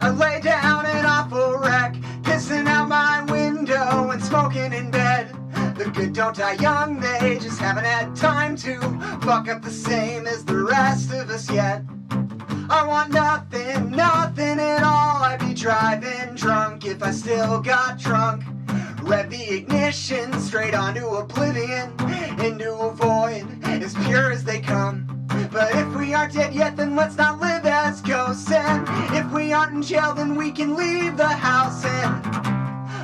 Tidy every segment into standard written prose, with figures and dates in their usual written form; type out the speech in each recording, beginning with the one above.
I lay down an awful wreck, pissing out my window and smoking in bed. The good don't die young, they just haven't had time to fuck up the same as the rest of us yet. I want nothing, nothing at all. I'd be driving drunk if I still got drunk. Rev the ignition straight onto oblivion, into a void as pure as they come. But if we aren't dead yet, then let's not live as ghosts. And if we aren't in jail, then we can leave the house. And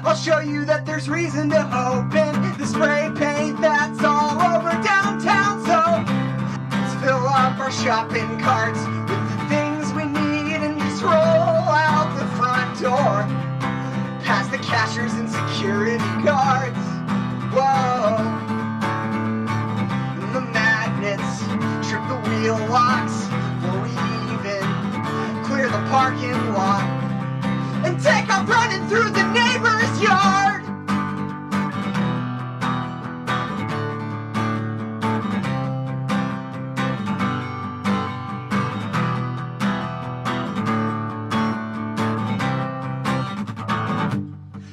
I'll show you that there's reason to hope in the spray paint that's all over downtown. So let's fill up our shopping carts with the things we need and just roll out the front door, past the cashiers and security guards. Whoa. And the magnets trip the wheel locks before we even clear the parking lot and take off running through the neighbor's yard.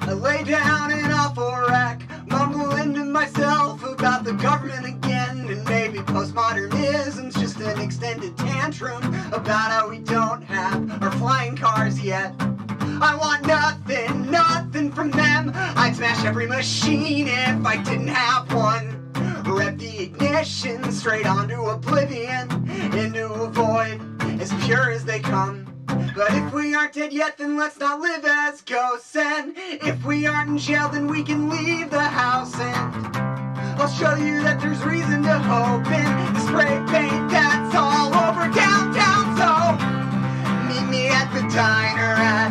I lay down an awful wreck, mumbling to myself about the government again, and maybe postmodernism's just an extended tantrum about how we don't have our flying cars yet. I want nothing, nothing from them. I'd smash every machine if I didn't have one. Rev the ignition straight onto oblivion, into a void as pure as they come. But if we aren't dead yet, then let's not live as ghosts. And if we aren't in jail, then we can leave the house. And I'll show you that there's reason to hope in the spray paint that's all over downtown. So meet me at the diner at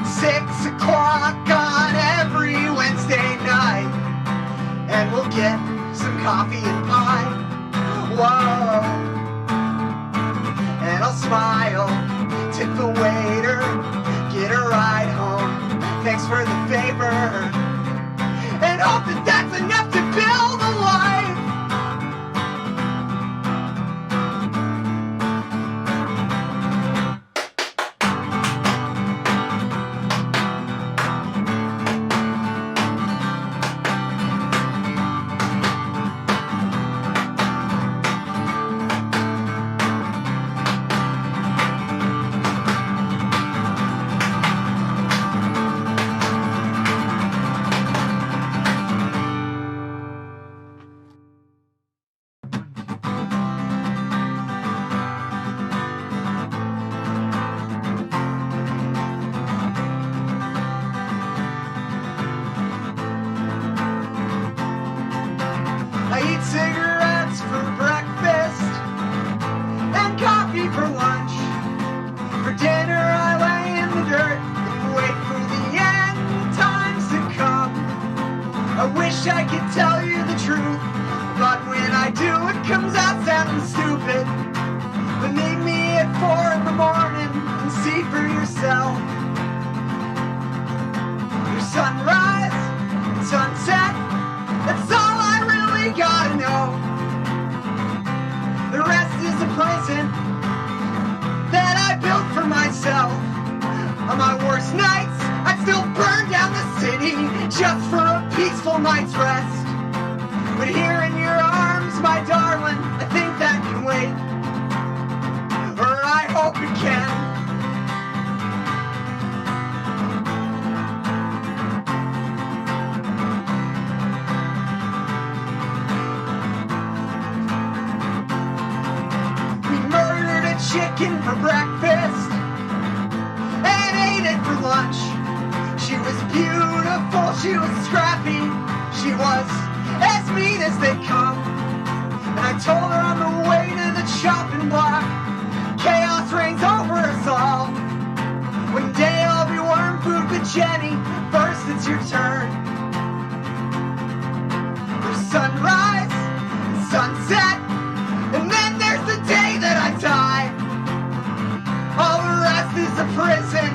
6 o'clock on every Wednesday night, and we'll get some coffee and pie. Whoa. And I'll smile, tip the waiter, get a ride home, thanks for the favor, and hope that that's enough to build a life. I eat cigarettes for breakfast and coffee for lunch. For dinner I lay in the dirt and wait for the end times to come. I wish I could tell you the truth, but when I do it comes out sounding stupid. But meet me at 4 in the morning and see for yourself. Your sunrise and sunset, that's all I really gotta know. The rest is a prison that I built for myself. On my worst nights, I'd still burn down the city just for a peaceful night's rest. But here in your arms, my darling, I think that can wait. Or I hope it can. Chicken for breakfast and ate it for lunch. She was beautiful, she was scrappy, she was as mean as they come. And I told her on the way to the chopping block, chaos reigns over us all. One day I'll be worm food, but Jenny, first it's your turn. There's sunrise and sunset, and then there's the day that I die. All the rest is a prison.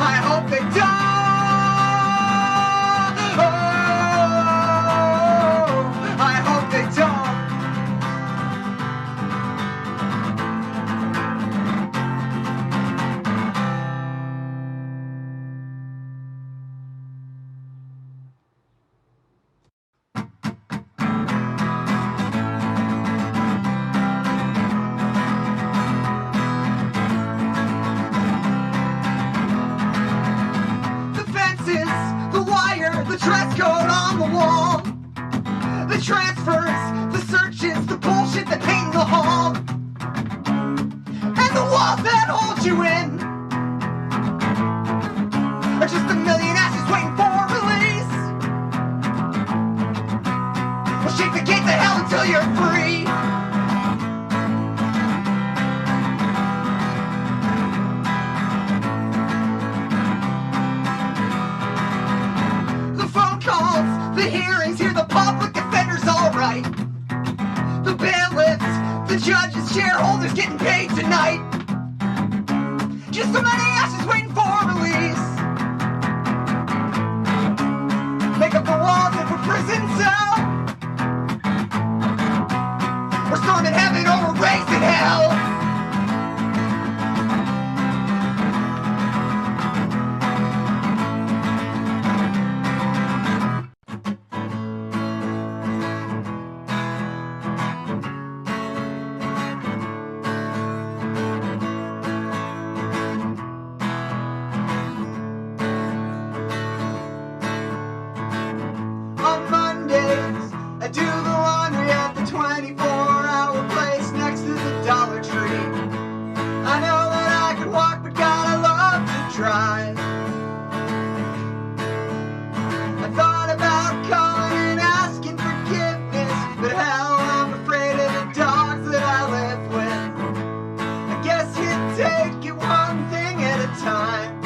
I hope they don't. I hope they don't. The wire, the dress code on the wall, the transfers, the searches, the bullshit that paint in the hall, and the walls that hold you in are just a million ashes waiting for release. Well, shake the gates of hell until you're free. The hearings, hear the public defenders all right. The bailiffs, the judges, shareholders getting paid tonight. Just so many ashes waiting for release. Make up the walls of a prison cell. We're storming heaven or we're raising hell. I do the laundry at the 24-hour place next to the Dollar Tree. I know that I could walk, but God, I love to drive. I thought about calling and asking forgiveness, but hell, I'm afraid of the dogs that I live with. I guess you'd take it one thing at a time.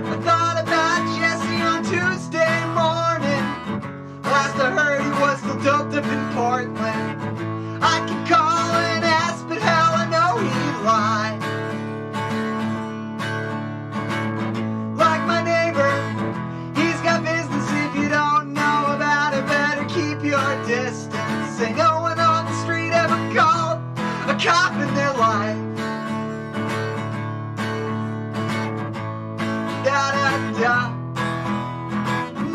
I thought about Jesse on Tuesday morning. Last I heard he was still doped up in Portland. I could call and ask, but hell, I know he'd lie. Like my neighbor, he's got business. If you don't know about it, better keep your distance. Ain't no one on the street ever called a cop in their life. Da da da.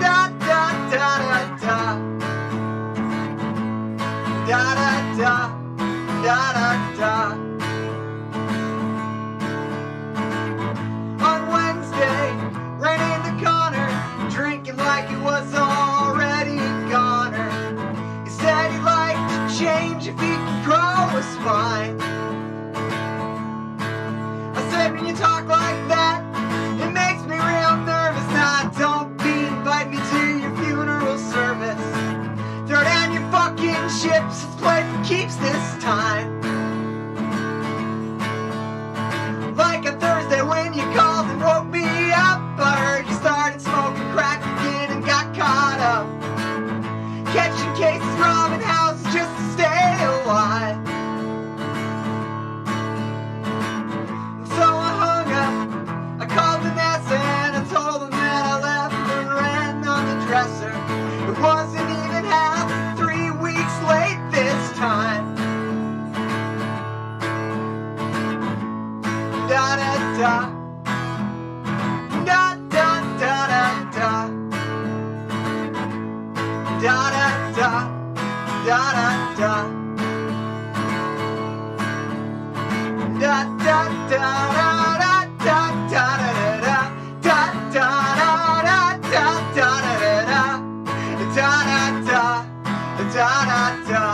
Da da da da da. Da da da. Da da da. On Wednesday, ran into Connor, drinking like he was already a goner. He said he'd like to change if he could grow a spine. I said, when you talk like that, it makes me real nervous. Now don't be invite me to your funeral service. Throw down your fucking chips, let's play for keeps this time. Like a Thursday when you called and woke me up, I heard you started smoking crack again and got caught up. Catching cases, robbing houses just to stay alive. So I hung up, I called Vanessa and I told them that I left the rent on the dresser. It wasn't even half 3 weeks late this time. Da da da. Da da da da da. Da da da. Da da da. Da da da da da da da da da da da da da.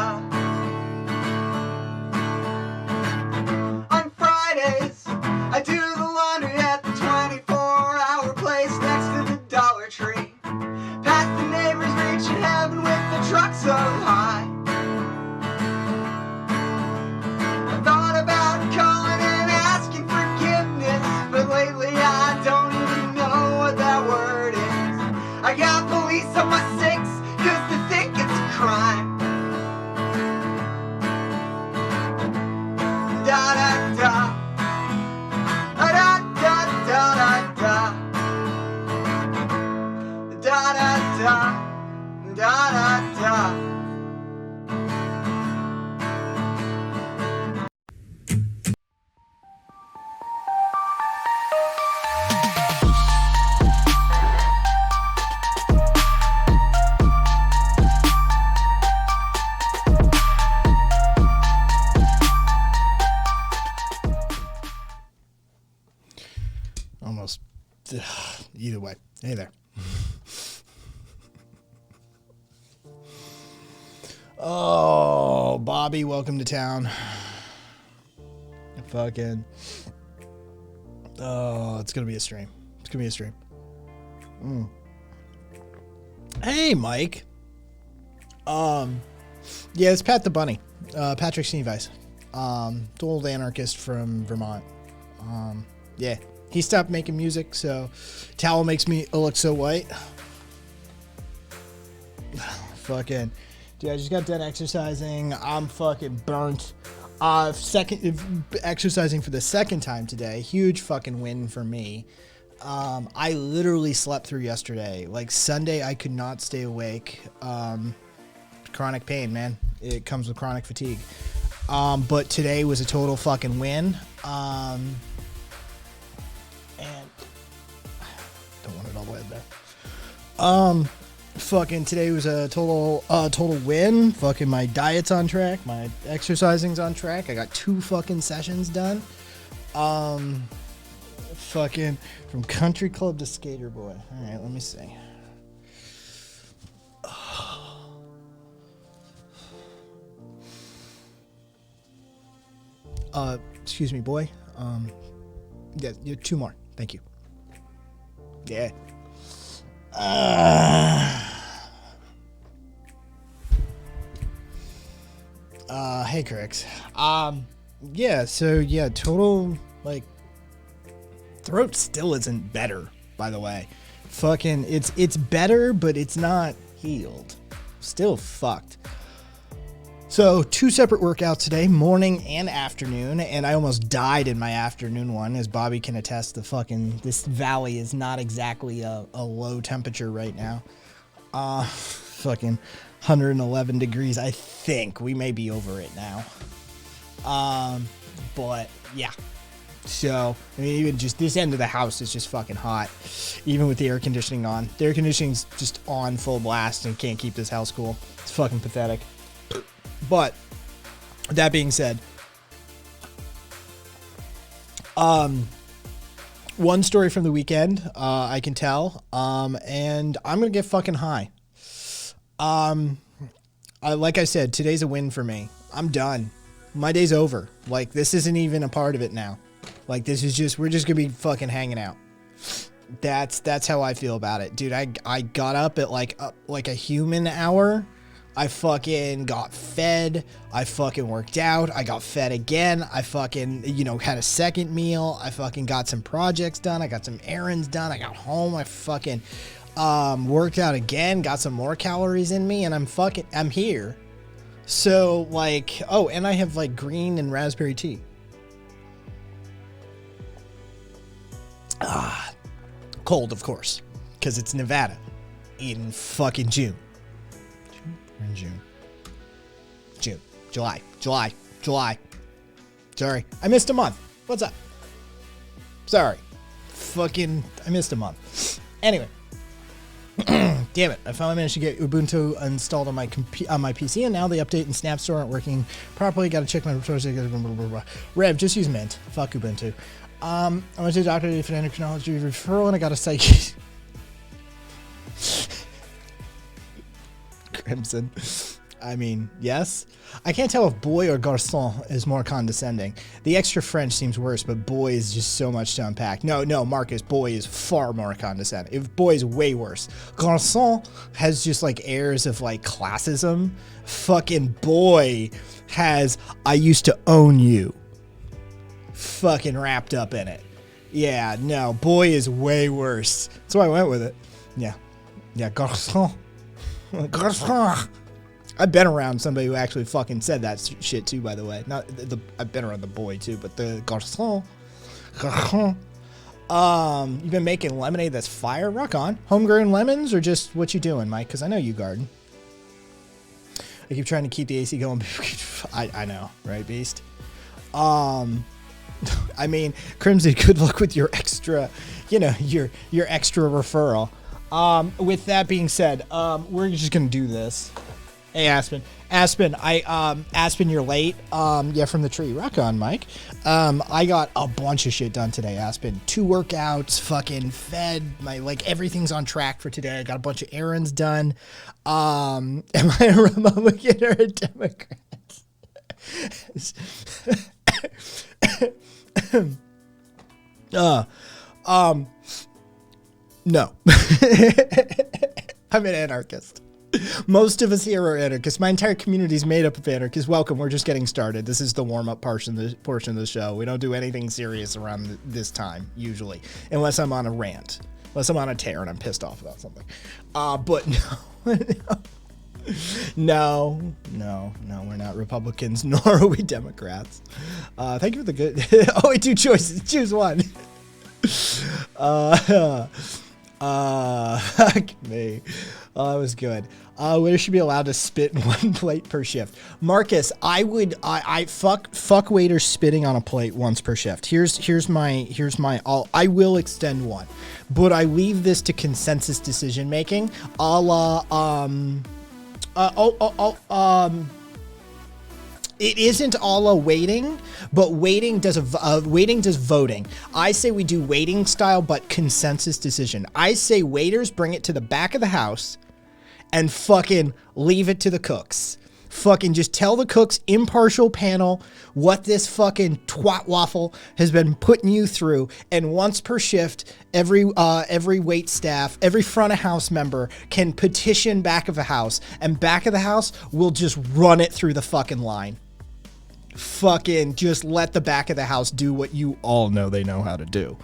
On Fridays, I do the laundry at the 24-hour place next to the Dollar Tree. Past the neighbors reaching heaven with the truck so high. I thought about calling and asking forgiveness. da da da. Da da da da da. Da da da. Da da da. Almost. Either way. Hey there. Oh, Bobby, welcome to town. Fucking. Oh, it's going to be a stream. It's going to be a stream. Hey, Mike. Yeah, it's Pat the Bunny. Patrick Sneevice. The old anarchist from Vermont. Yeah. He stopped making music, so towel makes me look so white. Fucking, dude, I just got done exercising. I'm fucking burnt. Exercising for the second time today. Huge fucking win for me. I literally slept through yesterday. Like Sunday, I could not stay awake. Chronic pain, man. It comes with chronic fatigue. But today was a total fucking win. And don't want it all the way there. Fucking today was a total win. Fucking my diet's on track. My exercising's on track. I got 2 fucking sessions done. Fucking from country club to skater boy. All right, let me see. Excuse me, boy. Yeah, 2 more. Thank you. Yeah. Hey, Crix. Yeah, so, yeah, total, like, throat still isn't better, by the way. Fucking, it's better, but it's not healed. Still fucked. So 2 separate workouts today, morning and afternoon, and I almost died in my afternoon one, as Bobby can attest. This valley is not exactly a low temperature right now. Fucking 111 degrees, I think. We may be over it now. But yeah. So, I mean, even just this end of the house is just fucking hot, even with the air conditioning on. The air conditioning's just on full blast and can't keep this house cool. It's fucking pathetic. But that being said, one story from the weekend, I can tell, and I'm gonna get fucking high. Like I said, today's a win for me. I'm done. My day's over. Like, this isn't even a part of it now. Like, this is just, we're just gonna be fucking hanging out. That's how I feel about it, dude. I got up at like a human hour. I fucking got fed. I fucking worked out. I got fed again. I fucking, had a second meal. I fucking got some projects done. I got some errands done. I got home. I fucking worked out again. Got some more calories in me, and I'm here. So, like, oh, and I have like green and raspberry tea. Cold, of course, because it's Nevada in fucking June. We're in June. July. Sorry, I missed a month. What's up? Sorry. Fucking, I missed a month. Anyway. Damn it. I finally managed to get Ubuntu installed on my PC, and now the update and Snap Store aren't working properly. Gotta check my resources. Rev, just use Mint. Fuck Ubuntu. I went to the doctor for an endocrinology referral, and I got a psych. Crimson. I mean, yes. I can't tell if boy or garçon is more condescending. The extra French seems worse, but boy is just so much to unpack. No, Marcus, boy is far more condescending. If boy is way worse. Garçon has just like airs of like classism. Fucking boy has I used to own you fucking wrapped up in it. Yeah, no, boy is way worse. That's why I went with it. Yeah, garçon. Garçon. I've been around somebody who actually fucking said that shit too, by the way. Not I've been around the boy too, but the garçon. You've been making lemonade that's fire? Rock on. Homegrown lemons or just what you doing, Mike? Because I know you garden. I keep trying to keep the AC going. I know, right, Beast? I mean, Crimson, good luck with your extra, your extra referral. With that being said, we're just gonna do this. Hey, Aspen, Aspen, you're late. Yeah, from the tree. Rock on, Mike. I got a bunch of shit done today, Aspen. 2 workouts, fucking fed. Everything's on track for today. I got a bunch of errands done. Am I a Republican or a Democrat? No. I'm an anarchist. Most of us here are anarchists. My entire community is made up of anarchists. Welcome. We're just getting started. This is the warm-up portion of the show. We don't do anything serious around this time, usually, unless I'm on a rant, unless I'm on a tear and I'm pissed off about something. But no, we're not Republicans, nor are we Democrats. Thank you for the good. Oh, wait, 2 choices. Choose one. Fuck me. Oh, that was good. Waiters should be allowed to spit 1 plate per shift. Marcus, I fuck waiters spitting on a plate once per shift. Here's my I will extend one, but I leave this to consensus decision making, a la it isn't all a waiting, but waiting does voting. I say we do waiting style, but consensus decision. I say waiters bring it to the back of the house and fucking leave it to the cooks. Fucking just tell the cooks, impartial panel, what this fucking twat waffle has been putting you through. And once per shift, every wait staff, every front of house member can petition back of the house, and back of the house will just run it through the fucking line. Fucking just let the back of the house do what you all know they know how to do.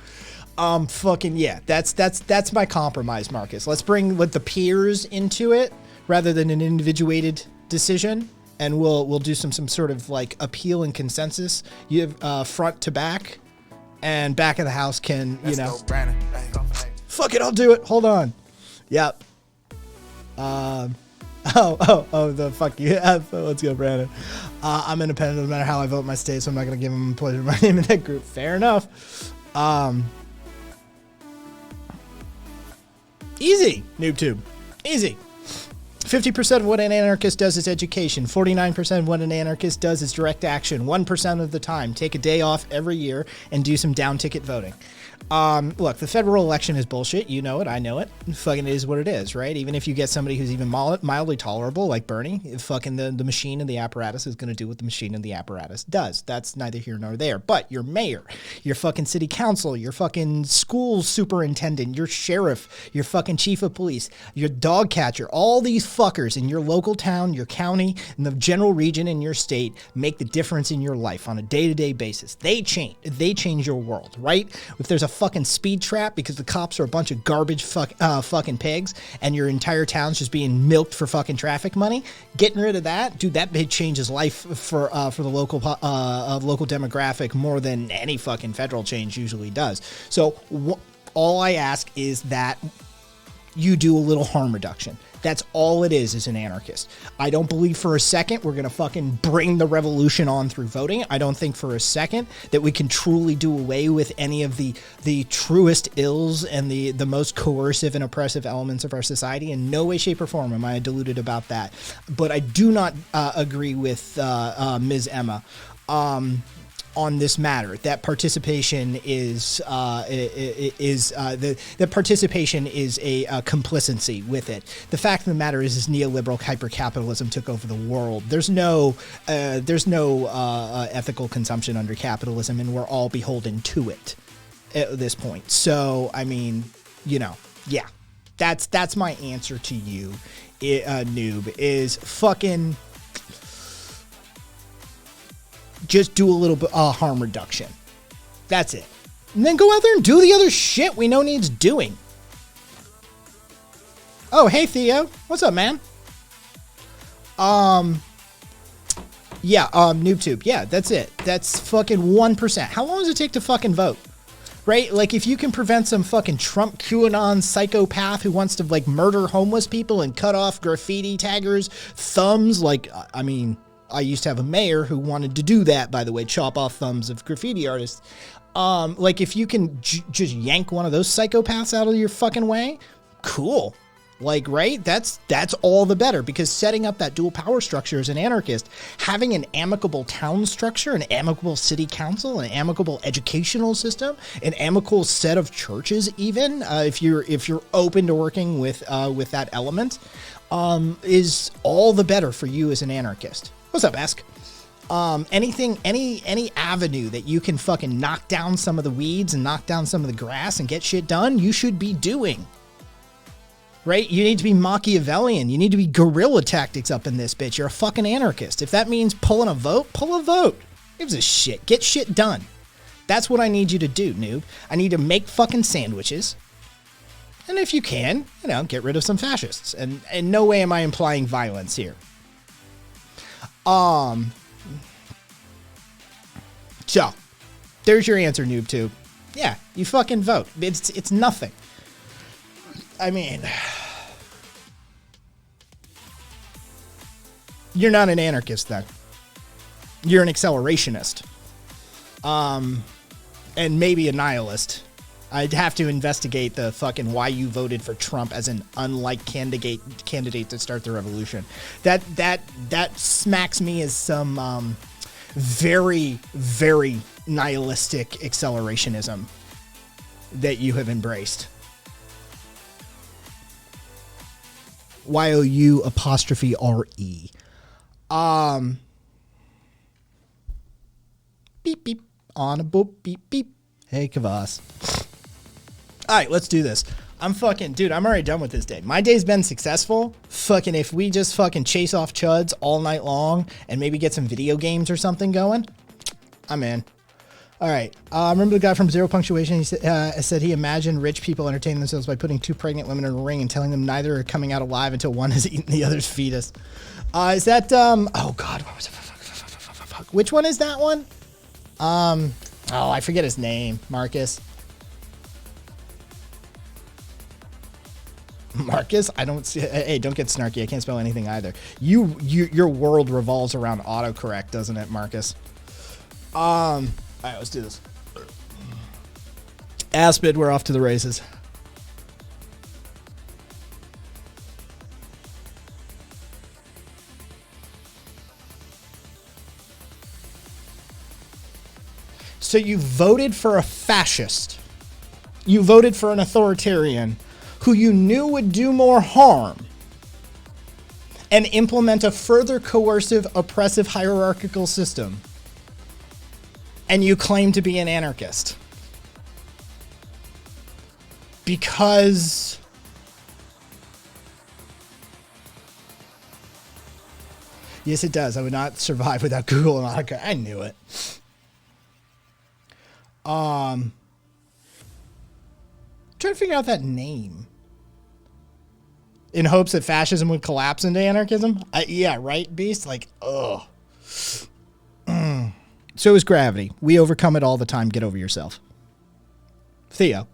Fucking yeah, that's my compromise, Marcus. Let's bring the peers into it rather than an individuated decision, and we'll do some sort of appeal and consensus. You have front to back, and back of the house can fuck it, I'll do it. Hold on. Yep. The fuck you. Let's go, Brandon. I'm independent no matter how I vote my state, so I'm not gonna give him a pleasure my name in that group. Fair enough. Easy, NoobTube. Easy. 50% of what an anarchist does is education. 49% of what an anarchist does is direct action. 1% of the time, take a day off every year and do some down ticket voting. Look, the federal election is bullshit. You know it. I know it. Fucking is what it is, right? Even if you get somebody who's even mildly tolerable, like Bernie, fucking the machine and the apparatus is going to do what the machine and the apparatus does. That's neither here nor there. But your mayor, your fucking city council, your fucking school superintendent, your sheriff, your fucking chief of police, your dog catcher, all these fuckers in your local town, your county, and the general region in your state make the difference in your life on a day-to-day basis. They change your world, right? If there's a fucking speed trap because the cops are a bunch of garbage fucking pigs and your entire town's just being milked for fucking traffic money, getting rid of that, dude, that changes life for the local demographic more than any fucking federal change usually does. So all I ask is that you do a little harm reduction. That's all it is as an anarchist. I don't believe for a second we're going to fucking bring the revolution on through voting. I don't think for a second that we can truly do away with any of the truest ills and the most coercive and oppressive elements of our society. In no way, shape, or form am I deluded about that. But I do not agree with Ms. Emma on this matter. That participation is the participation is a complacency with it. The fact of the matter is neoliberal hypercapitalism took over the world. There's no ethical consumption under capitalism, and we're all beholden to it at this point. So I mean, yeah, that's my answer to you, noob, is fucking just do a little bit harm reduction. That's it. And then go out there and do the other shit we know needs doing. Oh, hey, Theo. What's up, man? Yeah, NoobTube. Yeah, that's it. That's fucking 1%. How long does it take to fucking vote? Right? Like, if you can prevent some fucking Trump QAnon psychopath who wants to, like, murder homeless people and cut off graffiti taggers' thumbs, like, I mean, I used to have a mayor who wanted to do that, by the way, chop off thumbs of graffiti artists. Like, if you can just yank one of those psychopaths out of your fucking way, cool. Like, right? That's all the better, because setting up that dual power structure as an anarchist, having an amicable town structure, an amicable city council, an amicable educational system, an amicable set of churches, even if you're open to working with that element, is all the better for you as an anarchist. What's up, Ask? Any avenue that you can fucking knock down some of the weeds and knock down some of the grass and get shit done, you should be doing. Right? You need to be Machiavellian. You need to be guerrilla tactics up in this bitch. You're a fucking anarchist. If that means pulling a vote, pull a vote. Gives a shit. Get shit done. That's what I need you to do, noob. I need to make fucking sandwiches. And if you can, get rid of some fascists. And in no way am I implying violence here. So, there's your answer, NoobTube. Yeah, you fucking vote. It's nothing. I mean, you're not an anarchist then. You're an accelerationist. And maybe a nihilist. I'd have to investigate the fucking why you voted for Trump as an unlike candidate to start the revolution. That smacks me as some very, very nihilistic accelerationism that you have embraced. YOU''RE. Beep beep on a boop beep beep. Hey, Kavas. All right, let's do this. I'm already done with this day. My day's been successful. Fucking if we just fucking chase off chuds all night long and maybe get some video games or something going, I'm in. All right. Remember the guy from Zero Punctuation? He said he imagined rich people entertaining themselves by putting two pregnant women in a ring and telling them neither are coming out alive until one has eaten the other's fetus. Is that, oh God, what was it? Fuck. Which one is that one? I forget his name. Marcus? I don't see. Hey, don't get snarky. I can't spell anything either. Your world revolves around autocorrect, doesn't it, Marcus? All right, let's do this. Aspid, we're off to the races. So you voted for a fascist. You voted for an authoritarian who you knew would do more harm and implement a further coercive, oppressive, hierarchical system. And you claim to be an anarchist. Because yes, it does. I would not survive without Google and autocorrect. I knew it. Trying to figure out that name. In hopes that fascism would collapse into anarchism? Yeah, right, Beast? Like, ugh. So is gravity. We overcome it all the time. Get over yourself. Theo.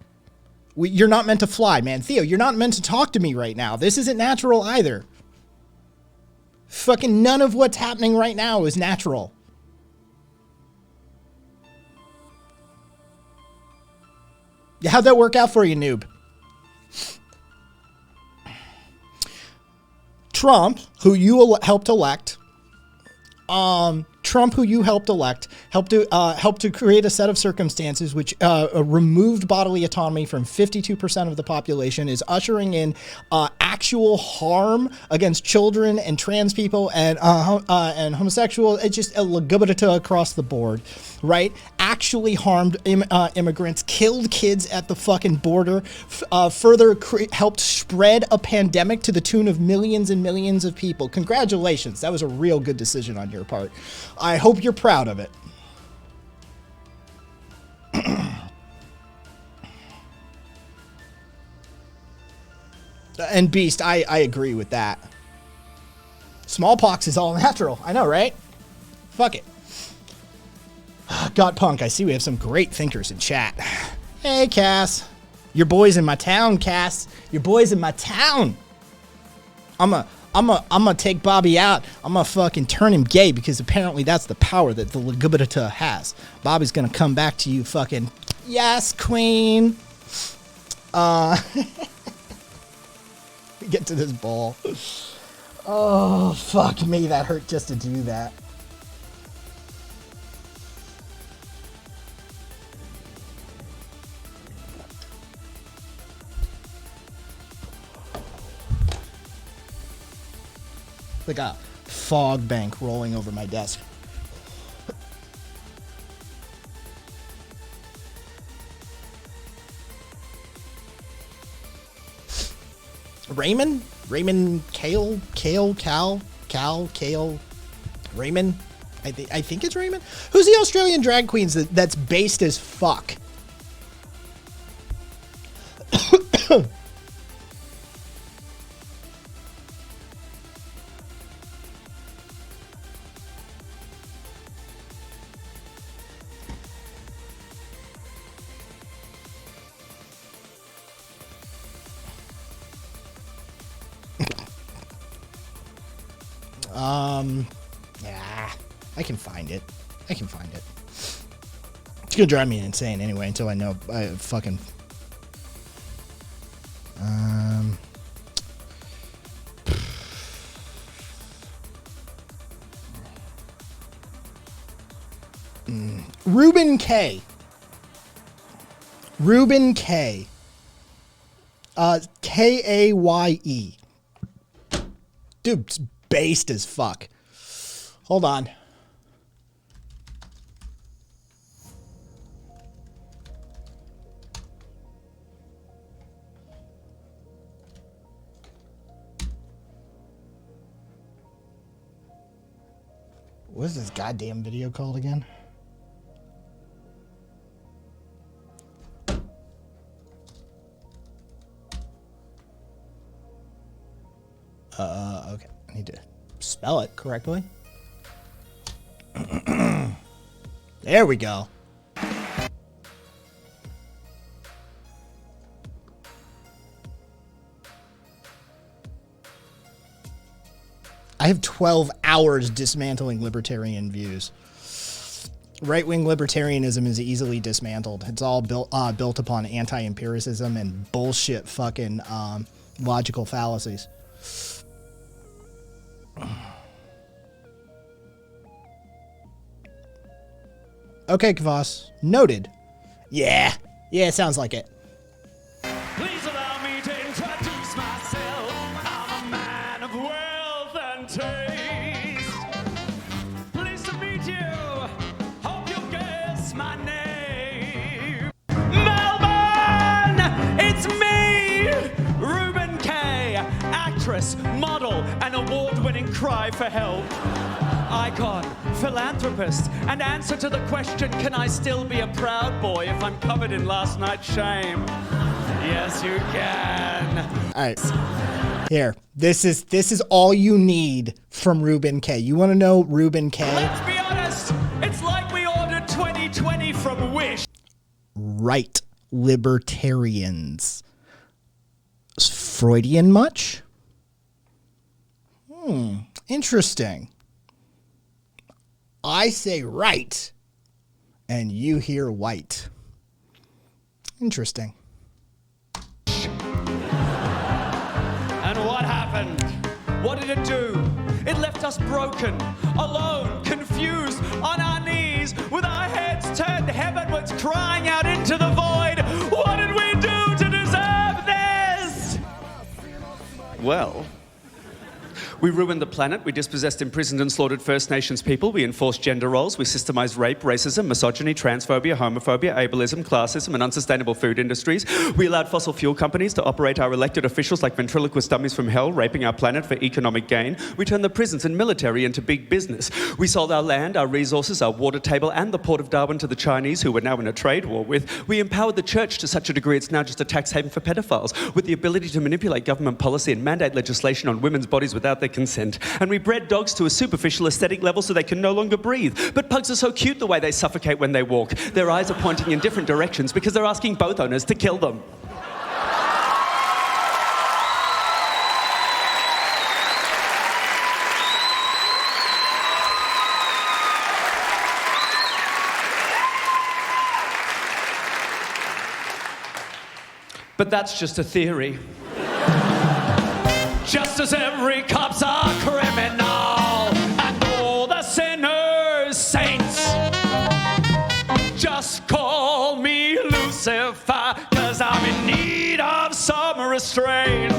You're not meant to fly, man. Theo, you're not meant to talk to me right now. This isn't natural either. Fucking none of what's happening right now is natural. How'd that work out for you, noob? Trump, who you helped elect, helped to create a set of circumstances which removed bodily autonomy from 52% of the population, is ushering in actual harm against children and trans people and homosexuals. It's just a LGBT across the board, right? Actually harmed immigrants, killed kids at the fucking border, further helped spread a pandemic to the tune of millions and millions of people. Congratulations. That was a real good decision on your part. I hope you're proud of it. And Beast, I agree with that. Smallpox is all natural. I know, right? Fuck it. God Punk, I see we have some great thinkers in chat. Hey, Cass. Your boy's in my town, Cass. Your boy's in my town. I'm gonna take Bobby out. I'm gonna fucking turn him gay because apparently that's the power that the Lagubita has. Bobby's gonna come back to you fucking, yes, queen. Get to this ball. Oh, fuck me. That hurt just to do that. Like a fog bank rolling over my desk. Raymond Kale, Raymond. I think it's Raymond. Who's the Australian drag queens that's based as fuck? Yeah, I can find it. It's gonna drive me insane anyway until I know I fucking. Ruben K. Kaye. Dude, it's based as fuck. Hold on. What is this goddamn video called again? Okay. I need to spell it correctly. There we go. I have 12 hours dismantling libertarian views. Right-wing libertarianism is easily dismantled. It's all built upon anti-empiricism and bullshit fucking logical fallacies. Okay, Kvass. Noted. Yeah, sounds like it. Please allow me to introduce myself. I'm a man of wealth and taste. Pleased to meet you. Hope you'll guess my name. Melbourne! It's me, Ruben K. Actress, model, and award-winning cry for help. Icon, philanthropist, and answer to the question, can I still be a proud boy if I'm covered in last night's shame? Yes, you can. All right. Here. This is all you need from Ruben K. You want to know Ruben K? Let's be honest. It's like we ordered 2020 from Wish. Right. Libertarians. Freudian much? Interesting. I say right, and you hear white. Interesting. And what happened? What did it do? It left us broken, alone, confused, on our knees, with our heads turned heavenwards, crying out into the void. What did we do to deserve this? Well, we ruined the planet, we dispossessed, imprisoned and slaughtered First Nations people, we enforced gender roles, we systemized rape, racism, misogyny, transphobia, homophobia, ableism, classism and unsustainable food industries. We allowed fossil fuel companies to operate our elected officials like ventriloquist dummies from hell, raping our planet for economic gain. We turned the prisons and military into big business. We sold our land, our resources, our water table and the Port of Darwin to the Chinese, who we're now in a trade war with. We empowered the church to such a degree it's now just a tax haven for pedophiles, with the ability to manipulate government policy and mandate legislation on women's bodies without their their consent. And we bred dogs to a superficial aesthetic level so they can no longer breathe. But pugs are so cute the way they suffocate when they walk. Their eyes are pointing in different directions because they're asking both owners to kill them. But that's just a theory. Just as every cop's a criminal and all the sinners saints. Just call me Lucifer, 'cause I'm in need of some restraint.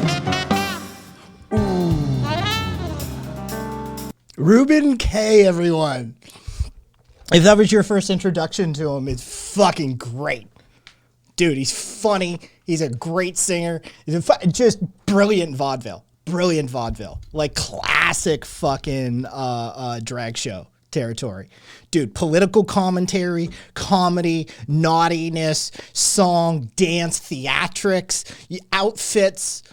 Ooh. Ruben K, everyone. If that was your first introduction to him, it's fucking great. Dude, he's funny. He's a great singer. He's just brilliant vaudeville. Brilliant vaudeville. Like classic fucking drag show territory. Dude, political commentary, comedy, naughtiness, song, dance, theatrics, outfits,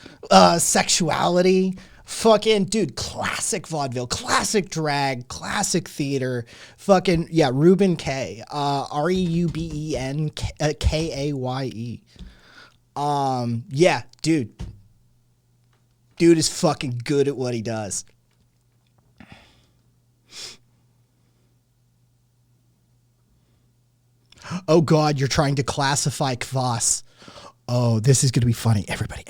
sexuality. Fucking, dude, classic vaudeville, classic drag, classic theater. Fucking, yeah, Ruben K. Reuben Kaye. Yeah, dude. Dude is fucking good at what he does. Oh God, you're trying to classify Kvass. Oh, this is going to be funny. Everybody.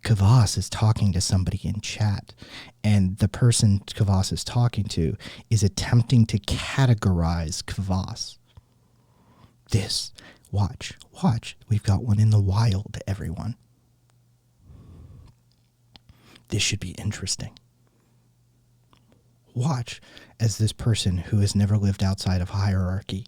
Kvass is talking to somebody in chat, and the person Kvass is talking to is attempting to categorize Kvass. Watch. We've got one in the wild, everyone. This should be interesting. Watch as this person who has never lived outside of hierarchy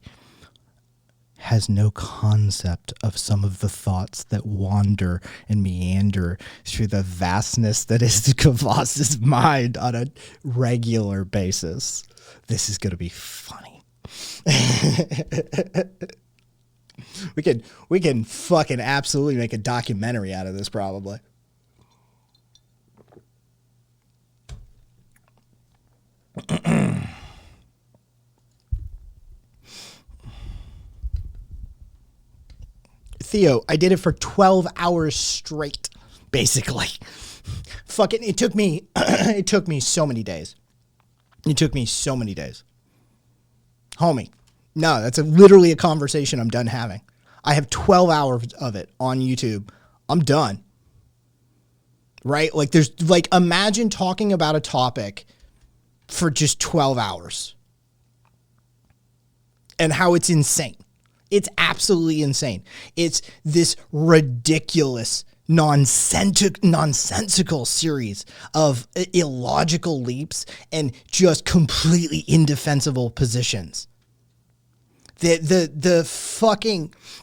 has no concept of some of the thoughts that wander and meander through the vastness that is Kvass's mind on a regular basis. This is going to be funny. We can fucking absolutely make a documentary out of this probably. Theo, I did it for 12 hours straight, basically. Fucking, it took me so many days. Homie, no, that's literally a conversation I'm done having. I have 12 hours of it on YouTube. I'm done. Right? Like imagine talking about a topic for just 12 hours and how it's insane. It's absolutely insane. It's this ridiculous, nonsensical series of illogical leaps and just completely indefensible positions. The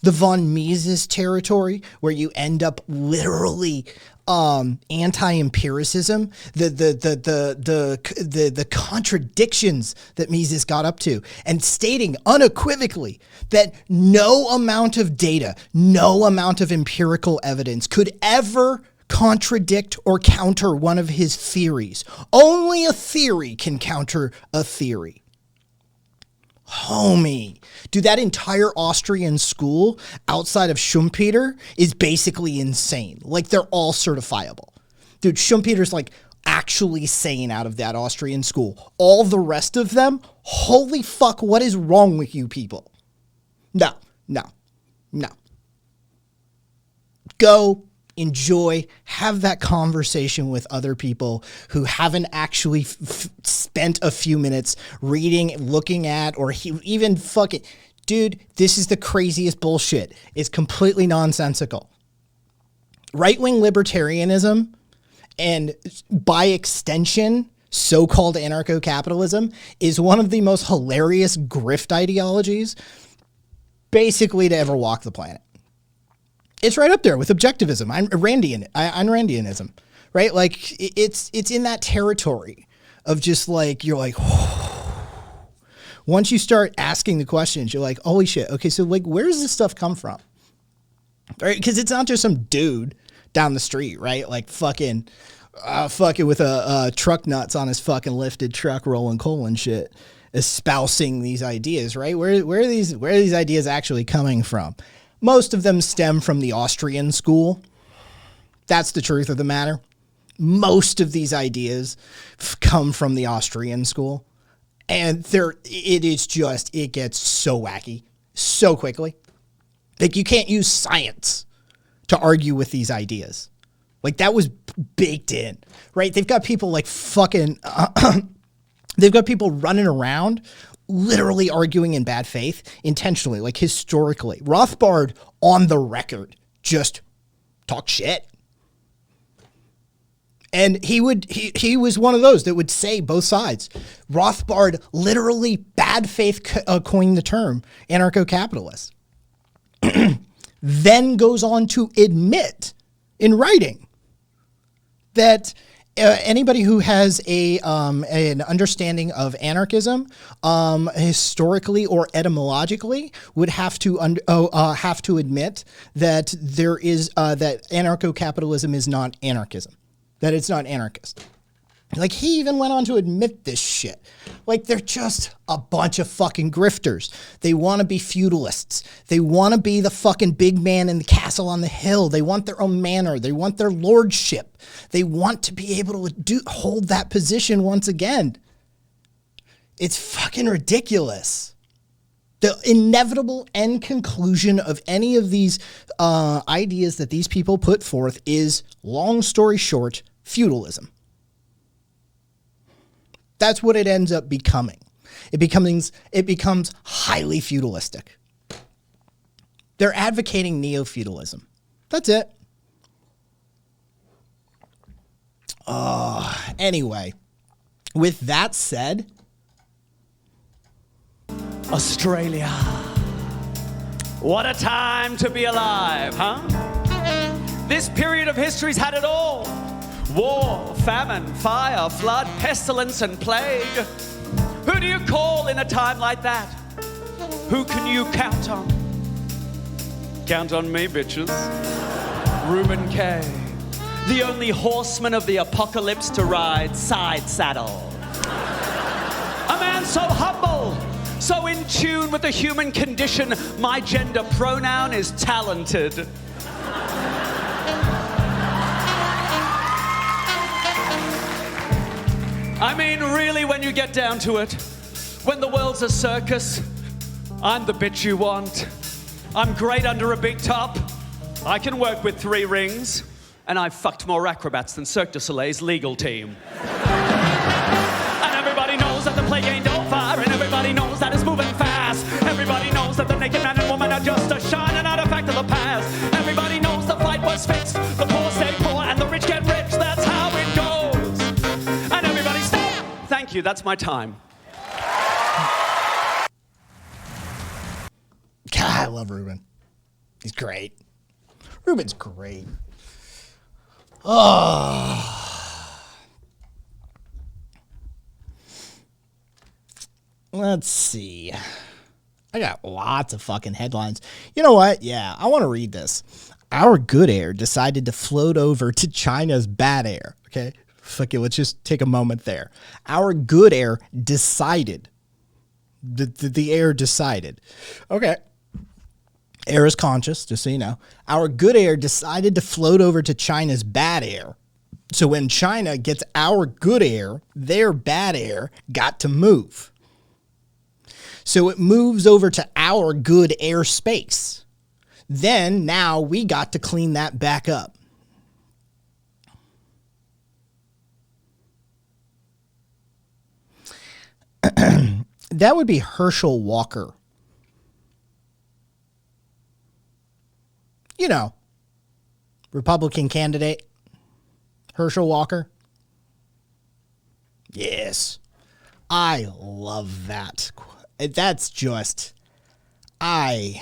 von Mises territory where you end up literally anti-empiricism, the contradictions that Mises got up to, and stating unequivocally that no amount of data, no amount of empirical evidence could ever contradict or counter one of his theories. Only a theory can counter a theory. Homie, dude, that entire Austrian school outside of Schumpeter is basically insane. Like, they're all certifiable. Dude, Schumpeter's like actually sane out of that Austrian school. All the rest of them, holy fuck, what is wrong with you people? No. Go, enjoy, have that conversation with other people who haven't actually spent a few minutes reading, looking at, or even fucking... Dude, this is the craziest bullshit. It's completely nonsensical. Right-wing libertarianism, and by extension, so-called anarcho-capitalism, is one of the most hilarious grift ideologies basically to ever walk the planet. It's right up there with objectivism, Randianism, right? Like, it's in that territory of just like, you're like, once you start asking the questions, you're like, holy shit. Okay, so like, where does this stuff come from? Right? Because it's not just some dude down the street, right? Like fucking fucking with a truck nuts on his fucking lifted truck rolling coal and shit, espousing these ideas, right? Where are these ideas actually coming from? Most of them stem from the Austrian school. That's the truth of the matter. Most of these ideas come from the Austrian school, and it gets so wacky so quickly. Like, you can't use science to argue with these ideas. Like, that was baked in, right? They've got people like fucking, they've got people running around literally arguing in bad faith intentionally, like historically. Rothbard on the record just talk shit. And he was one of those that would say both sides. Rothbard literally bad faith coined the term anarcho-capitalist. Then goes on to admit in writing that anybody who has an understanding of anarchism historically or etymologically would have to admit that there is that anarcho-capitalism is not anarchism. That it's not anarchist. Like, he even went on to admit this shit. Like, they're just a bunch of fucking grifters. They want to be feudalists. They want to be the fucking big man in the castle on the hill. They want their own manor. They want their lordship. They want to be able to hold that position once again. It's fucking ridiculous. The inevitable end conclusion of any of these ideas that these people put forth is, long story short, feudalism. That's what it ends up becoming. It becomes highly feudalistic. They're advocating neo-feudalism. That's it. Anyway, with that said, Australia. What a time to be alive, huh? This period of history's had it all. War, famine, fire, flood, pestilence, and plague. Who do you call in a time like that? Who can you count on? Count on me, bitches. Reuben K., the only horseman of the apocalypse to ride side saddle. A man so humble, so in tune with the human condition, my gender pronoun is talented. I mean, really, when you get down to it, when the world's a circus, I'm the bitch you want. I'm great under a big top. I can work with 3 rings, and I've fucked more acrobats than Cirque du Soleil's legal team. And everybody knows that the plague ain't on fire, and everybody knows that it's moving fast. Everybody knows that the naked man and woman are just a shining artifact of the past. Everybody knows the fight was fixed, the poor stay poor, and the rich get rich. That's how it goes. And everybody stop. Thank you, that's my time. God, I love Reuben. He's great. Reuben's great. Oh. Let's see. I got lots of fucking headlines. You know what? Yeah, I want to read this. Our good air decided to float over to China's bad air. Okay? Fuck it, let's just take a moment there. Our good air decided. The air decided. Okay. Air is conscious, just so you know. Our good air decided to float over to China's bad air. So when China gets our good air, their bad air got to move. So it moves over to our good airspace. Then now we got to clean that back up. That would be Herschel Walker. You know, Republican candidate, Herschel Walker. Yes, I love that. That's just, kids,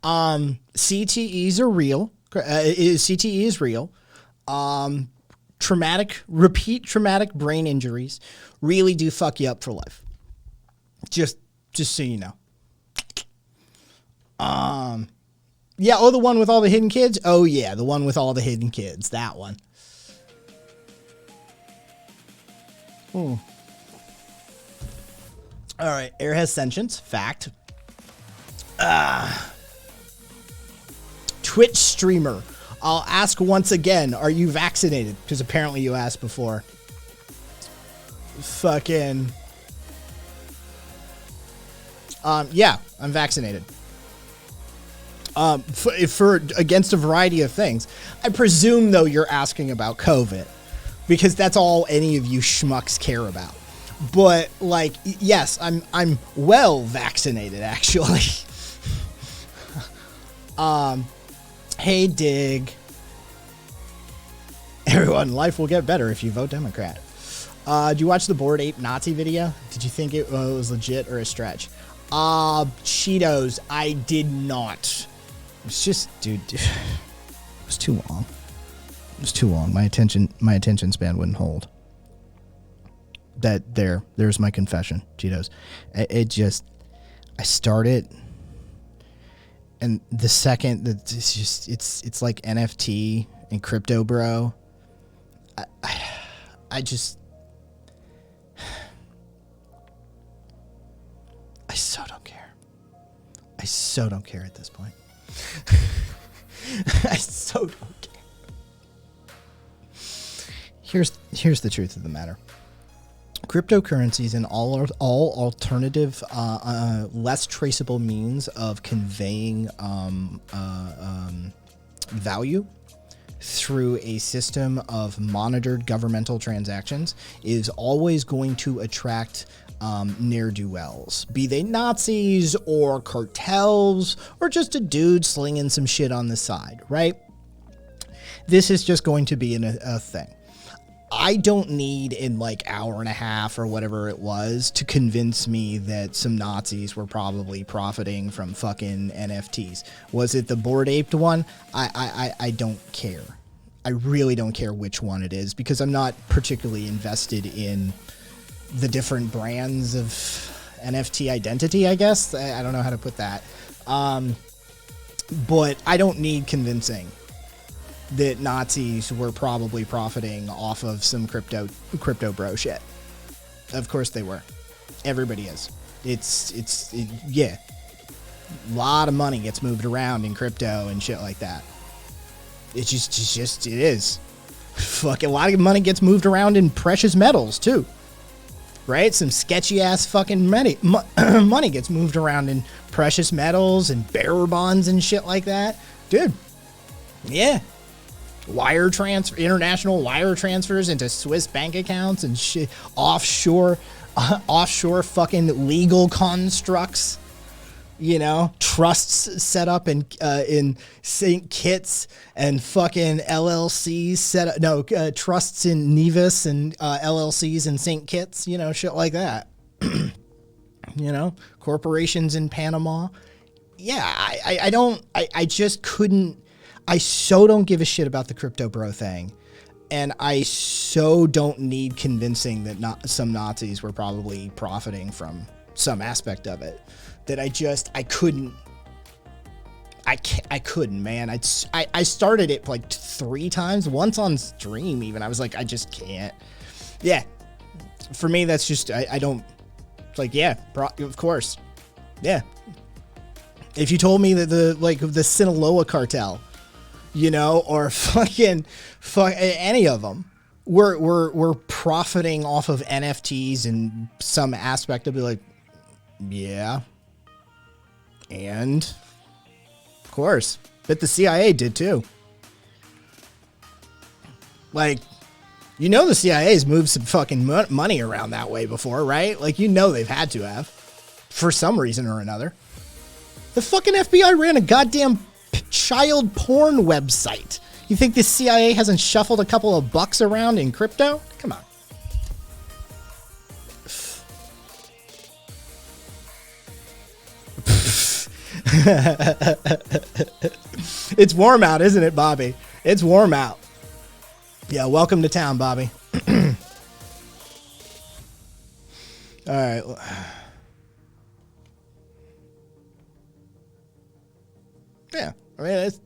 CTEs are real. CTE is real. Repeat traumatic brain injuries really do fuck you up for life. Just so you know. Yeah, oh, the one with all the hidden kids? Oh, yeah, the one with all the hidden kids. That one. All right, air has sentience. Fact. Twitch streamer. I'll ask once again, are you vaccinated? Because apparently you asked before. Fucking... yeah, I'm vaccinated. For against a variety of things. I presume, though, you're asking about COVID, because that's all any of you schmucks care about. But, like, yes, I'm well vaccinated, actually. Hey, Dig. Everyone, life will get better if you vote Democrat. Did you watch the Bored Ape Nazi video? Did you think it was legit or a stretch? Cheetos, I did not. It's just, dude, it was too long. It was too long. My attention span wouldn't hold. There's my confession, Cheetos. I started, and the second that it's like NFT and crypto, bro. I so don't care. I so don't care at this point. I so don't care. Here's the truth of the matter. Cryptocurrencies and all alternative, less traceable means of conveying value through a system of monitored governmental transactions is always going to attract ne'er-do-wells, be they Nazis or cartels or just a dude slinging some shit on the side, right? This is just going to be a thing. I don't need in like hour and a half or whatever it was to convince me that some Nazis were probably profiting from fucking NFTs. Was it the Bored Aped one? I don't care. I really don't care which one it is, because I'm not particularly invested in the different brands of NFT identity, I guess. I don't know how to put that. But I don't need convincing that Nazis were probably profiting off of some crypto bro shit. Of course they were. Everybody is. Yeah. A lot of money gets moved around in crypto and shit like that. It is. Fuck, a lot of money gets moved around in precious metals too. Right? Some sketchy ass fucking money gets moved around in precious metals and bearer bonds and shit like that. Dude. Yeah. International wire transfers into Swiss bank accounts and shit, offshore fucking legal constructs, you know, trusts set up in St. Kitts and fucking LLCs set up, trusts in Nevis and LLCs in St. Kitts, you know, shit like that. You know, corporations in Panama. Yeah, I just couldn't. I so don't give a shit about the crypto bro thing, and I so don't need convincing that some Nazis were probably profiting from some aspect of it, that I couldn't, man. I started it like 3 times, once on stream even. I was like, I just can't. Yeah, for me, that's just, I don't, like, yeah, of course. Yeah. If you told me that the Sinaloa cartel, you know, or any of them were profiting off of NFTs in some aspect, I'd be like, yeah. And of course, but the CIA did too. Like, you know, the CIA's moved some fucking money around that way before, right? Like, you know, they've had to have for some reason or another. The fucking FBI ran a goddamn child porn website. You think the CIA hasn't shuffled a couple of bucks around in crypto? Come on. It's warm out, isn't it, Bobby? It's warm out. Yeah, welcome to town, Bobby. All right. Yeah, I mean, it's,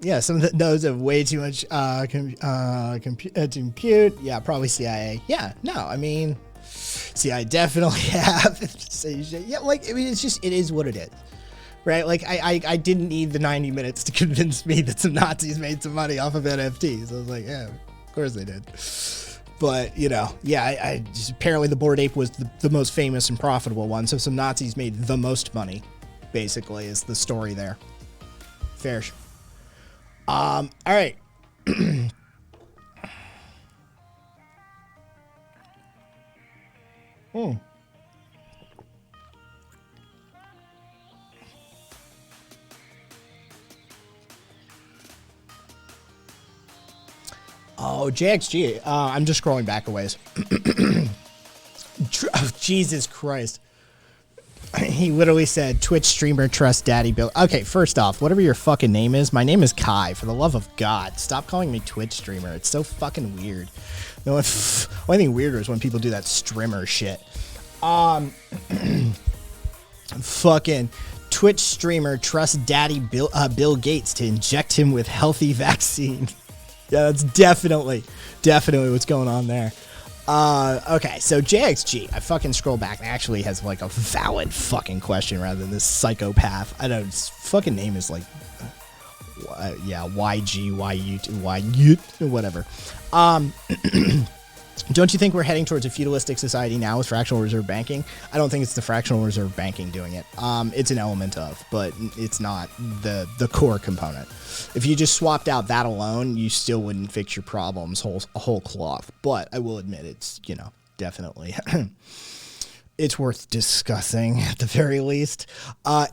yeah, some that knows have way too much to compute. Yeah, probably CIA. Yeah, no, I mean, CIA definitely have. Yeah, like, I mean, it's just, it is what it is. Right? Like, I didn't need the 90 minutes to convince me that some Nazis made some money off of NFTs. I was like, yeah, of course they did. But, you know, yeah, I just, apparently the Bored Ape was the most famous and profitable one. So some Nazis made the most money, basically, is the story there. Fair. All right. Oh, JXG. I'm just scrolling back a ways. Oh, Jesus Christ. He literally said, Twitch streamer trust daddy Bill. Okay, first off, whatever your fucking name is, my name is Kai. For the love of God, stop calling me Twitch streamer. It's so fucking weird. The only thing weirder is when people do that streamer shit. Fucking Twitch streamer trusts daddy Bill Gates to inject him with healthy vaccine. Yeah, that's definitely what's going on there. Okay, so JXG, I fucking scroll back and actually has like a valid fucking question rather than this psychopath. I don't know, his fucking name is like, yeah, YG, YU, whatever. Don't you think we're heading towards a feudalistic society now with fractional reserve banking? I don't think it's the fractional reserve banking doing it. It's an element of, but it's not the core component. If you just swapped out that alone, you still wouldn't fix your problems whole cloth. But I will admit, it's, you know, definitely it's worth discussing at the very least.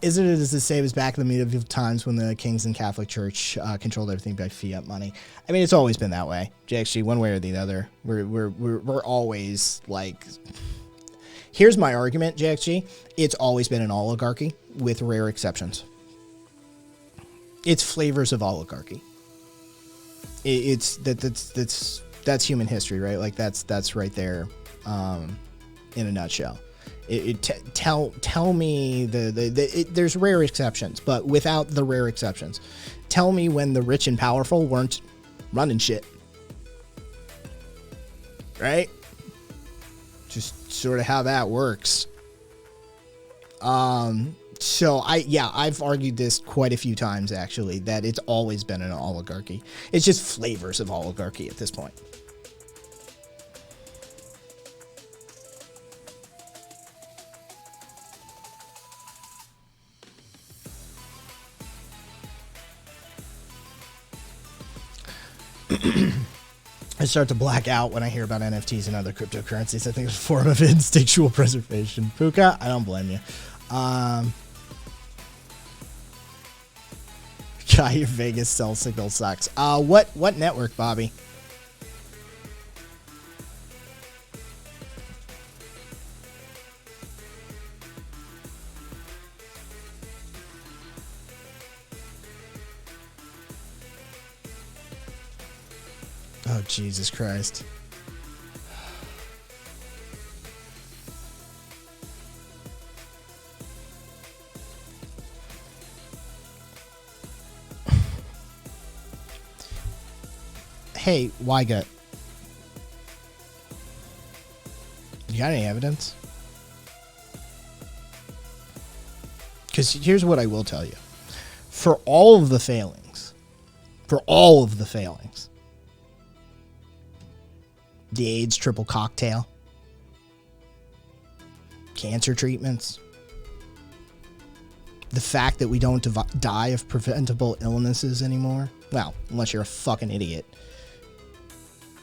Isn't it as the same as back in the medieval times when the kings and Catholic Church controlled everything by fiat money? I mean, it's always been that way. JXG, one way or the other, we're always like. Here's my argument, JXG. It's always been an oligarchy with rare exceptions. It's flavors of oligarchy. That's human history, right? Like that's right there, in a nutshell. Tell me there's rare exceptions, but without the rare exceptions, tell me when the rich and powerful weren't running shit, right? Just sort of how that works. So I've argued this quite a few times actually, that it's always been an oligarchy. It's just flavors of oligarchy at this point. I start to black out when I hear about NFTs and other cryptocurrencies. I think it's a form of instinctual preservation. Puka, I don't blame you. God, your Vegas cell signal sucks. What network, Bobby? Oh, Jesus Christ. Hey, Wygut. You got any evidence? Because here's what I will tell you. For all of the failings, the AIDS triple cocktail, cancer treatments, the fact that we don't die of preventable illnesses anymore, well, unless you're a fucking idiot.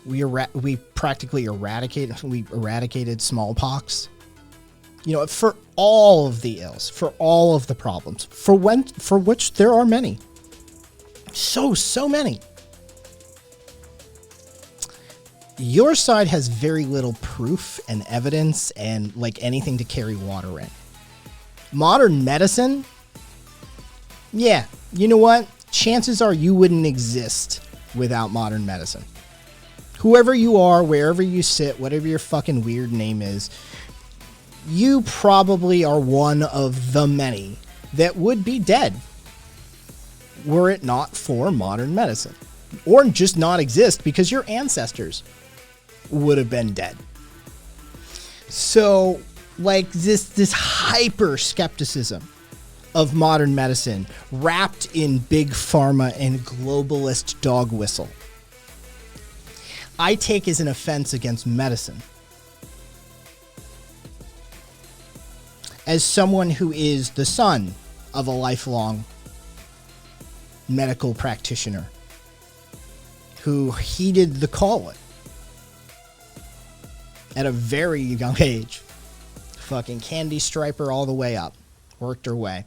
We practically eradicated smallpox. You know, for all of the ills, for all of the problems, for which there are many. So many. Your side has very little proof and evidence and like anything to carry water in. Modern medicine? Yeah, you know what? Chances are you wouldn't exist without modern medicine. Whoever you are, wherever you sit, whatever your fucking weird name is, you probably are one of the many that would be dead were it not for modern medicine, or just not exist because your ancestors would have been dead. So, like, this hyper skepticism of modern medicine wrapped in big pharma and globalist dog whistle, I take as an offense against medicine. As someone who is the son of a lifelong medical practitioner who heeded the calling at a very young age, fucking candy striper all the way up, worked her way.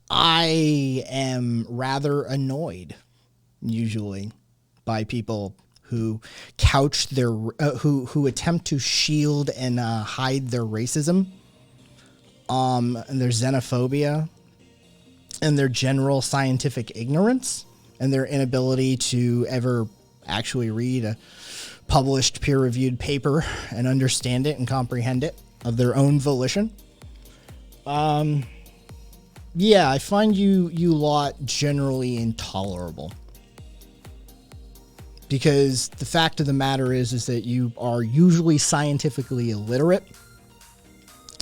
I am rather annoyed, usually, by people who couch their who attempt to shield and hide their racism, and their xenophobia, and their general scientific ignorance, and their inability to ever actually read a published peer-reviewed paper and understand it and comprehend it of their own volition. Yeah, I find you lot generally intolerable. Because the fact of the matter is that you are usually scientifically illiterate,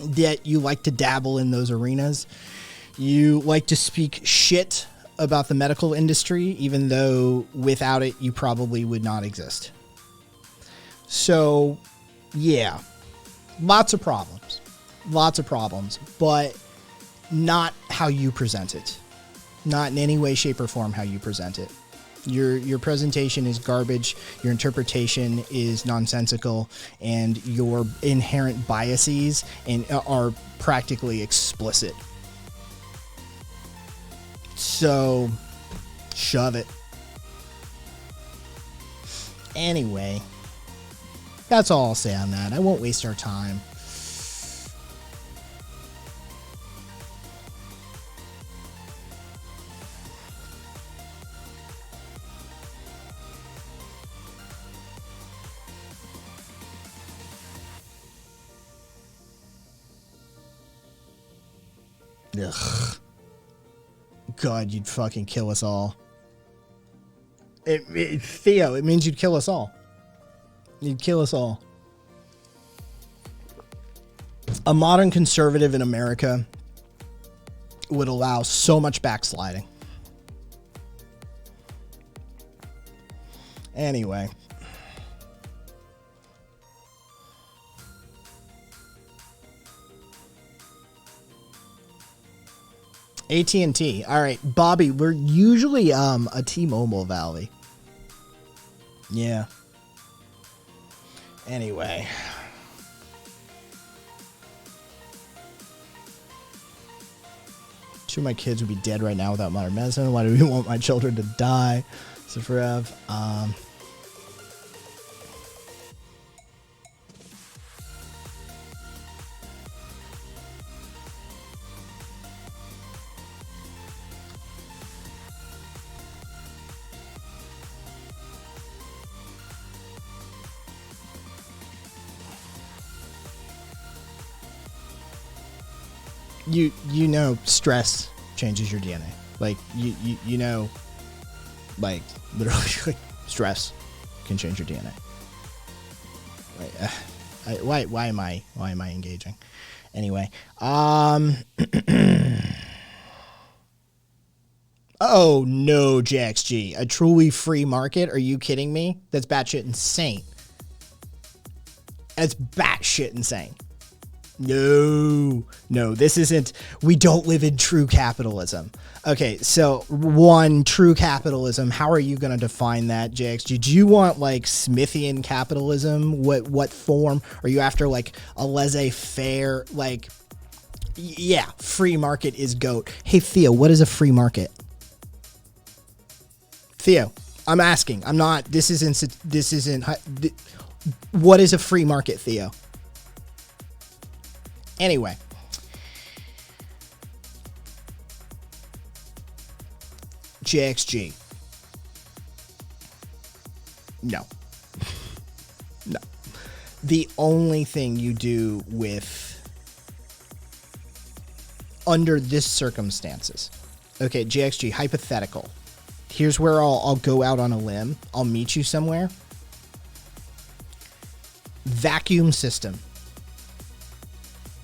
that you like to dabble in those arenas. You like to speak shit about the medical industry, even though without it, you probably would not exist. So, yeah, lots of problems, but not how you present it. Not in any way, shape, or form how you present it. Your presentation is garbage, your interpretation is nonsensical, and your inherent biases are practically explicit. So, shove it. Anyway, that's all I'll say on that. I won't waste our time. Ugh. God, you'd fucking kill us all. Theo, it means you'd kill us all. You'd kill us all. A modern conservative in America would allow so much backsliding. Anyway. AT&T. All right, Bobby, we're usually a T-Mobile Valley. Yeah. Anyway. Two of my kids would be dead right now without modern medicine. Why do we want my children to die? So forever. You know stress changes your DNA. Like you know, like literally like, stress can change your DNA. Wait, why am I engaging? Anyway, oh no, JXG, a truly free market? Are you kidding me? That's batshit insane. That's batshit insane. No, this isn't. We don't live in true capitalism. Okay, so one, true capitalism. How are you going to define that, JXG? Do you want like Smithian capitalism? What form? Are you after like a laissez-faire? Like, yeah, free market is GOAT. Hey Theo, what is a free market? Theo, I'm asking. I'm not. This isn't. What is a free market, Theo? Anyway, JXG. No. The only thing you do with under this circumstances. Okay, JXG, hypothetical. Here's where I'll go out on a limb. I'll meet you somewhere. Vacuum system.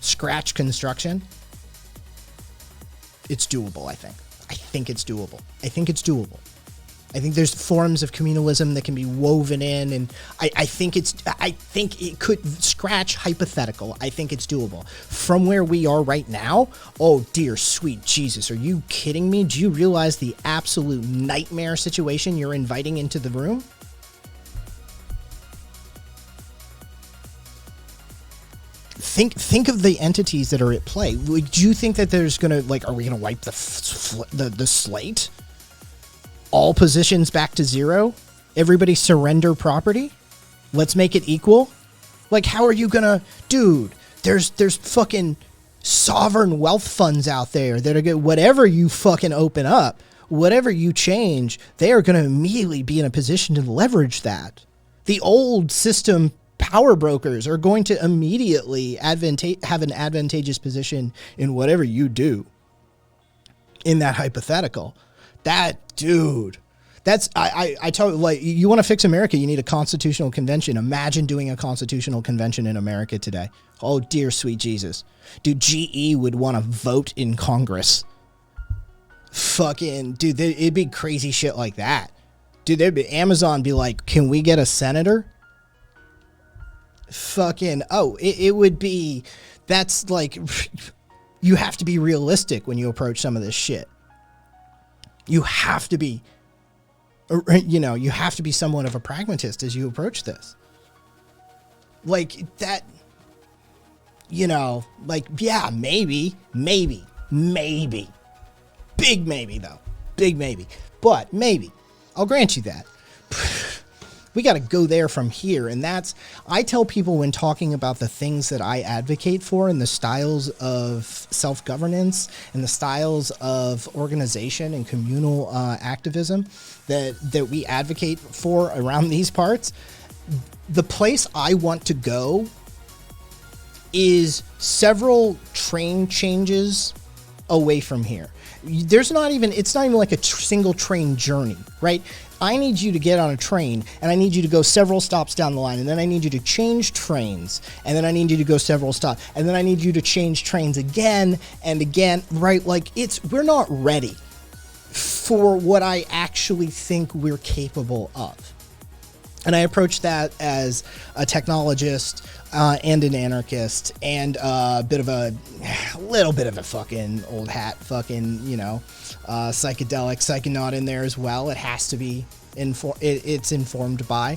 Scratch construction. It's doable, I think. I think it's doable. I think there's forms of communalism that can be woven in, and I think it could scratch hypothetical. I think it's doable. From where we are right now, oh dear sweet Jesus, are you kidding me? Do you realize the absolute nightmare situation you're inviting into the room? Think of the entities that are at play. Do you think that there's gonna, like, are we gonna wipe the slate? All positions back to zero? Everybody surrender property? Let's make it equal? Like, how are you gonna, dude? There's fucking sovereign wealth funds out there that are good. Whatever you fucking open up, whatever you change, they are gonna immediately be in a position to leverage that. The old system power brokers are going to immediately have an advantageous position in whatever you do in that hypothetical. That, dude, that's, I tell you, like, you want to fix America, you need a constitutional convention. Imagine doing a constitutional convention in America today. Oh, dear sweet Jesus. Dude, GE would want to vote in Congress. Fucking, dude, it'd be crazy shit like that. Dude, Amazon be like, can we get a senator? Fucking, oh, it would be, that's like, you have to be realistic when you approach some of this shit. You have to be, you have to be somewhat of a pragmatist as you approach this. Like that, like, yeah, maybe, big maybe though, but maybe, I'll grant you that. We got to go there from here. And that's, I tell people when talking about the things that I advocate for and the styles of self-governance and the styles of organization and communal activism that we advocate for around these parts, the place I want to go is several train changes away from here. It's not even like a single train journey, right? I need you to get on a train, and I need you to go several stops down the line, and then I need you to change trains, and then I need you to go several stops, and then I need you to change trains again and again, right? Like, we're not ready for what I actually think we're capable of. And I approach that as a technologist and an anarchist and a little bit of a fucking old hat, fucking, psychedelic psychonaut in there as well. It has to be, it's informed by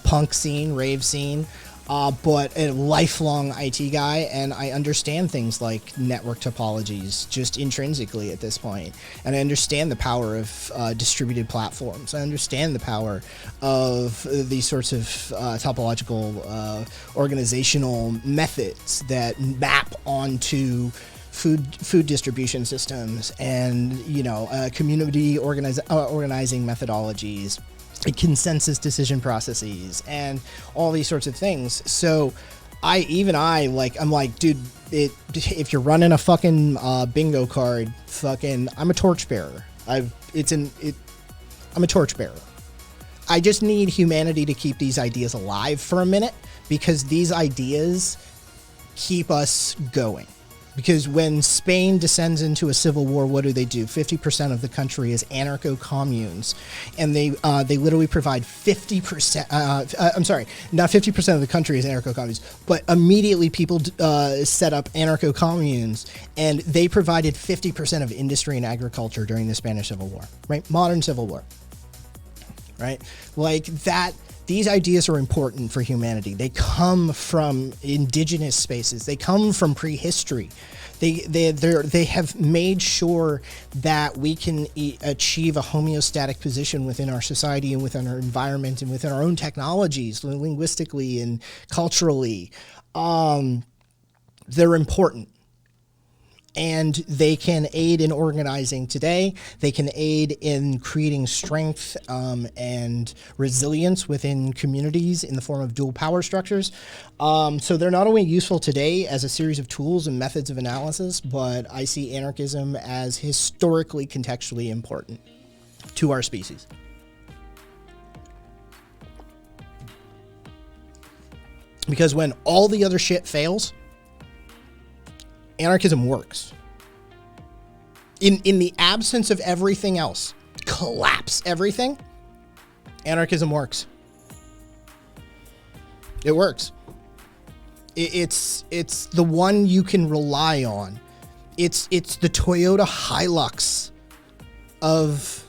punk scene, rave scene, but a lifelong IT guy, and I understand things like network topologies just intrinsically at this point. And I understand the power of distributed platforms. I understand the power of these sorts of topological organizational methods that map onto food distribution systems and, community organizing methodologies, consensus decision processes, and all these sorts of things. So I'm like, dude, if you're running a fucking bingo card, fucking, I'm a torchbearer. I'm a torchbearer. I just need humanity to keep these ideas alive for a minute, because these ideas keep us going. Because when Spain descends into a civil war, what do? 50% of the country is anarcho-communes, and they literally provide 50%. I'm sorry, not 50% of the country is anarcho-communes, but immediately people set up anarcho-communes, and they provided 50% of industry and agriculture during the Spanish Civil War, right? Modern Civil War, right? Like that. These ideas are important for humanity. They come from indigenous spaces. They come from prehistory. They have made sure that we can achieve a homeostatic position within our society and within our environment and within our own technologies, linguistically and culturally. They're important. And they can aid in organizing today. They can aid in creating strength and resilience within communities in the form of dual power structures. So they're not only useful today as a series of tools and methods of analysis, but I see anarchism as historically contextually important to our species. Because when all the other shit fails, anarchism works. In the absence of everything else, collapse everything, anarchism works. It works. It's the one you can rely on. It's the Toyota Hilux of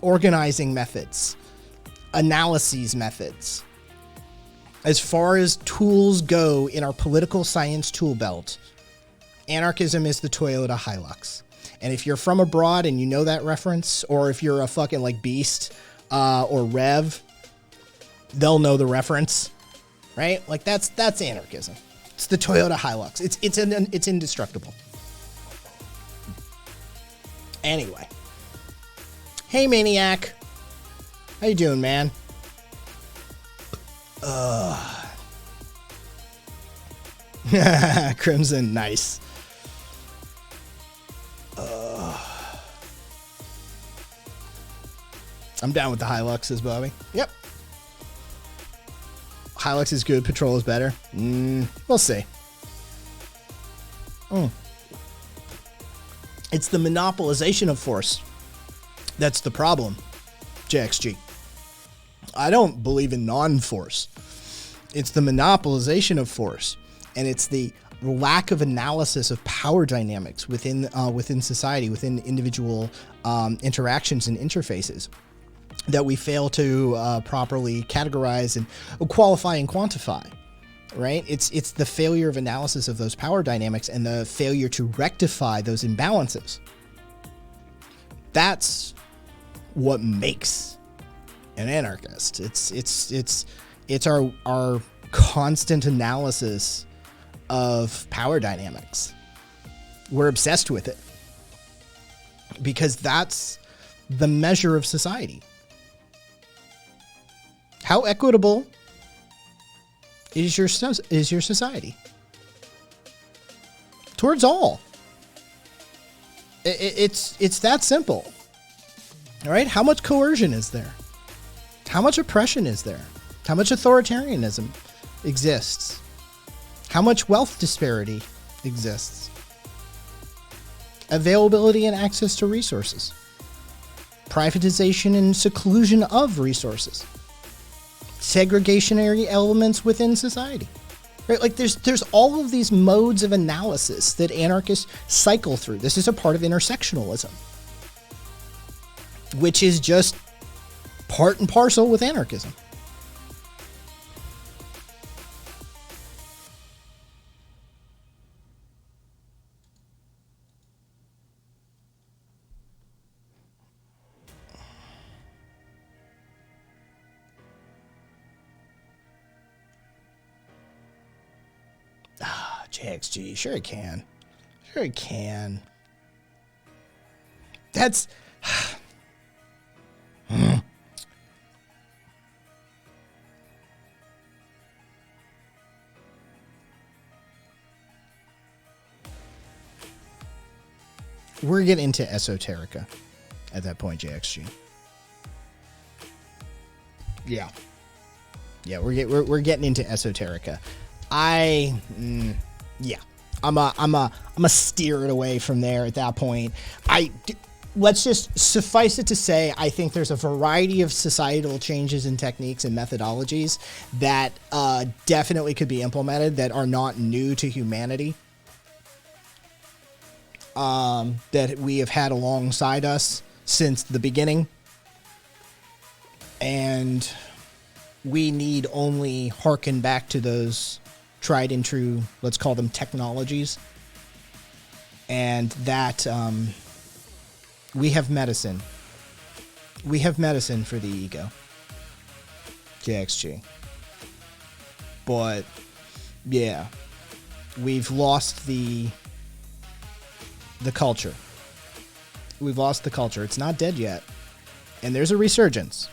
organizing methods, analyses methods. As far as tools go in our political science tool belt, anarchism is the Toyota Hilux. And if you're from abroad and you know that reference, or if you're a fucking like Beast or Rev, they'll know the reference, right? Like that's anarchism. It's the Toyota Hilux. It's indestructible. Anyway, hey Maniac, how you doing, man? Crimson, nice. I'm down with the Hilux, says Bobby. Yep. Hilux is good, Patrol is better. We'll see. It's the monopolization of force that's the problem, JXG. I don't believe in non-force. It's the monopolization of force, and it's the lack of analysis of power dynamics within society, within individual interactions and interfaces, that we fail to properly categorize and qualify and quantify. Right? It's the failure of analysis of those power dynamics and the failure to rectify those imbalances. That's what makes an anarchist. It's our constant analysis of power dynamics. We're obsessed with it because that's the measure of society. How equitable is your society towards all? It's that simple. All right? How much coercion is there? How much oppression is there? How much authoritarianism exists? How much wealth disparity exists? Availability and access to resources. Privatization and seclusion of resources. Segregationary elements within society. Right? Like there's all of these modes of analysis that anarchists cycle through. This is a part of intersectionalism, which is just part and parcel with anarchism. JXG, sure it can. Sure it can. That's... We're getting into esoterica at that point, JXG. Yeah. Yeah, we're getting into esoterica. Yeah, I'm a steer it away from there at that point. Let's just suffice it to say, I think there's a variety of societal changes in techniques and methodologies that definitely could be implemented that are not new to humanity, that we have had alongside us since the beginning. And we need only hearken back to those tried and true, let's call them technologies. And that we have medicine. We have medicine for the ego. JXG. But yeah, we've lost the the culture. We've lost the culture. It's not dead yet. And there's a resurgence.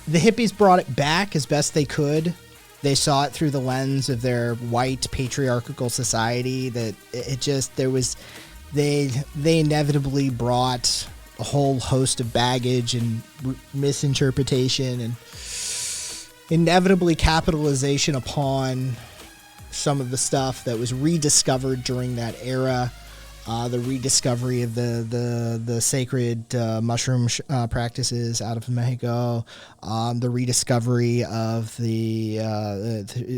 The hippies brought it back as best they could. They saw it through the lens of their white patriarchal society. That it just, there was, they inevitably brought a whole host of baggage and misinterpretation and inevitably capitalization upon some of the stuff that was rediscovered during that era. The rediscovery of the sacred mushroom practices out of Mexico, the rediscovery of the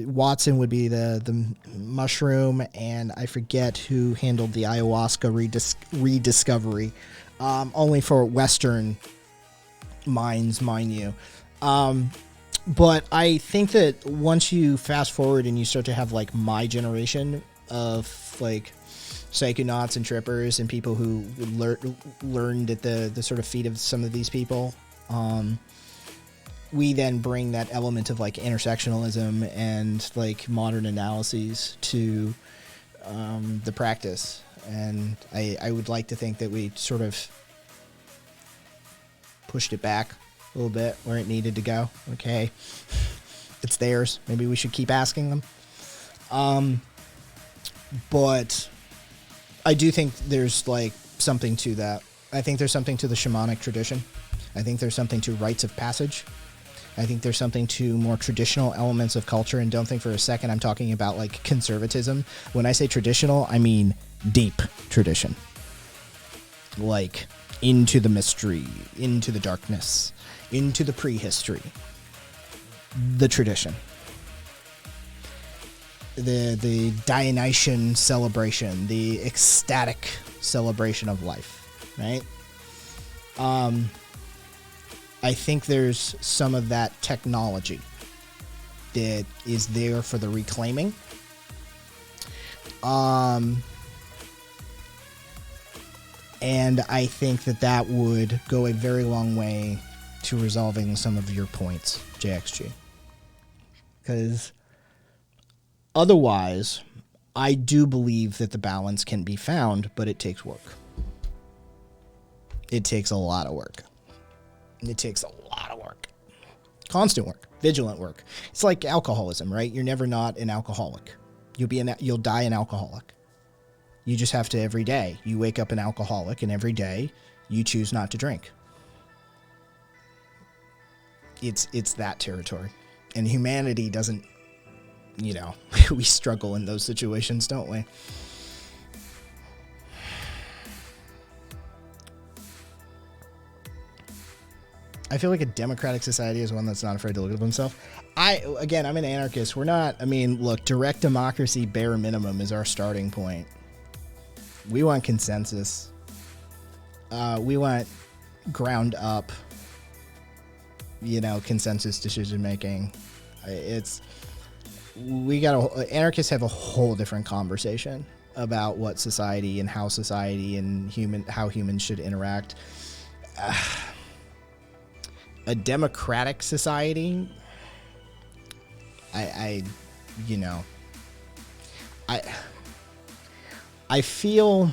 Watson would be the mushroom, and I forget who handled the ayahuasca rediscovery, only for Western minds, mind you. But I think that once you fast forward and you start to have like my generation of like psychonauts and trippers and people who learned at the sort of feet of some of these people, we then bring that element of like intersectionalism and like modern analyses to the practice. And I would like to think that we sort of pushed it back a little bit where it needed to go. Okay, it's theirs. Maybe we should keep asking them. But I do think there's like something to that. I think there's something to the shamanic tradition. I think there's something to rites of passage. I think there's something to more traditional elements of culture. And don't think for a second I'm talking about like conservatism. When I say traditional, I mean deep tradition. Like into the mystery, into the darkness, into the prehistory. The tradition. The Dionysian celebration, the ecstatic celebration of life, right? I think there's some of that technology that is there for the reclaiming. And I think that would go a very long way to resolving some of your points, JXG. Because otherwise, I do believe that the balance can be found, but it takes work. It takes a lot of work. It takes a lot of work. Constant work. Vigilant work. It's like alcoholism, right? You're never not an alcoholic. You'll die an alcoholic. You just have to every day. You wake up an alcoholic, and every day you choose not to drink. It's that territory. And humanity doesn't, we struggle in those situations, don't we? I feel like a democratic society is one that's not afraid to look at themselves. I'm an anarchist. Look, direct democracy, bare minimum, is our starting point. We want consensus. We want ground up, consensus decision making. Anarchists have a whole different conversation about what society and how society and how humans should interact. A democratic society, I feel.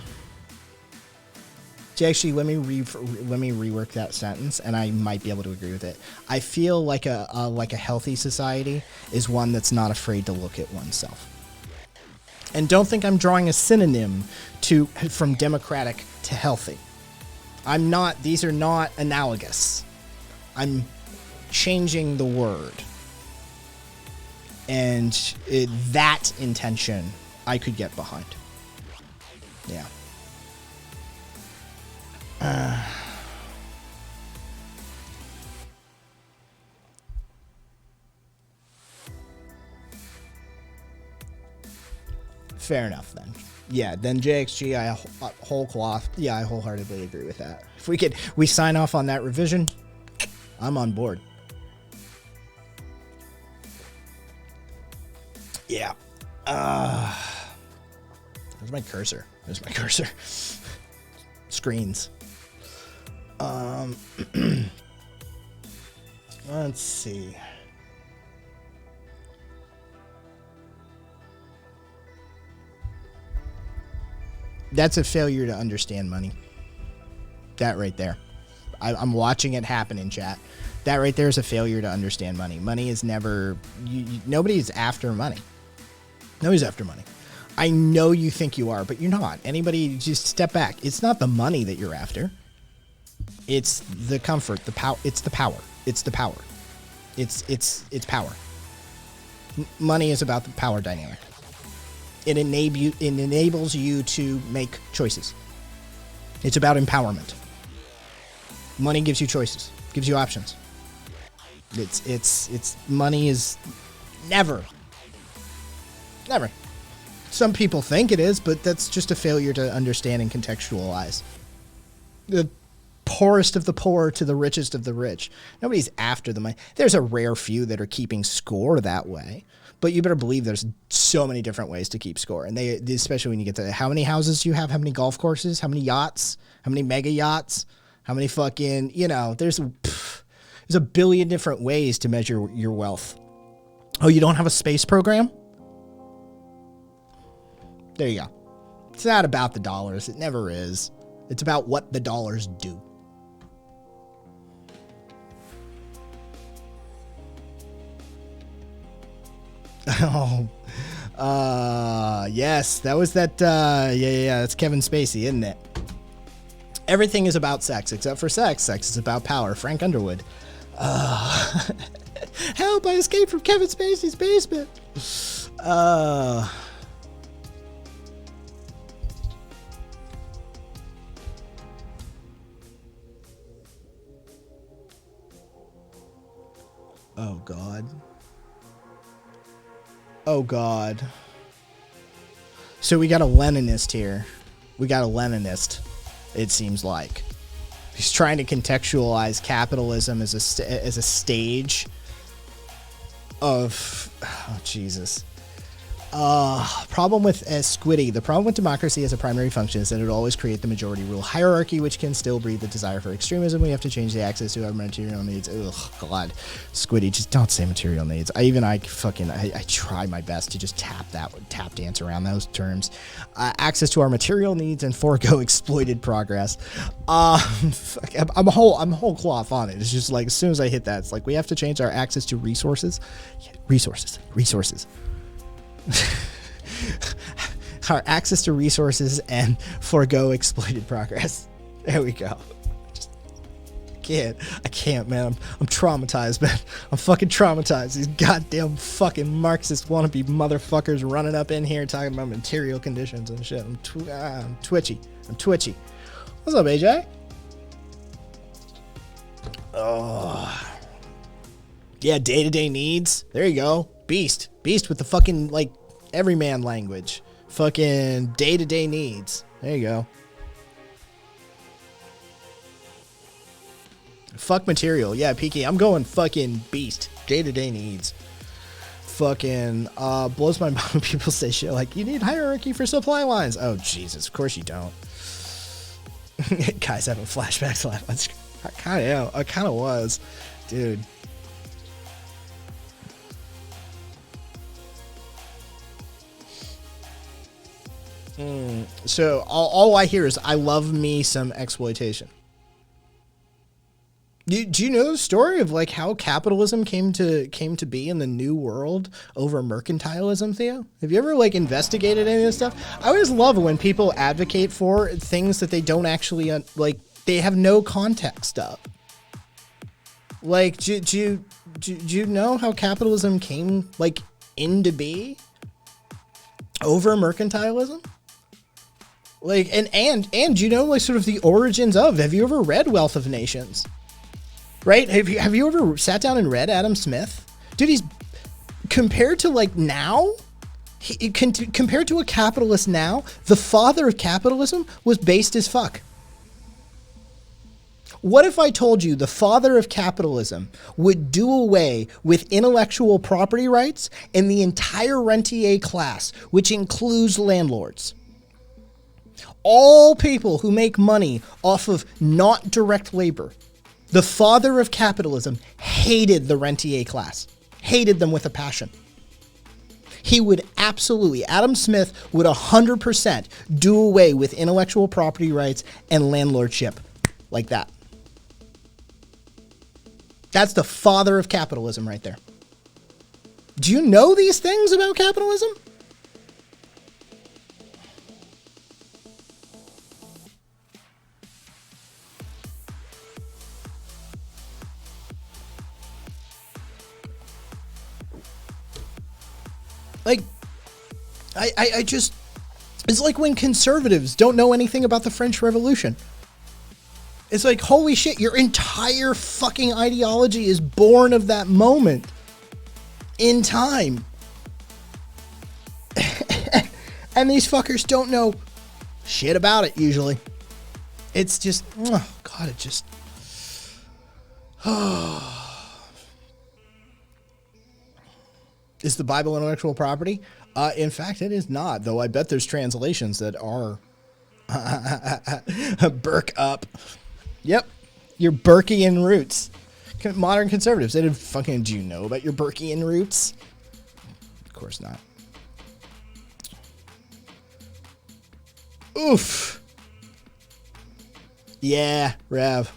Actually, let me rework that sentence, and I might be able to agree with it. I feel like a healthy society is one that's not afraid to look at oneself. And don't think I'm drawing a synonym from democratic to healthy. I'm not. These are not analogous. I'm changing the word. And that intention I could get behind. Yeah. Fair enough then. Yeah, then JXG, I wholeheartedly agree with that. If we sign off on that revision, I'm on board. Yeah. Where's my cursor? Screens. Let's see. That's a failure to understand money. That right there. I'm watching it happen in chat. That right there is a failure to understand money. Money is never... nobody's after money. Nobody's after money. I know you think you are, but you're not. Anybody, just step back. It's not the money that you're after. It's the comfort, the power. It's the power. It's the power. It's power. Money is about the power dynamic. It enables you to make choices. It's about empowerment. Money gives you choices, gives you options. It's money is never. Some people think it is, but that's just a failure to understand and contextualize. The poorest of the poor to the richest of the rich. Nobody's after the money. There's a rare few that are keeping score that way, but you better believe there's so many different ways to keep score. And they, especially when you get to how many houses do you have, how many golf courses, how many yachts, how many mega yachts, how many fucking, there's a billion different ways to measure your wealth. Oh, you don't have a space program? There you go. It's not about the dollars. It never is. It's about what the dollars do. Yes, that was that. Yeah, that's Kevin Spacey, isn't it? Everything is about sex except for sex. Sex is about power. Frank Underwood. Help! I escaped from Kevin Spacey's basement. Oh, God. Oh, God. So we got a Leninist here. We got a Leninist, it seems like. He's trying to contextualize capitalism as a stage of... Oh, Jesus. Problem with Squiddy. The problem with democracy as a primary function is that it always creates the majority rule hierarchy, which can still breed the desire for extremism. We have to change the access to our material needs. Ugh, God. Squiddy, just don't say material needs. I try my best to just tap dance around those terms. Access to our material needs and forego exploited progress. I'm whole cloth on it. It's just like, as soon as I hit that, it's like, we have to change our access to resources. Resources. Our access to resources and forego exploited progress. There we go. I can't, man. I'm traumatized, man. I'm fucking traumatized. These goddamn fucking Marxist wannabe motherfuckers running up in here talking about material conditions and shit. I'm twitchy. What's up, AJ? Oh. Yeah, day-to-day needs. There you go. Beast with the fucking, like, everyman language. Fucking day-to-day needs. There you go. Fuck material. Yeah, Peaky. I'm going fucking beast. Day-to-day needs. Fucking blows my mind when people say shit like, you need hierarchy for supply lines. Oh, Jesus. Of course you don't. Guys having flashbacks last. I kind of was. Dude. So all I hear is I love me some exploitation. Do you know the story of like how capitalism came to be in the new world over mercantilism, Theo? Have you ever like investigated any of this stuff? I always love when people advocate for things that they don't actually like. They have no context of. Like, do you know how capitalism came like into be over mercantilism? Like, and you know, like sort of the origins of, have you ever read Wealth of Nations? Right? Have you ever sat down and read Adam Smith? Dude, he's compared to like now, compared to a capitalist now, the father of capitalism was based as fuck. What if I told you the father of capitalism would do away with intellectual property rights and the entire rentier class, which includes landlords? All people who make money off of not direct labor. The father of capitalism hated the rentier class, hated them with a passion. He would absolutely, Adam Smith would 100% do away with intellectual property rights and landlordship like that. That's the father of capitalism right there. Do you know these things about capitalism? Like, I just, it's like when conservatives don't know anything about the French Revolution. It's like, holy shit, your entire fucking ideology is born of that moment in time. And these fuckers don't know shit about it usually. It's just, oh God, it just, Is the Bible intellectual property? In fact, it is not, though I bet there's translations that are Burke up. Yep, your Burkean roots. Modern conservatives, they didn't fucking, do you know about your Burkean roots? Of course not. Oof. Yeah, Rev.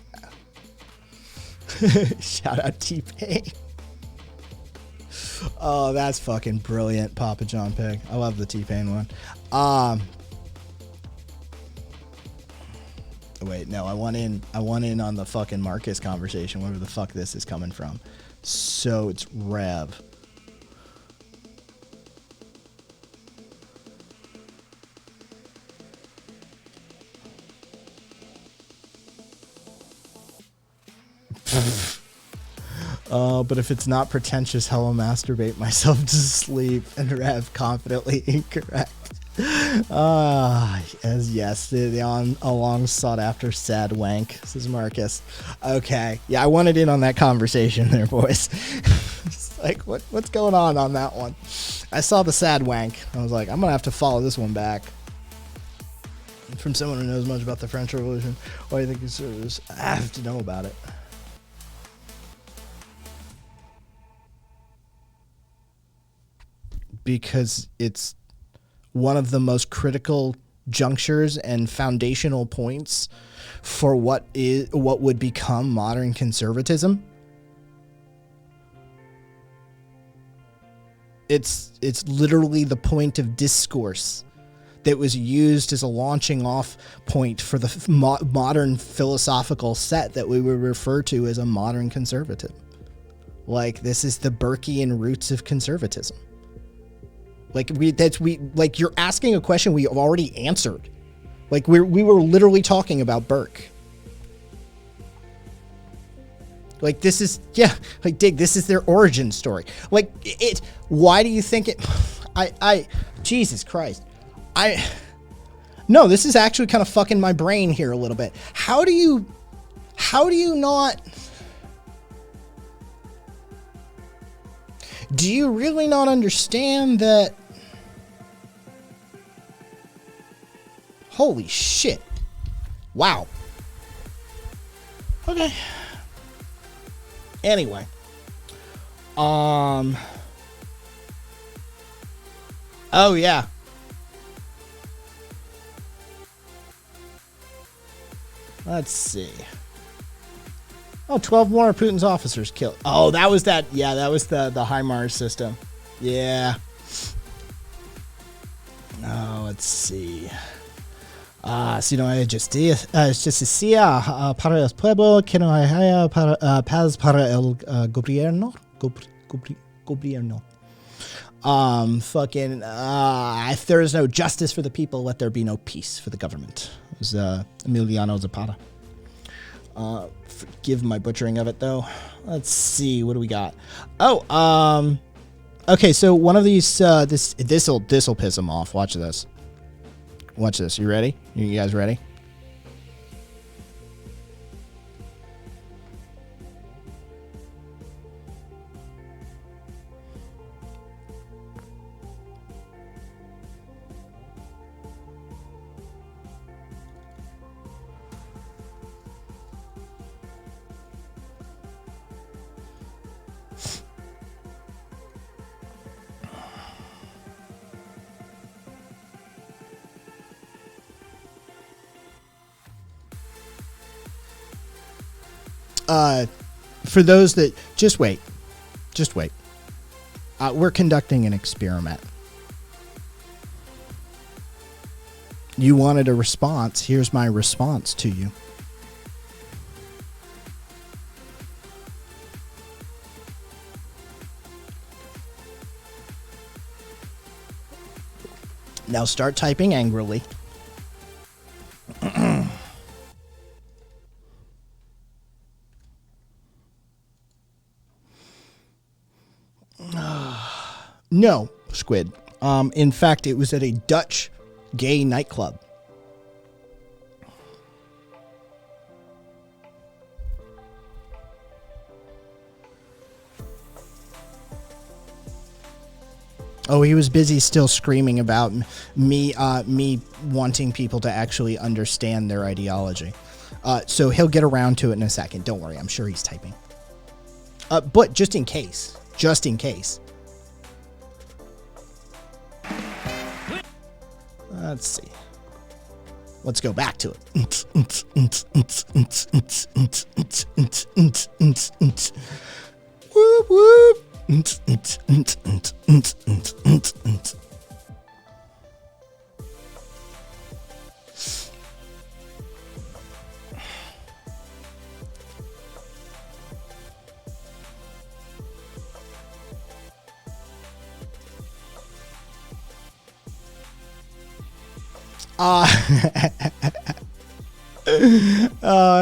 Shout out T-Pain. Oh, that's fucking brilliant, Papa John Pig. I love the T-Pain one. Wait, no, I want in on the fucking Marcus conversation, wherever the fuck this is coming from. So it's Rev. But if it's not pretentious, how I'll masturbate myself to sleep, and Rev confidently incorrect. As yes, the long sought after sad wank, says Marcus. Okay, yeah, I wanted in on that conversation there, boys. It's like, what's going on that one? I saw the sad wank. I was like, I'm gonna have to follow this one back. From someone who knows much about the French Revolution, why do you think conservatives have to know about it? Because it's one of the most critical junctures and foundational points for what would become modern conservatism. It's literally the point of discourse that was used as a launching off point for the modern philosophical set that we would refer to as a modern conservative. Like, this is the Burkean roots of conservatism. Like, you're asking a question we have already answered. Like, we were literally talking about Burke. Like, this is, yeah, like, dig, this is their origin story. Like, why do you think it, Jesus Christ. No, this is actually kind of fucking my brain here a little bit. How do you not, do you really not understand that? Holy shit. Wow. Okay. Anyway. Oh yeah. Let's see. Oh, 12 more of Putin's officers killed. Oh, that was that. Yeah, that was the HIMARS system. Yeah. Oh, let's see. Si no hay justicia para el pueblo, que no haya paz para el gobierno. Gobierno. If there is no justice for the people, let there be no peace for the government. It was Emiliano Zapata. Forgive my butchering of it, though. Let's see, what do we got? Oh, okay. So one of these, this'll piss him off. Watch this. Watch this. You ready? You guys ready? For those that just wait. We're conducting an experiment. You wanted a response. Here's my response to you. Now start typing angrily. No, Squid. In fact, it was at a Dutch gay nightclub. Oh, he was busy still screaming about me wanting people to actually understand their ideology. So he'll get around to it in a second. Don't worry. I'm sure he's typing. But just in case. Let's see. Let's go back to it. Whoop, whoop.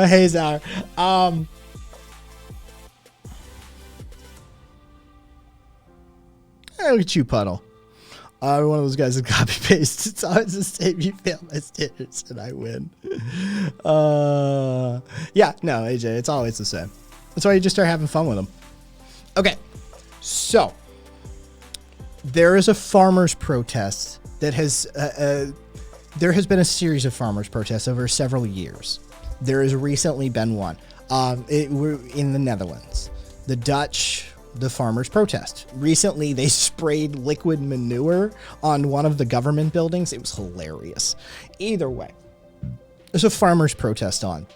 Hey, Zar. Look at you, Puddle. One of those guys that copy paste. It's always the same. You fail my standards and I win. Yeah, no, AJ, it's always the same. That's why you just start having fun with them. Okay, so there is a farmers' protest that has. There has been a series of farmers' protests over several years. There has recently been one. We're in the Netherlands. The Dutch. The farmers' protest. Recently, they sprayed liquid manure on one of the government buildings. It was hilarious. Either way, there's a farmers' protest on.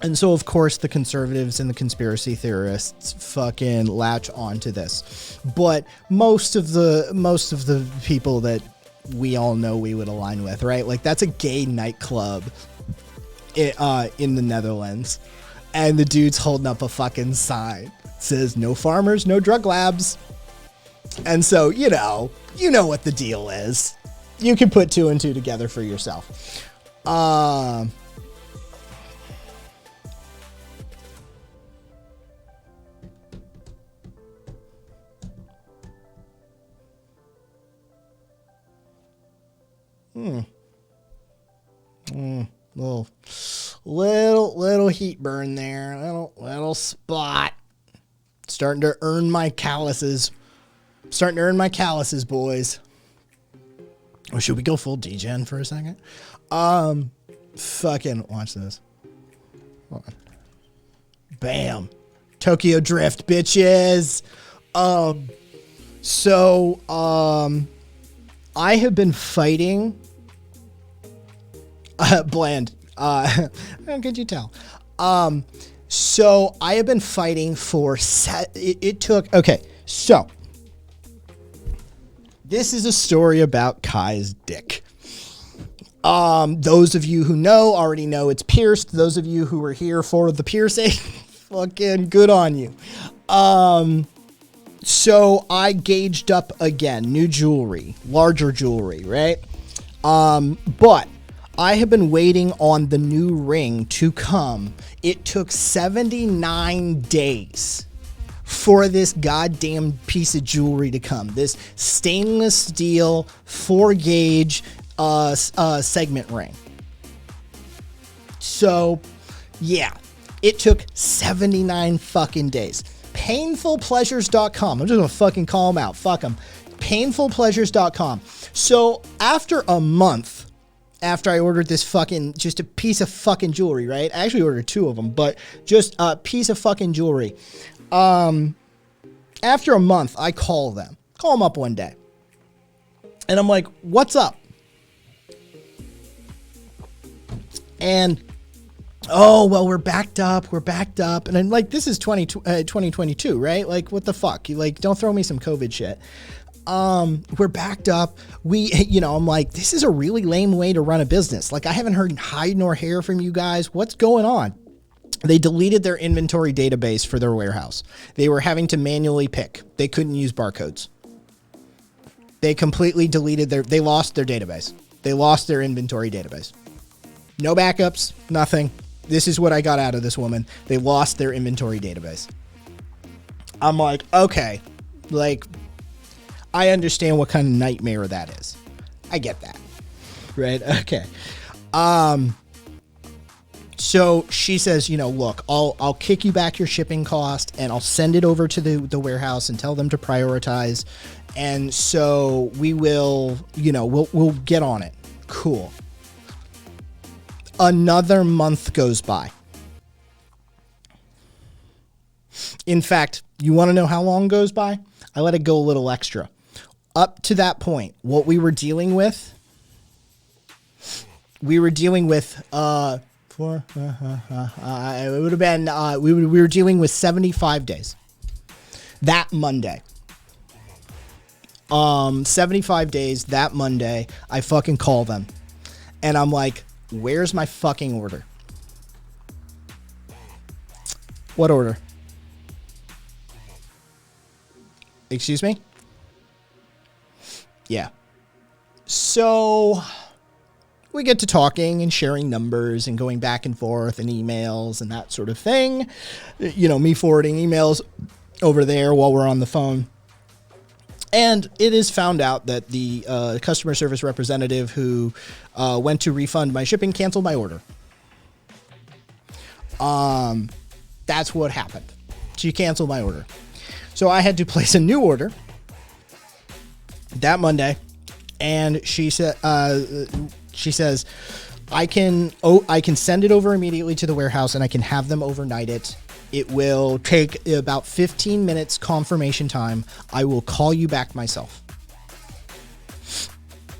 And so, of course, the conservatives and the conspiracy theorists fucking latch onto this. But most of the people that we all know we would align with, right? Like, that's a gay nightclub in the Netherlands. And the dude's holding up a fucking sign. Says no farmers, no drug labs. And so, you know what the deal is. You can put two and two together for yourself. Little heat burn there. Little spot. Starting to earn my calluses, boys. Or should we go full degen for a second? Fucking watch this. Hold on. Bam. Tokyo Drift, bitches. So I have been fighting Bland. How could you tell? So I have been fighting for it took. Okay, so this is a story about Kai's dick. Those of you who know already know it's pierced. Those of you who were here for the piercing, fucking good on you. So I gauged up again, new jewelry, larger jewelry, right? But I have been waiting on the new ring to come. It took 79 days for this goddamn piece of jewelry to come. This stainless steel 4-gauge segment ring. So, yeah, it took 79 fucking days. Painfulpleasures.com. I'm just gonna fucking call them out. Fuck them. Painfulpleasures.com. So, after a month, after I ordered this fucking, just a piece of fucking jewelry, right? I actually ordered 2 of them, but just a piece of fucking jewelry. After a month, I call them up one day. And I'm like, what's up? And oh, well, we're backed up. And I'm like, this is 2022, right? Like, what the fuck? You like, don't throw me some COVID shit. We're backed up. I'm like, this is a really lame way to run a business. Like, I haven't heard hide nor hair from you guys. What's going on? They deleted their inventory database for their warehouse. They were having to manually pick. They couldn't use barcodes. They completely deleted they lost their database. They lost their inventory database. No backups, nothing. This is what I got out of this woman. They lost their inventory database. I'm like, okay, like, I understand what kind of nightmare that is. I get that, right? Okay. So she says, look, I'll kick you back your shipping cost and I'll send it over to the warehouse and tell them to prioritize. And so we will, we'll get on it. Cool. Another month goes by. In fact, you want to know how long goes by? I let it go a little extra. Up to that point, what we were dealing with, it would have been, we were dealing with 75 days. That Monday. 75 days, that Monday, I fucking call them. And I'm like, where's my fucking order? What order? Excuse me? Yeah. So we get to talking and sharing numbers and going back and forth and emails and that sort of thing. Me forwarding emails over there while we're on the phone. And it is found out that the customer service representative who went to refund my shipping canceled my order. That's what happened. She canceled my order. So I had to place a new order that Monday. And she says, I can send it over immediately to the warehouse and I can have them overnight it. It will take about 15 minutes confirmation time. I will call you back myself.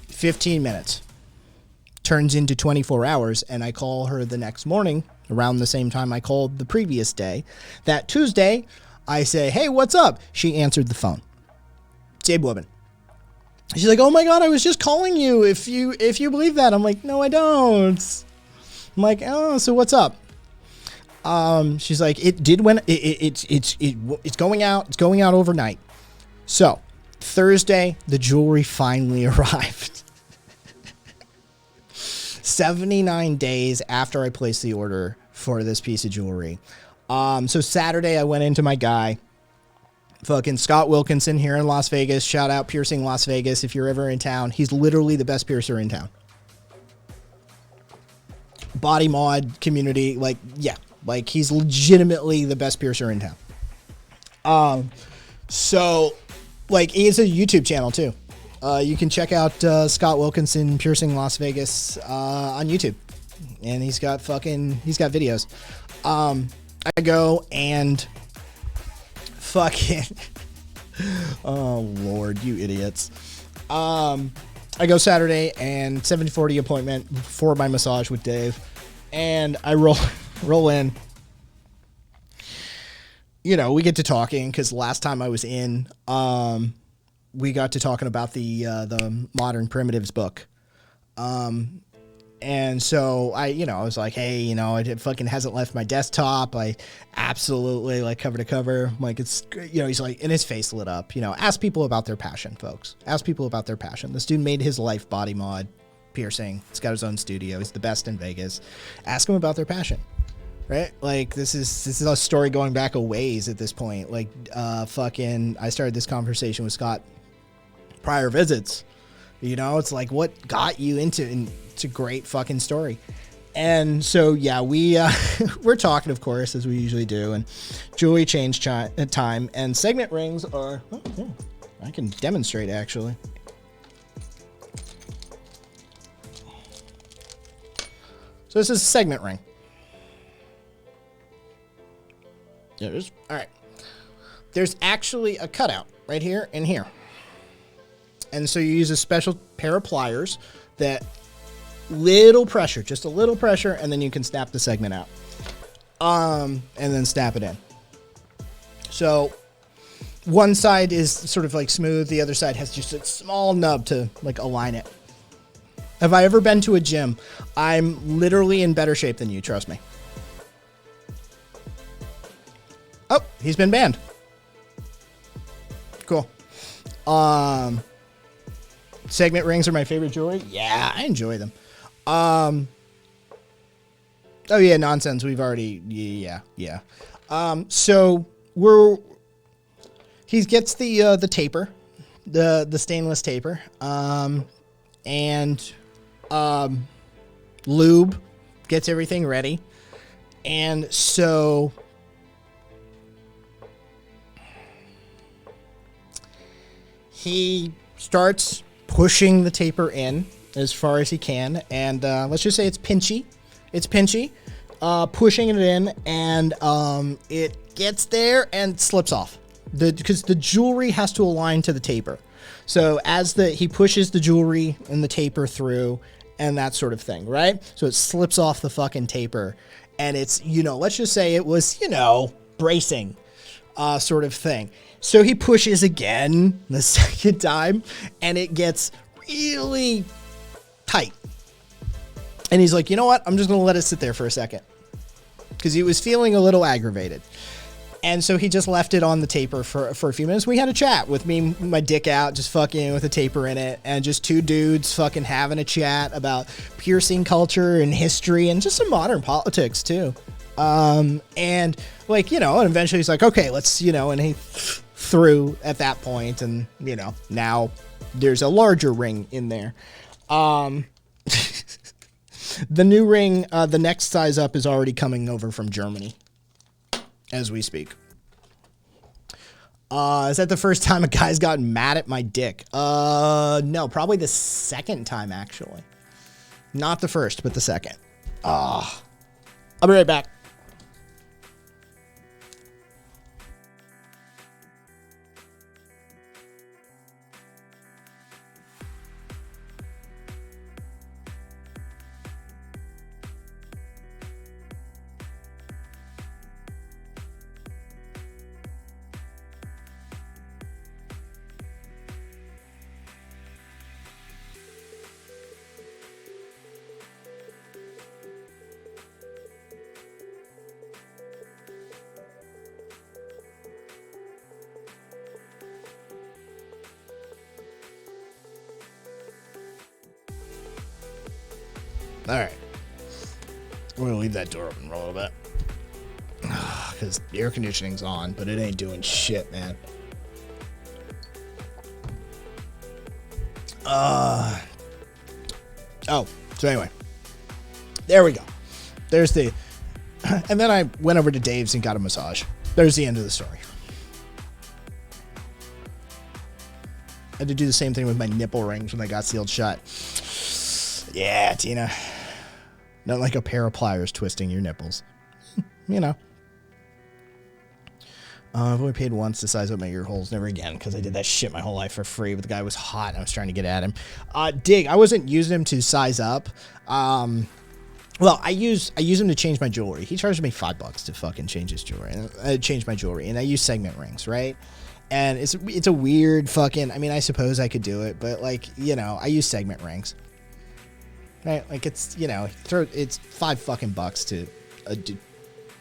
15 minutes turns into 24 hours, and I call her the next morning around the same time I called the previous day. That Tuesday, I say, hey, what's up? She answered the phone. Same woman. She's like, oh my God, I was just calling you if you believe that. I'm like, no, I don't. I'm like, oh, so what's up? She's like, it's going out. It's going out overnight. So Thursday, the jewelry finally arrived. 79 days after I placed the order for this piece of jewelry. So Saturday I went into my guy, fucking Scott Wilkinson here in Las Vegas. Shout out Piercing Las Vegas. If you're ever in town, he's literally the best piercer in town. Body mod community. Like, yeah. Like, he's legitimately the best piercer in town. So, like, he has a YouTube channel, too. You can check out Scott Wilkinson Piercing Las Vegas on YouTube. And he's got videos. I go and fucking... oh, Lord, you idiots. I go Saturday and 7:40 appointment for my massage with Dave. And I roll in. We get to talking because last time I was in, we got to talking about the Modern Primitives book. And so I was like, hey, it fucking hasn't left my desktop. I absolutely like cover to cover. Like, it's, he's like, and his face lit up, ask people about their passion, folks. Ask people about their passion. This dude made his life body mod piercing. He's got his own studio. He's the best in Vegas. Ask them about their passion. Right? Like, this is a story going back a ways at this point. Like, I started this conversation with Scott prior visits. It's like, what got you into, and it's a great fucking story. And so, yeah, we're talking, of course, as we usually do, and jewelry change time, and segment rings are, I can demonstrate, actually. So this is a segment ring. There it is. All right. There's actually a cutout right here and here. And so you use a special pair of pliers that little pressure, just a little pressure, and then you can snap the segment out. And then snap it in. So one side is sort of like smooth. The other side has just a small nub to like align it. Have I ever been to a gym? I'm literally in better shape than you, trust me. Oh, he's been banned. Cool. Segment rings are my favorite jewelry. Yeah, I enjoy them. Oh yeah, nonsense. We've already, yeah. So he gets the taper, the stainless taper, and lube, gets everything ready. And so he starts pushing the taper in as far as he can, and let's just say it's pinchy. Pushing it in, and it gets there and slips off. Because the jewelry has to align to the taper. So as he pushes the jewelry and the taper through and that sort of thing, right? So it slips off the fucking taper, and it's, let's just say it was, bracing sort of thing. So he pushes again the second time, and it gets really tight. And he's like, you know what? I'm just going to let it sit there for a second. Because he was feeling a little aggravated. And so he just left it on the taper for a few minutes. We had a chat with me, my dick out, just fucking with a taper in it. And just two dudes fucking having a chat about piercing culture and history and just some modern politics too. And like, and eventually he's like, okay, let's, and he threw at that point. And, now there's a larger ring in there. The new ring, the next size up is already coming over from Germany as we speak. Is that the first time a guy's gotten mad at my dick? No, probably the second time, actually. Not the first, but the second. I'll be right back. All right. We're going to leave that door open for a little bit. Because the air conditioning's on, but it ain't doing shit, man. So anyway. There we go. There's the... And then I went over to Dave's and got a massage. There's the end of the story. I had to do the same thing with my nipple rings when they got sealed shut. Yeah, Tina. Not like a pair of pliers twisting your nipples. I've only paid once to size up my ear holes. Never again, because I did that shit my whole life for free, but the guy was hot and I was trying to get at him. Dig, I wasn't using him to size up. Well, I use him to change my jewelry. He charged me $5 to fucking change his jewelry. Change my jewelry, and I use segment rings, right? And it's a weird fucking... I mean, I suppose I could do it, but like, I use segment rings. Right, like it's it's $5 to a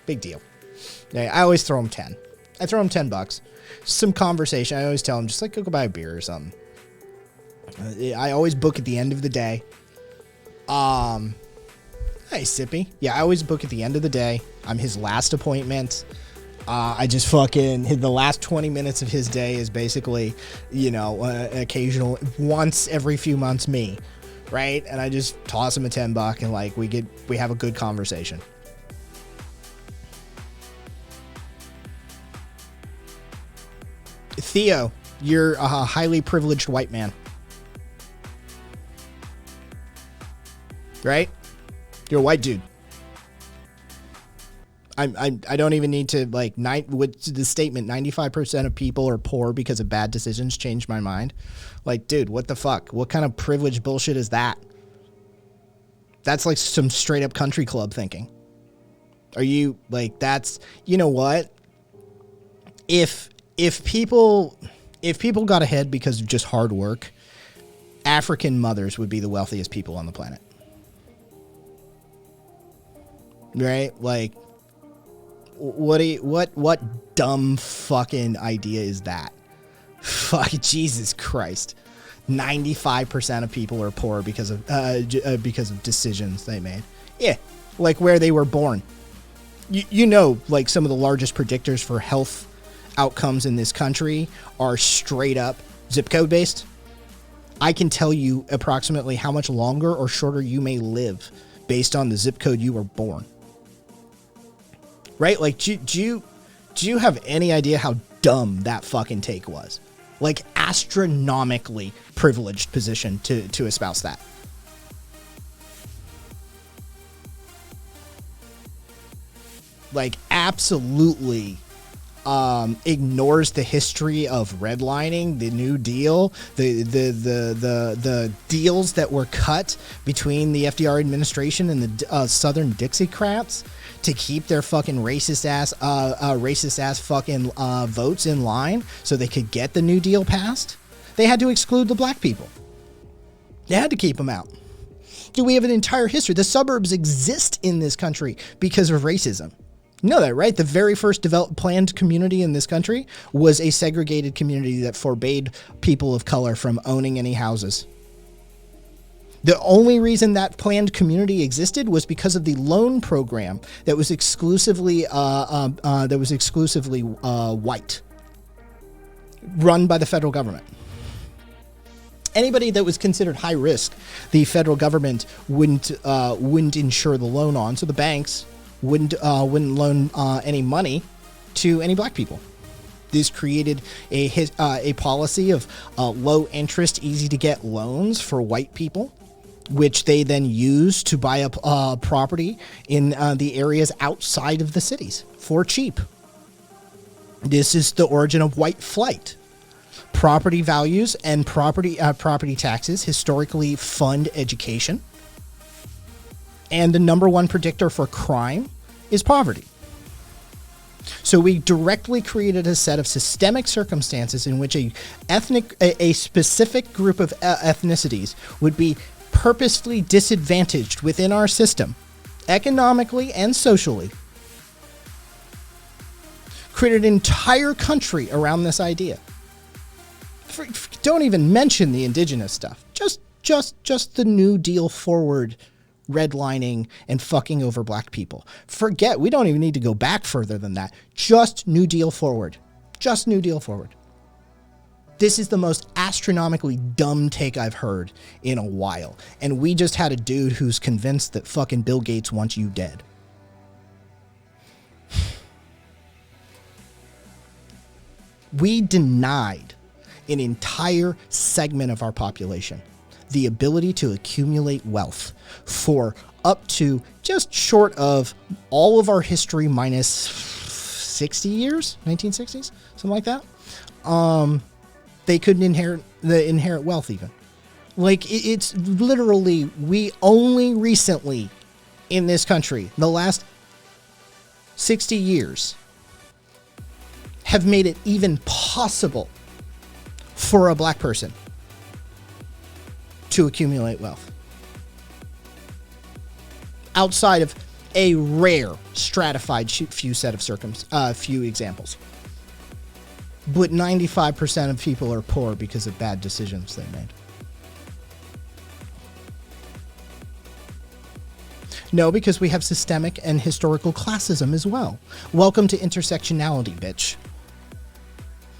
big deal. Yeah, I always throw him 10. I throw him $10. Some conversation. I always tell him just like go buy a beer or something. I always book at the end of the day. Hey Sippy. Yeah, I always book at the end of the day. I'm his last appointment. I just fucking the last 20 minutes of his day is basically, occasional once every few months me. Right? And I just toss him a $10 and like we have a good conversation. Theo, you're a highly privileged white man. Right? You're a white dude. I don't even need to with the statement 95% of people are poor because of bad decisions changed my mind. Like, dude, what the fuck? What kind of privileged bullshit is that? That's like some straight up country club thinking. Are you like, that's, you know what? If people got ahead because of just hard work, African mothers would be the wealthiest people on the planet. Right? Like, what dumb fucking idea is that? Fuck, Jesus Christ. 95% of people are poor because of decisions they made. Yeah, like where they were born. You know, like some of the largest predictors for health outcomes in this country are straight up zip code based. I can tell you approximately how much longer or shorter you may live based on the zip code you were born. Right? Like, do you have any idea how dumb that fucking take was? Like, astronomically privileged position to espouse that. Like, absolutely ignores the history of redlining, the New Deal, the deals that were cut between the FDR administration and the Southern Dixiecrats to keep their fucking racist ass fucking votes in line so they could get the New Deal passed. They had to exclude the black people. They had to keep them out. Do we have an entire history? The suburbs exist in this country because of racism. You know that, right? The very first planned community in this country was a segregated community that forbade people of color from owning any houses. The only reason that planned community existed was because of the loan program that was exclusively white, run by the federal government. Anybody that was considered high risk, the federal government wouldn't insure the loan on, so the banks wouldn't loan any money to any black people. This created a policy of low interest, easy to get loans for white people, which they then use to buy up property in the areas outside of the cities for cheap. This is the origin of white flight. Property values and property taxes historically fund education. And the number one predictor for crime is poverty. So we directly created a set of systemic circumstances in which a specific group of ethnicities would be purposefully disadvantaged within our system, economically and socially. Created an entire country around this idea. Don't even mention the indigenous stuff. Just the New Deal forward redlining and fucking over black people. Forget, we don't even need to go back further than that. Just New Deal forward. Just New Deal forward. This is the most astronomically dumb take I've heard in a while. And we just had a dude who's convinced that fucking Bill Gates wants you dead. We denied an entire segment of our population the ability to accumulate wealth for up to just short of all of our history minus 60 years, 1960s, something like that. They couldn't inherit wealth even. Like, it's literally, we only recently in this country, the last 60 years, have made it even possible for a black person to accumulate wealth. Outside of a rare, stratified few examples. But 95% of people are poor because of bad decisions they made. No, because we have systemic and historical classism as well. Welcome to intersectionality, bitch.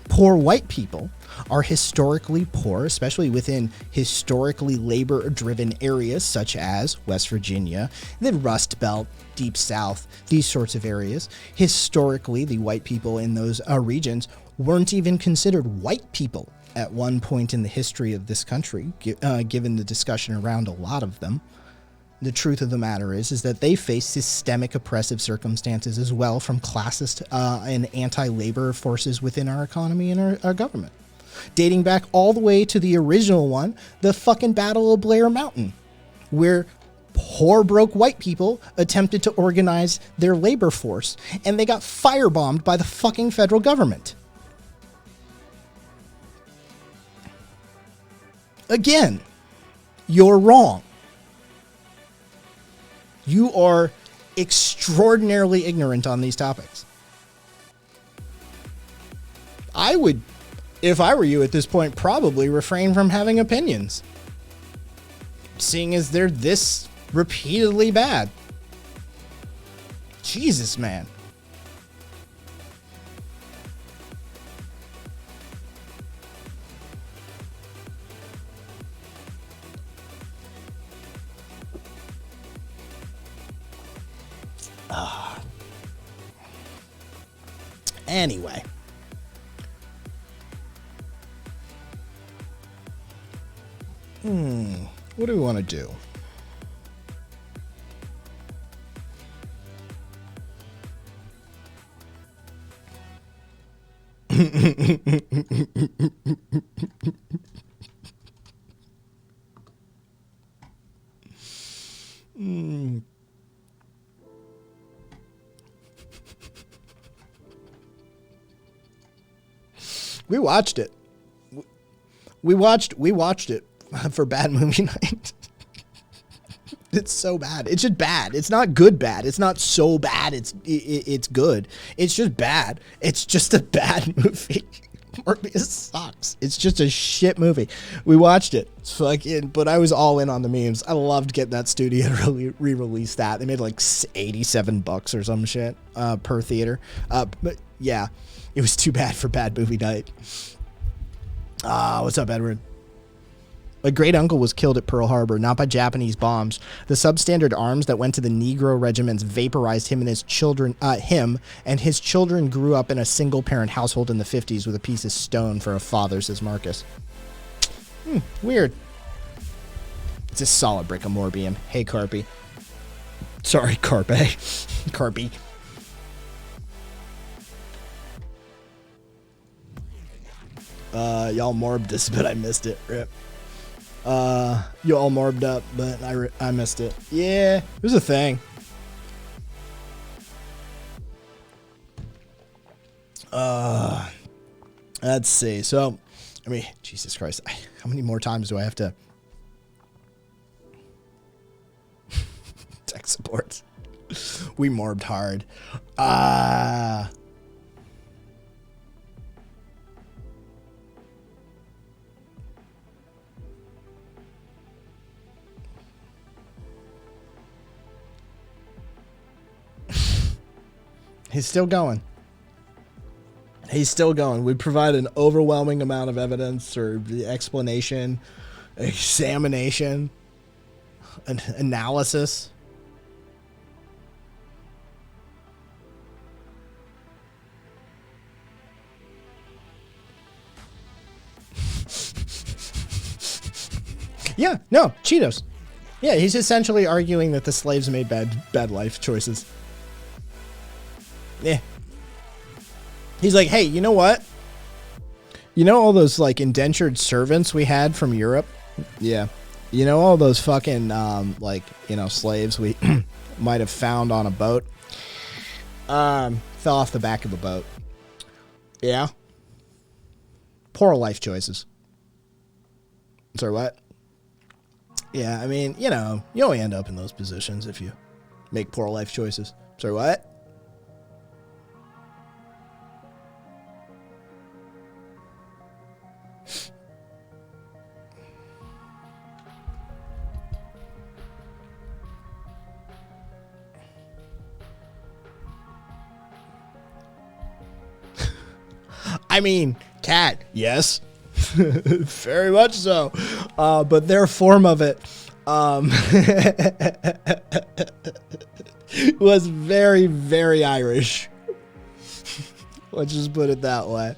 Poor white people are historically poor, especially within historically labor-driven areas such as West Virginia, the Rust Belt, Deep South, these sorts of areas. Historically, the white people in those regions weren't even considered white people at one point in the history of this country, given the discussion around a lot of them. The truth of the matter is that they face systemic oppressive circumstances as well from classist and anti-labor forces within our economy and our government. Dating back all the way to the original one, the fucking Battle of Blair Mountain, where poor broke white people attempted to organize their labor force, and they got firebombed by the fucking federal government. Again, you're wrong. You are extraordinarily ignorant on these topics. I would, if I were you at this point, probably refrain from having opinions, seeing as they're this repeatedly bad. Jesus, man. Anyway. What do we want to do? We watched it. We watched it for bad movie night. It's so bad. It's just bad. It's not good bad. It's not so bad it's good. It's just bad. It's just a bad movie. Morbius sucks. It's just a shit movie. We watched it. It's fucking, but I was all in on the memes. I loved getting that studio to re-release that. They made like $87 or some shit per theater. But yeah, it was too bad for bad movie night. What's up, Edward? A great uncle was killed at Pearl Harbor, not by Japanese bombs. The substandard arms that went to the Negro regiments vaporized him and his children. Him and his children grew up in a single-parent household in the 50s with a piece of stone for a father, says Marcus. Weird. It's a solid brick of morbium. Hey, Carpy. Sorry, Carpe. Carpy. Y'all morbed this, but I missed it. Rip. You all morbed up, but I missed it. Yeah, it was a thing. Let's see. So, I mean, Jesus Christ, how many more times do I have to tech support? We morbed hard. He's still going. He's still going. We provide an overwhelming amount of evidence or explanation, examination, an analysis. Yeah, no, Cheetos. Yeah, he's essentially arguing that the slaves made bad life choices. Yeah. He's like, hey, you know what? You know all those like indentured servants we had from Europe? Yeah. You know all those fucking slaves we might have found on a boat? Fell off the back of a boat. Yeah. Poor life choices. Sorry, what? Yeah, I mean, you only end up in those positions if you make poor life choices. Sorry, what? I mean, cat, yes. Very much so. But their form of it was very, very Irish. Let's just put it that way.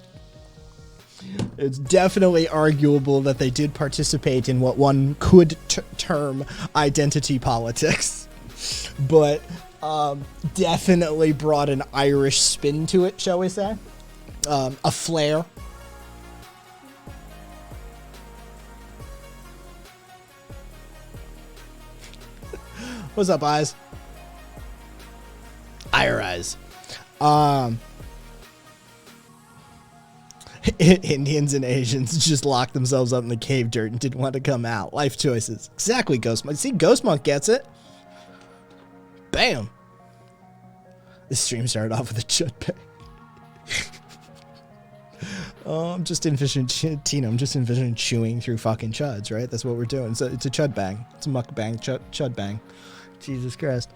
It's definitely arguable that they did participate in what one could term identity politics. But definitely brought an Irish spin to it, shall we say. A flair. What's up, Eyes? Eyes. Indians and Asians just locked themselves up in the cave dirt and didn't want to come out. Life choices. Exactly, Ghost Monk. See, Ghost Monk gets it. Bam. This stream started off with a chud bang. Oh, I'm just envisioning, Tina, I'm just envisioning chewing through fucking chuds, right? That's what we're doing. So it's a chud bang. It's a mukbang, chud bang. Jesus Christ.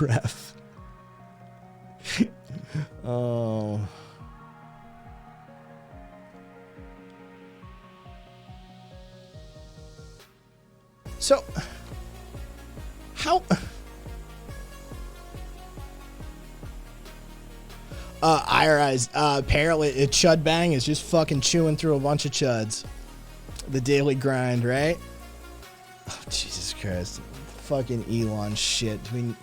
Ref. Oh. So, how... Eyes. Apparently, a chud bang is just fucking chewing through a bunch of chuds. The daily grind, right? Oh, Jesus Christ. Fucking Elon shit. I mean,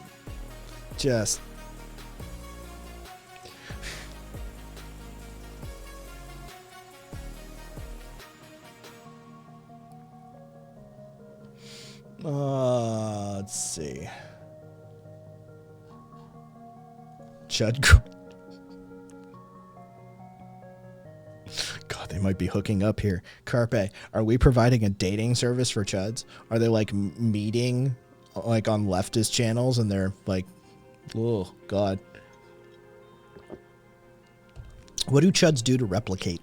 just... let's see. Chud grind. God, they might be hooking up here. Carpe, are we providing a dating service for chuds? Are they like meeting like on leftist channels and they're like, oh God. What do chuds do to replicate?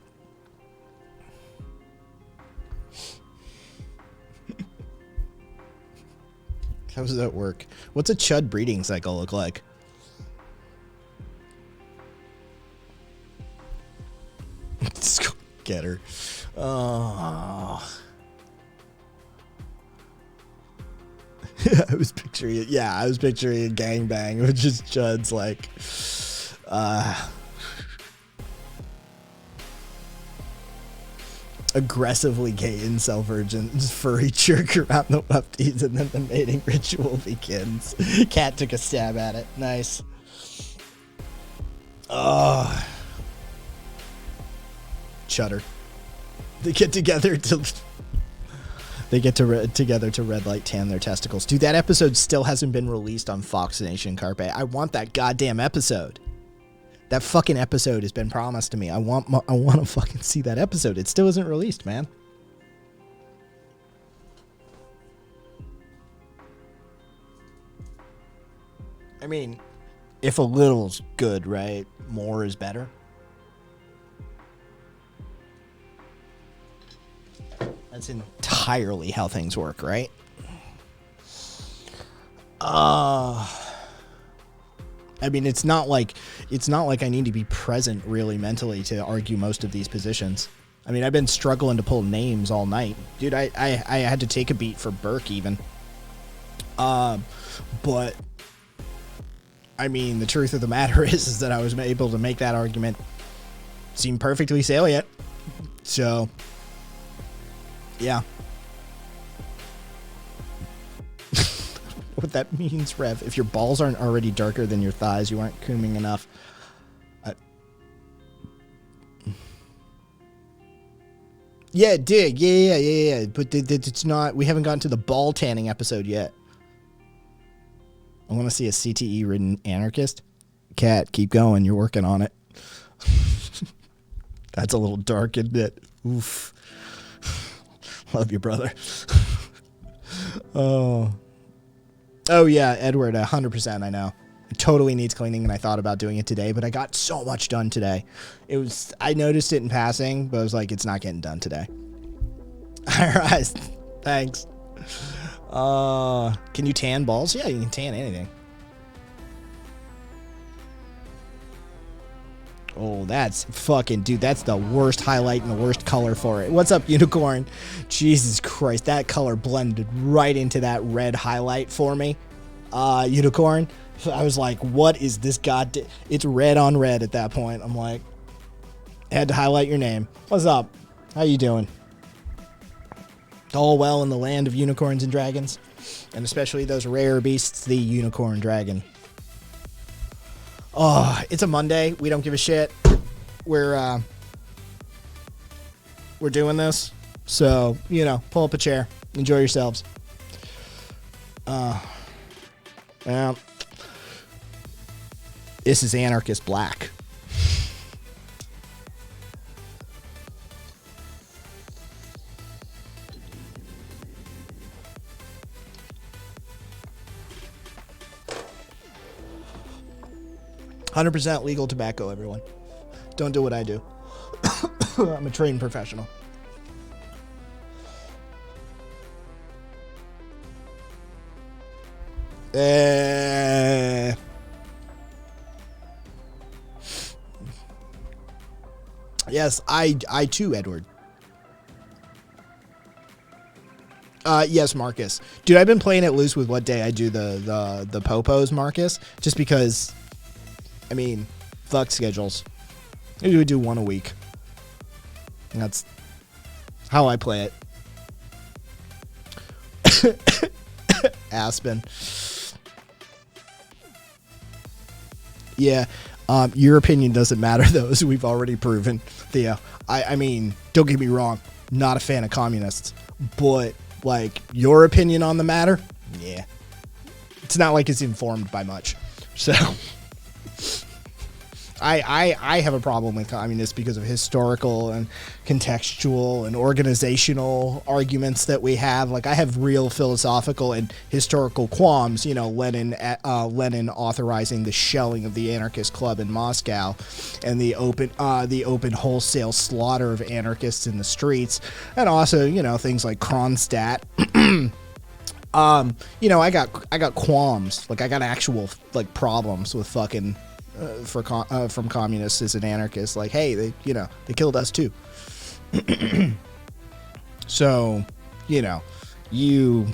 How does that work? What's a chud breeding cycle look like? Let's go get her. Oh. I was picturing it. Yeah, I was picturing a gangbang with just chuds like, aggressively gay incel virgins furry jerk around the lefties and then the mating ritual begins. Cat took a stab at it. Nice. Oh. Shudder. They get together to red light tan their testicles. Dude, that episode still hasn't been released on Fox Nation, Carpe. I want that goddamn episode. That fucking episode has been promised to me. I want to fucking see that episode. It still isn't released, man. I mean, if a little's good, right? More is better. That's entirely how things work, right? I mean, it's not like I need to be present really mentally to argue most of these positions. I mean, I've been struggling to pull names all night. Dude, I had to take a beat for Burke even. But I mean, the truth of the matter is that I was able to make that argument seem perfectly salient. So, yeah. What that means, Rev. If your balls aren't already darker than your thighs, you aren't cooming enough. Yeah, dig. Yeah. But it's not. We haven't gotten to the ball tanning episode yet. I want to see a CTE-ridden anarchist. Cat, keep going. You're working on it. That's a little dark, isn't it? Oof. Love you, brother. Oh yeah, Edward, 100%. I know. It totally needs cleaning, and I thought about doing it today, but I got so much done today. I noticed it in passing, but I was like, it's not getting done today. All right, thanks. Can you tan balls? Yeah, you can tan anything. Oh, that's fucking, dude, that's the worst highlight and the worst color for it. What's up, Unicorn? Jesus Christ, that color blended right into that red highlight for me. Unicorn. I was like, what is this goddamn... It's red on red at that point. I'm like, I had to highlight your name. What's up? How you doing? All well in the land of unicorns and dragons, and especially those rare beasts, the unicorn dragon. Oh, it's a Monday. We don't give a shit. We're doing this. So, you know, pull up a chair. Enjoy yourselves. Yeah. This is Anarchist Black. $100% legal tobacco, everyone. Don't do what I do. I'm a trained professional. Yes, I too, Edward. Yes, Marcus. Dude, I've been playing it loose with what day I do the popos, Marcus. Just because, I mean, fuck schedules. Maybe we do one a week. And that's how I play it. Aspen. Yeah. Your opinion doesn't matter, though, as we've already proven, Theo. I mean, don't get me wrong. Not a fan of communists. But, like, your opinion on the matter? Yeah. It's not like it's informed by much. So... I have a problem with communists because of historical and contextual and organizational arguments that we have. Like, I have real philosophical and historical qualms, you know, Lenin authorizing the shelling of the anarchist club in Moscow and the open wholesale slaughter of anarchists in the streets, and also, you know, things like Kronstadt. You know, I got qualms. Like, I got actual, like, problems with fucking from communists as an anarchist. Like, hey, they killed us too. So, you know, you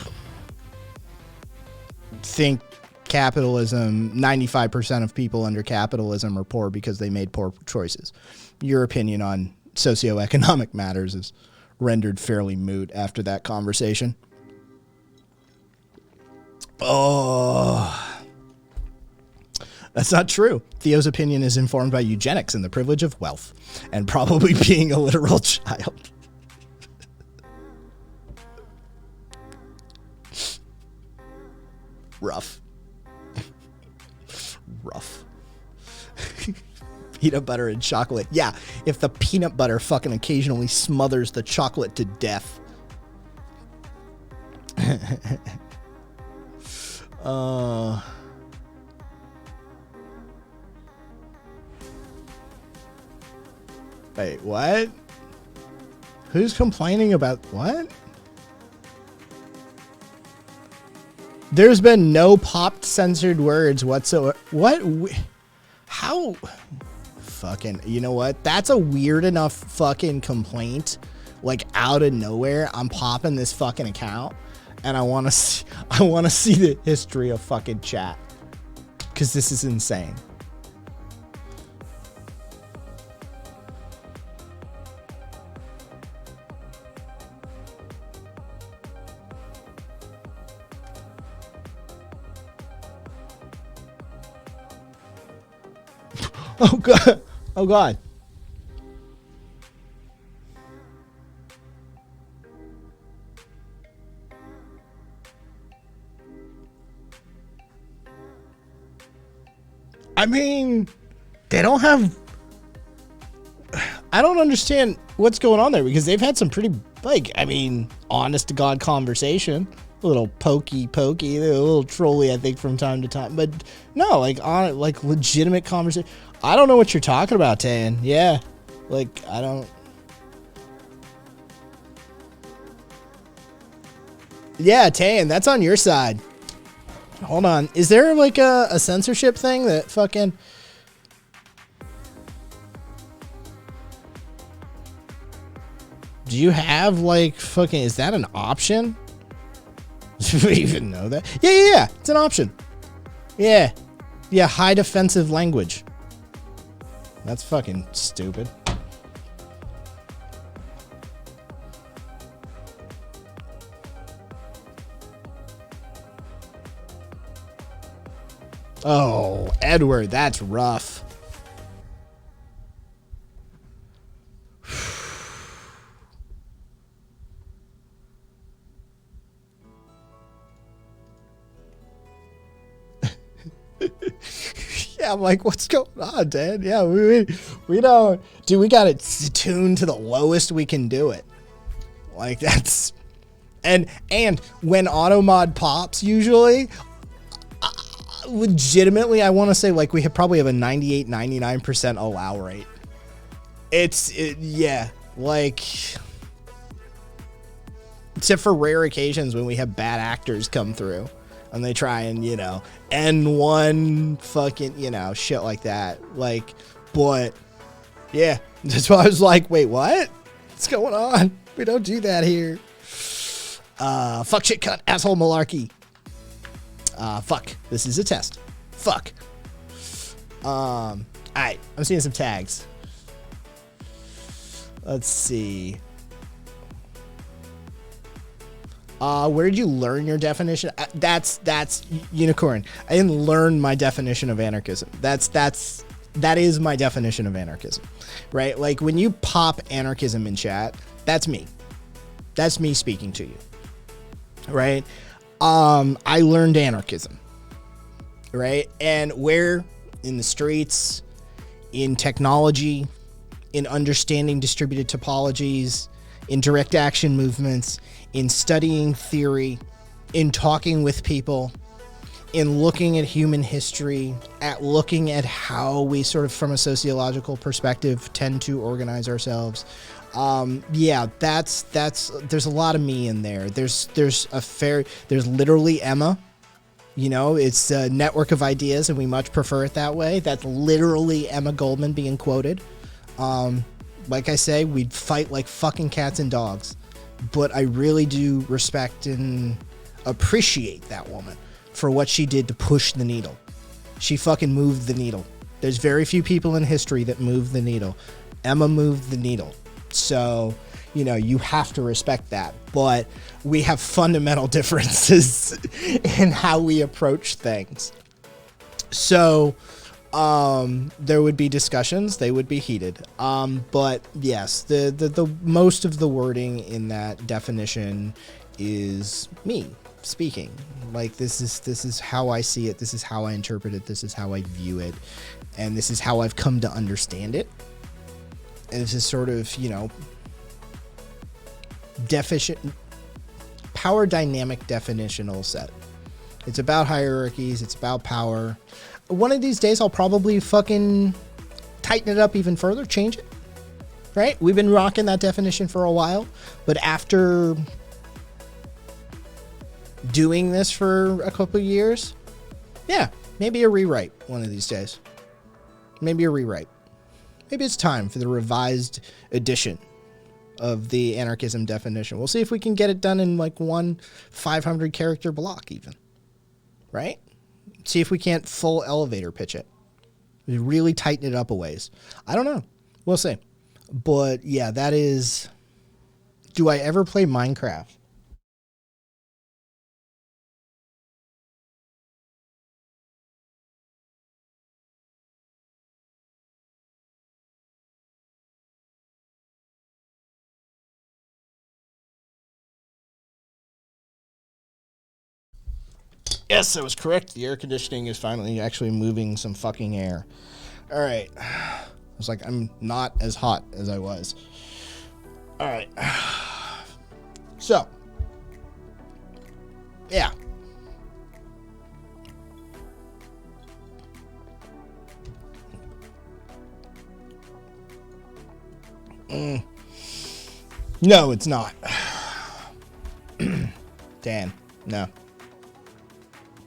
think capitalism, 95% of people under capitalism are poor because they made poor choices. Your opinion on socioeconomic matters is rendered fairly moot after that conversation. Oh, that's not true. Theo's opinion is informed by eugenics and the privilege of wealth, and probably being a literal child. Rough. Rough. Peanut butter and chocolate. Yeah, if the peanut butter fucking occasionally smothers the chocolate to death. Wait, what? Who's complaining about what? There's been no popped censored words whatsoever. What? How? Fucking, you know what? That's a weird enough fucking complaint. Like, out of nowhere, I'm popping this fucking account, and I want to see the history of fucking chat, because this is insane. Oh god. Oh god. I mean, they don't have... I don't understand what's going on there, because they've had some pretty, like, I mean, honest to God conversation. A little pokey, a little trolly, I think, from time to time. But no, like, on like legitimate conversation. I don't know what you're talking about, Tan. Yeah. Like, I don't... Yeah, Tan, that's on your side. Hold on. Is there, like, a censorship thing that fucking... Do you have, like, fucking... Is that an option? Do we even know that? Yeah. It's an option. Yeah. Yeah, high defensive language. That's fucking stupid. Oh, Edward, that's rough. Yeah, I'm like, what's going on, Dad? Yeah, we don't, dude, we got it tuned to the lowest we can do it. Like, that's, and when auto mod pops, usually, legitimately, I want to say, like, probably have a 98, 99% allow rate. Yeah, like, except for rare occasions when we have bad actors come through and they try and, N1 fucking, shit like that. Like, but yeah, that's why I was like, wait, what? What's going on? We don't do that here. Fuck, shit, cunt, asshole, malarkey. Fuck, this is a test. Fuck. Alright, I'm seeing some tags. Let's see. Where did you learn your definition? That's unicorn. I didn't learn my definition of anarchism. That is my definition of anarchism, right? Like, when you pop anarchism in chat, that's me. That's me speaking to you, right? I learned anarchism, right? And where? In the streets, in technology, in understanding distributed topologies, in direct action movements, in studying theory, in talking with people, in looking at human history, at looking at how we sort of, from a sociological perspective, tend to organize ourselves. Yeah, there's a lot of me in there. There's literally Emma, it's a network of ideas and we much prefer it that way. That's literally Emma Goldman being quoted. Like I say, we'd fight like fucking cats and dogs, but I really do respect and appreciate that woman for what she did to push the needle. She fucking moved the needle. There's very few people in history that move the needle. Emma moved the needle. So, you have to respect that, but we have fundamental differences in how we approach things. So, there would be discussions, they would be heated. But yes, the most of the wording in that definition is me speaking. Like, this is how I see it, this is how I interpret it, this is how I view it, and this is how I've come to understand it. And this is sort of, power dynamic definitional set. It's about hierarchies, it's about power. One of these days I'll probably fucking tighten it up even further, change it, right? We've been rocking that definition for a while, but after doing this for a couple of years, yeah, maybe a rewrite one of these days. Maybe a rewrite. Maybe it's time for the revised edition of the anarchism definition. We'll see if we can get it done in like one 500 character block even, right? See if we can't full elevator pitch it. We really tighten it up a ways. I don't know. We'll see. But yeah, that is... Do I ever play Minecraft? Yes, I was correct. The air conditioning is finally actually moving some fucking air. All right. I was like, I'm not as hot as I was. All right. So, yeah. No, it's not. Dan, no.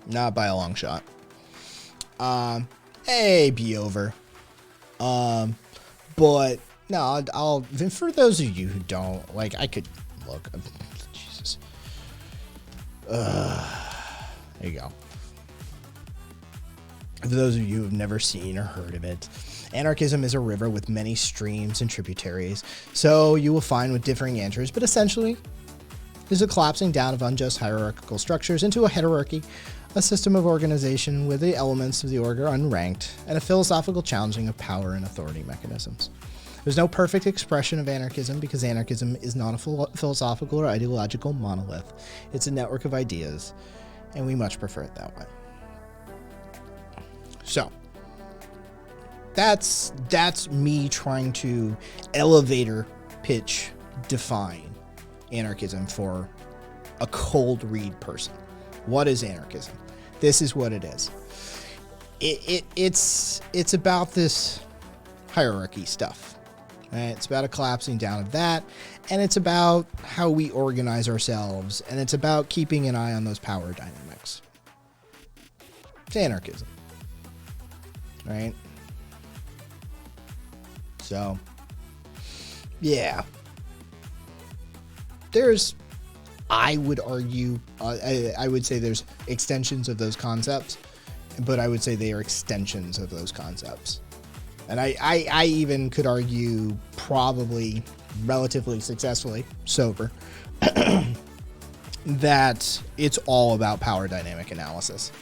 Not by a long shot. Hey, be over. But no, I'll for those of you who don't, like, I could look. Jesus. There you go. For those of you who've never seen or heard of it, anarchism is a river with many streams and tributaries. So you will find with differing answers, but essentially, there's a collapsing down of unjust hierarchical structures into a hierarchy, a system of organization where the elements of the org are unranked, and a philosophical challenging of power and authority mechanisms. There's no perfect expression of anarchism because anarchism is not a philosophical or ideological monolith. It's a network of ideas, and we much prefer it that way. So, That's me trying to elevator pitch define anarchism for a cold read person. What is anarchism? This is what it is. It's about this hierarchy stuff. Right? It's about a collapsing down of that, and it's about how we organize ourselves, and it's about keeping an eye on those power dynamics. It's anarchism. Right? So, yeah. I would argue, I would say there's extensions of those concepts, but I would say they are extensions of those concepts. And I even could argue, probably relatively successfully, sober, that it's all about power dynamic analysis.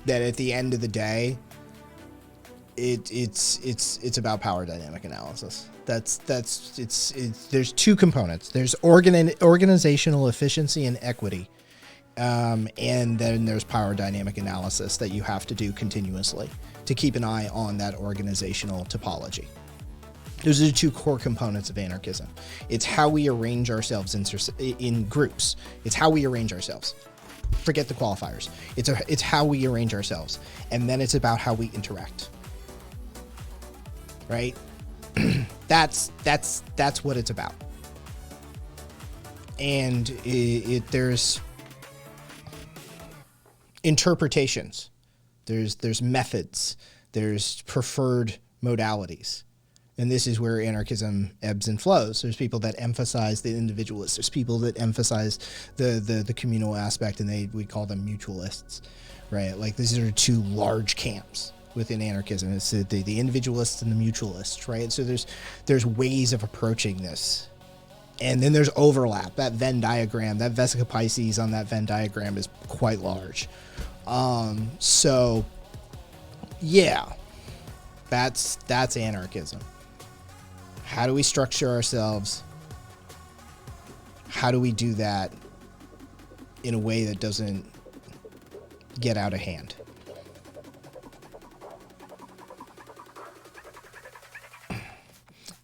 That at the end of the day, it's about power dynamic analysis. There's two components. There's organizational efficiency and equity. And then there's power dynamic analysis that you have to do continuously to keep an eye on that organizational topology. Those are the two core components of anarchism. It's how we arrange ourselves in groups. It's how we arrange ourselves. Forget the qualifiers. It's how we arrange ourselves. And then it's about how we interact. Right? That's what it's about. And there's interpretations, there's methods, there's preferred modalities, and this is where anarchism ebbs and flows. There's people that emphasize the individualists. There's people that emphasize the communal aspect, and we call them mutualists, right? Like these are two large camps within anarchism. It's the individualists and the mutualists, right? So there's ways of approaching this. And then there's overlap. That Venn diagram, that Vesica Pisces on that Venn diagram is quite large. So yeah, that's anarchism. How do we structure ourselves? How do we do that in a way that doesn't get out of hand?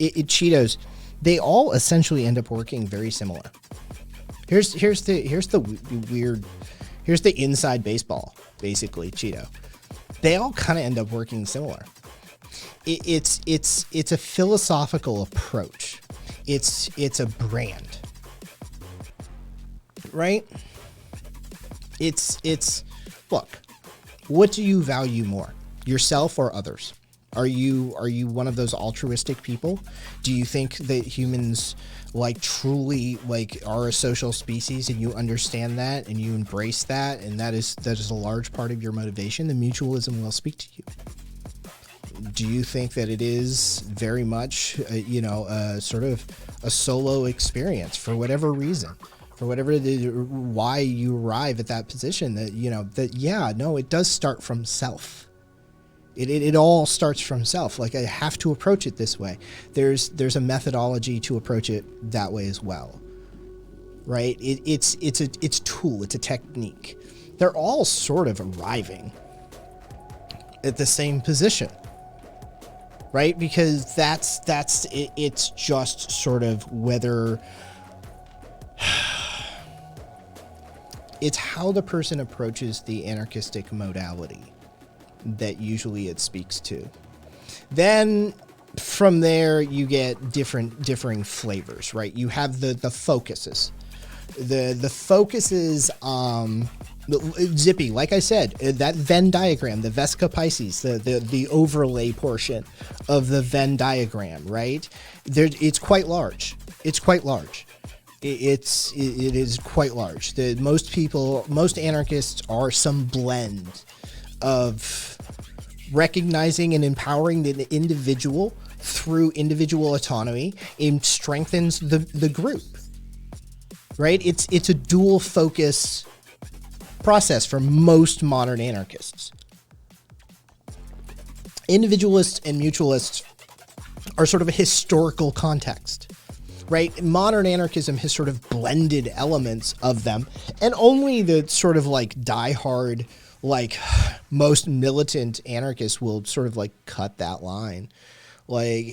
Cheetos, they all essentially end up working very similar. Here's the inside baseball, basically, Cheeto. They all kind of end up working similar. It's a philosophical approach. It's a brand, right? It's look, what do you value more, yourself or others? Are you one of those altruistic people? Do you think that humans truly are a social species, and you understand that and you embrace that, and that is a large part of your motivation? The mutualism will speak to you. Do you think that it is very much sort of a solo experience for whatever reason, for whatever why you arrive at that position, that it does start from self. It all starts from self. I have to approach it this way. There's a methodology to approach it that way as well, right? It's a tool. It's a technique. They're all sort of arriving at the same position, right? Because that's it. It's just sort of whether it's how the person approaches the anarchistic modality that usually it speaks to. Then from there you get differing flavors, right? You have the focuses. The focuses, Zippy, like I said, that Venn diagram, the Vesica Pisces, the overlay portion of the Venn diagram, right? It's quite large. It's quite large. It is quite large. Most anarchists are some blend of recognizing and empowering the individual through individual autonomy. It strengthens the group, right? It's a dual focus process for most modern anarchists. Individualists and mutualists are sort of a historical context, right? Modern anarchism has sort of blended elements of them, and only the sort of diehard like most militant anarchists will sort of like cut that line. Like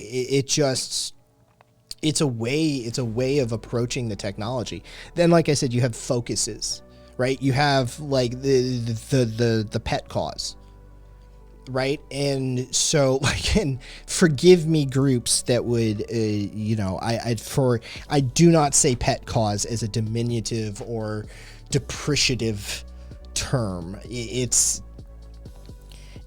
it's a way of approaching the technology. Then, like I said, you have focuses, right? You have like the pet cause, right? And so like, and forgive me groups that would, I do not say pet cause as a diminutive or depreciative term. It's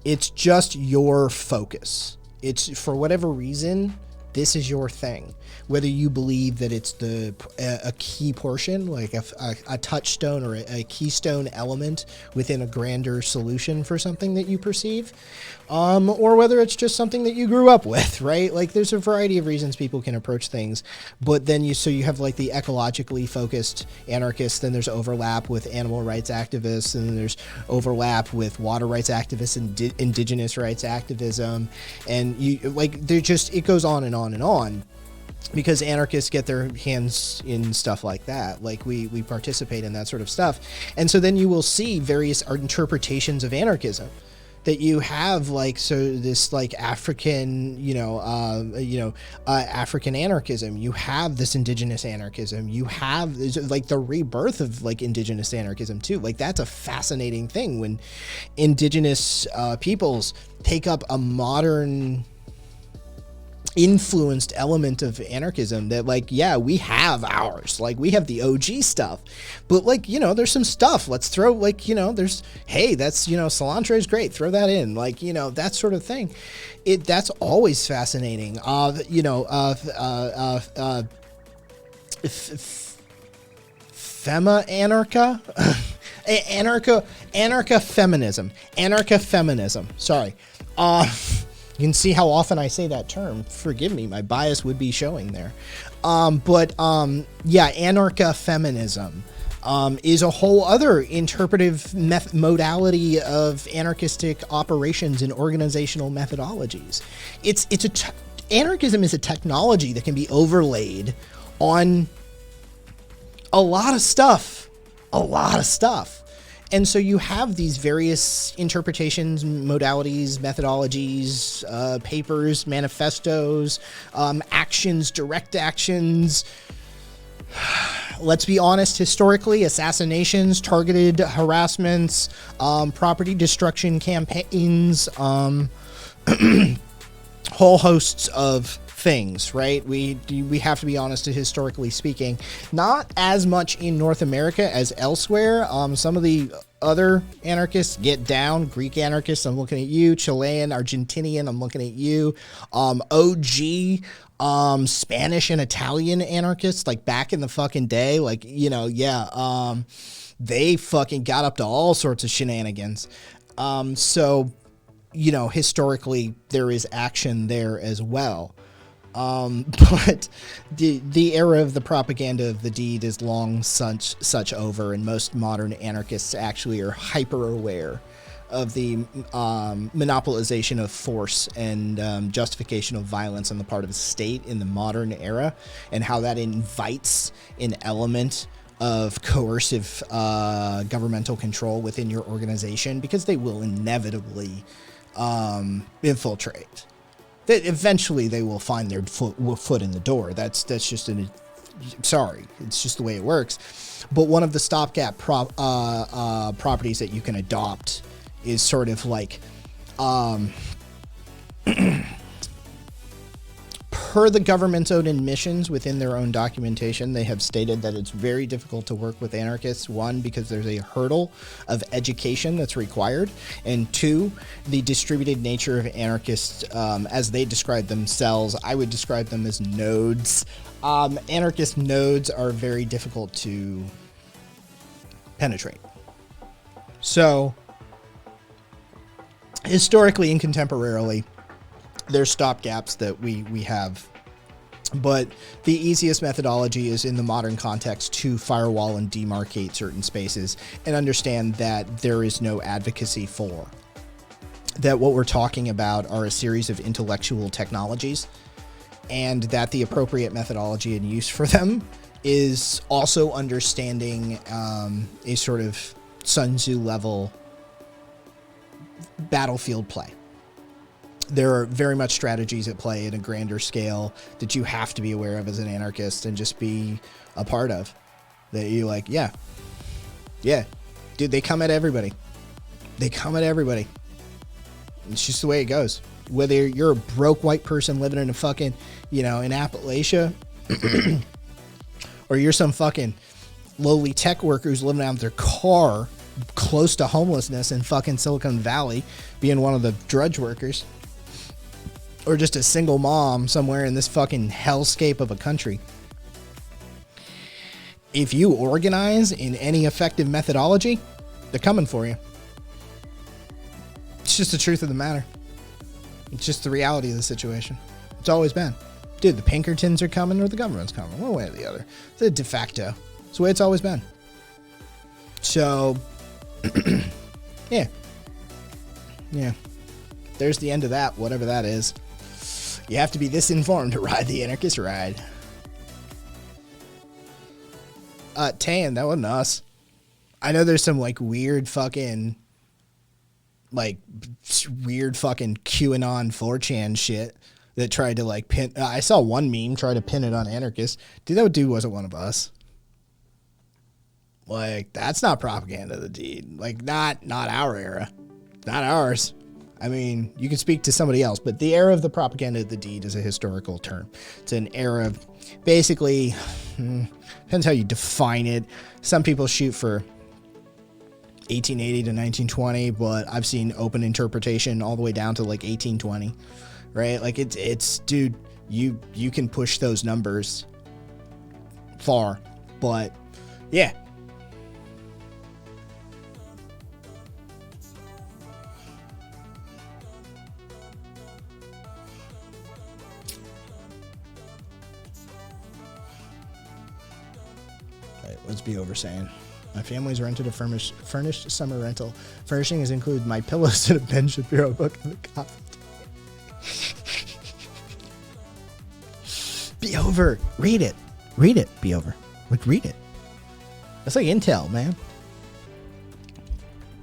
just your focus. It's for whatever reason, this is your thing. Whether you believe that it's a key portion, like a touchstone or a keystone element within a grander solution for something that you perceive, or whether it's just something that you grew up with, right? Like there's a variety of reasons people can approach things, but then you have like the ecologically focused anarchists, then there's overlap with animal rights activists, and then there's overlap with water rights activists and indigenous rights activism, and it goes on and on and on. Because anarchists get their hands in stuff like that. Like we participate in that sort of stuff. And so then you will see various interpretations of anarchism that you have, like, so this like African, African anarchism, you have this indigenous anarchism, you have like the rebirth of like indigenous anarchism too. Like that's a fascinating thing when indigenous peoples take up a modern influenced element of anarchism that, like, yeah, we have ours, like we have the OG stuff, but like, there's some stuff, let's throw, like, there's, hey, that's, cilantro is great, throw that in, like, that sort of thing. That's always fascinating. Anarcha feminism, sorry. You can see how often I say that term. Forgive me, my bias would be showing there. Anarcha-feminism is a whole other interpretive modality of anarchistic operations and organizational methodologies. Anarchism is a technology that can be overlaid on a lot of stuff. And so you have these various interpretations, modalities, methodologies, papers, manifestos, actions, direct actions. Let's be honest, historically, assassinations, targeted harassments, property destruction campaigns, whole hosts of things, right? We have to be honest, historically speaking, not as much in North America as elsewhere. Some of the other anarchists get down. Greek anarchists, I'm looking at you. Chilean, Argentinian, I'm looking at you. OG Spanish and Italian anarchists, like back in the fucking day, like, they fucking got up to all sorts of shenanigans. Historically there is action there as well. But the era of the propaganda of the deed is long such over, and most modern anarchists actually are hyper aware of the monopolization of force and justification of violence on the part of the state in the modern era, and how that invites an element of coercive governmental control within your organization, because they will inevitably infiltrate. That eventually they will find their foot in the door. That's just sorry, it's just the way it works. But one of the stopgap properties that you can adopt is sort of like, per the government's own admissions within their own documentation, they have stated that it's very difficult to work with anarchists. One, because there's a hurdle of education that's required, and two, the distributed nature of anarchists, as they describe themselves. I would describe them as nodes. Anarchist nodes are very difficult to penetrate. So, historically and contemporarily, there's stopgaps that we have, but the easiest methodology is in the modern context to firewall and demarcate certain spaces and understand that there is no advocacy for that. What we're talking about are a series of intellectual technologies, and that the appropriate methodology and use for them is also understanding a sort of Sun Tzu level battlefield play. There are very much strategies at play at a grander scale that you have to be aware of as an anarchist and just be a part of. That you like, yeah, dude, they come at everybody. It's just the way it goes. Whether you're a broke white person living in a fucking, in Appalachia, or you're some fucking lowly tech worker who's living out of their car close to homelessness in fucking Silicon Valley, being one of the drudge workers, or just a single mom somewhere in this fucking hellscape of a country. If you organize in any effective methodology, they're coming for you. It's just the truth of the matter. It's just the reality of the situation. It's always been. Dude, the Pinkertons are coming or the government's coming. One way or the other. It's a de facto. It's the way it's always been. So, yeah. There's the end of that, whatever that is. You have to be this informed to ride the anarchist ride. Tan, that wasn't us. I know there's some weird fucking QAnon 4chan shit that tried to pin. I saw one meme try to pin it on anarchists. Dude, that dude wasn't one of us. That's not propaganda of the deed. Not our era. Not ours. I mean, you can speak to somebody else, but the era of the propaganda of the deed is a historical term. It's an era of, basically, depends how you define it. Some people shoot for 1880 to 1920, but I've seen open interpretation all the way down to 1820, right? It's dude, you can push those numbers far, but yeah. Let's be over saying. My family's rented a furnished summer rental. Furnishings include my pillows and a Ben Shapiro book in the coffee table. Be over. Read it. Be over. Read it. That's like Intel, man.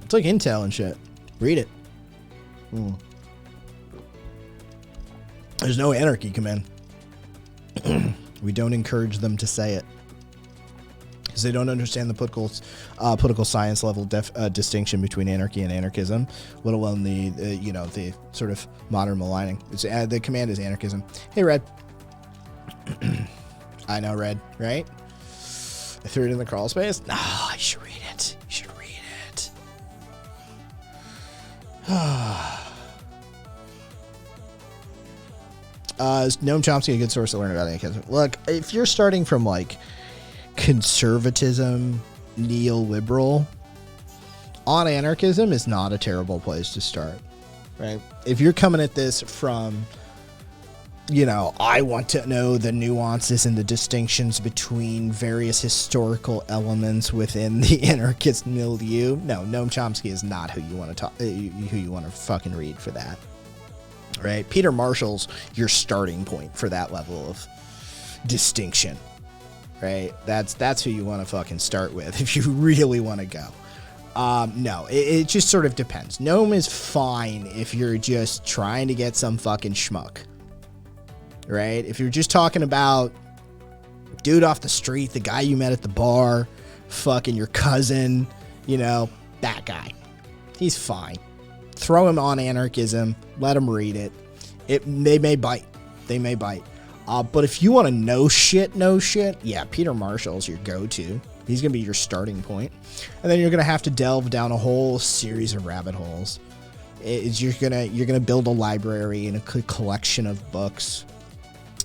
It's like Intel and shit. Read it. There's no anarchy, command. We don't encourage them to say it. They don't understand the political science level distinction between anarchy and anarchism, let alone the sort of modern maligning. The command is anarchism. Hey, Red. I know, Red, right? I threw it in the crawl space. No, you should read it. Is Noam Chomsky a good source to learn about anarchism? Look, if you're starting from conservatism, neoliberal, on anarchism is not a terrible place to start, right? If you're coming at this from, I want to know the nuances and the distinctions between various historical elements within the anarchist milieu, no, Noam Chomsky is not who you want to fucking read for that, right? Peter Marshall's your starting point for that level of distinction. Right, that's who you want to fucking start with if you really want to go. No, it just sort of depends. Noam is fine if you're just trying to get some fucking schmuck, right? If you're just talking about dude off the street, the guy you met at the bar, fucking your cousin, that guy, he's fine. Throw him on anarchism, let him read it. They may bite. But if you want to know shit, yeah, Peter Marshall's your go-to. He's going to be your starting point. And then you're going to have to delve down a whole series of rabbit holes. You're going to build a library and a collection of books.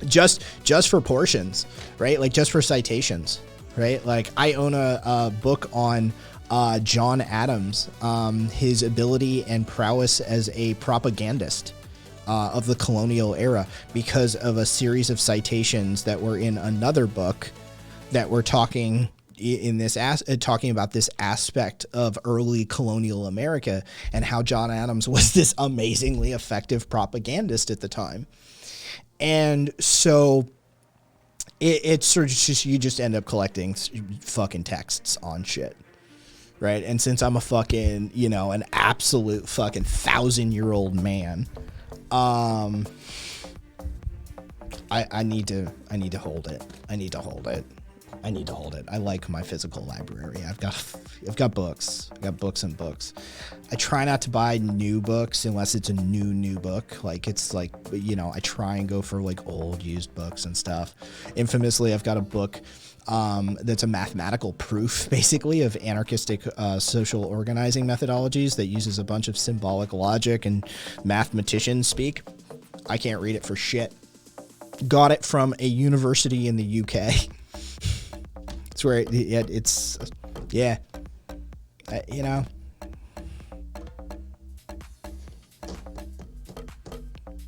Just for portions, right? Just for citations, right? I own a book on John Adams, his ability and prowess as a propagandist. Of the colonial era, because of a series of citations that were in another book that were talking about this aspect of early colonial America and how John Adams was this amazingly effective propagandist at the time. And so it's sort of just, you just end up collecting fucking texts on shit, right? And since I'm a fucking, you know, an absolute fucking 1,000-year-old man, I need to hold it. I need to hold it. I like my physical library. I've got books. I've got books and books. I try not to buy new books unless it's a new book. Like, it's like, you know, I try and go for like old used books and stuff. Infamously, I've got a book that's a mathematical proof, basically, of anarchistic social organizing methodologies that uses a bunch of symbolic logic and mathematician speak. I can't read it for shit. Got it from a university in the UK. It's where it's, yeah, you know.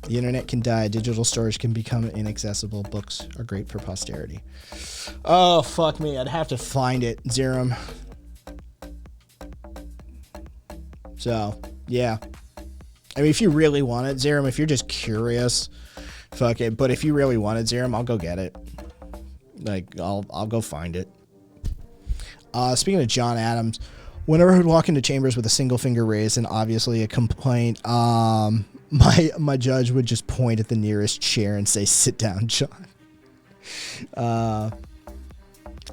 The internet can die. Digital storage can become inaccessible. Books are great for posterity. Oh, fuck me. I'd have to find it, Zerum. So, yeah. I mean, if you really want it, Zerum, if you're just curious, fuck it. But if you really want it, Zerum, I'll go get it. Like, I'll go find it. Speaking of John Adams, whenever I would walk into chambers with a single finger raised and obviously a complaint, my judge would just point at the nearest chair and say, "Sit down, John."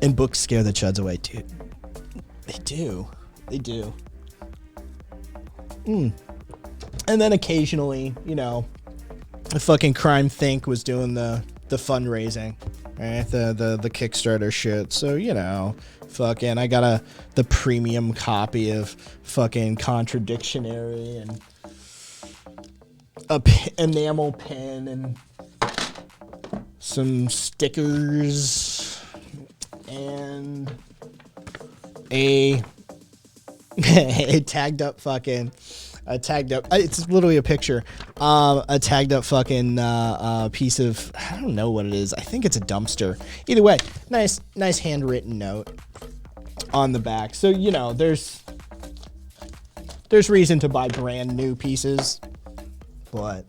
And books scare the chuds away, dude. They do. And then occasionally, you know, the fucking Crime Think was doing the fundraising, right? The Kickstarter shit. So, you know, fucking, I got the premium copy of fucking Contradictionary and a enamel pen and some stickers and a tagged up, it's literally a picture, a tagged up fucking piece of, I don't know what it is. I think it's a dumpster. Either way, nice handwritten note on the back. So, you know, there's reason to buy brand new pieces, but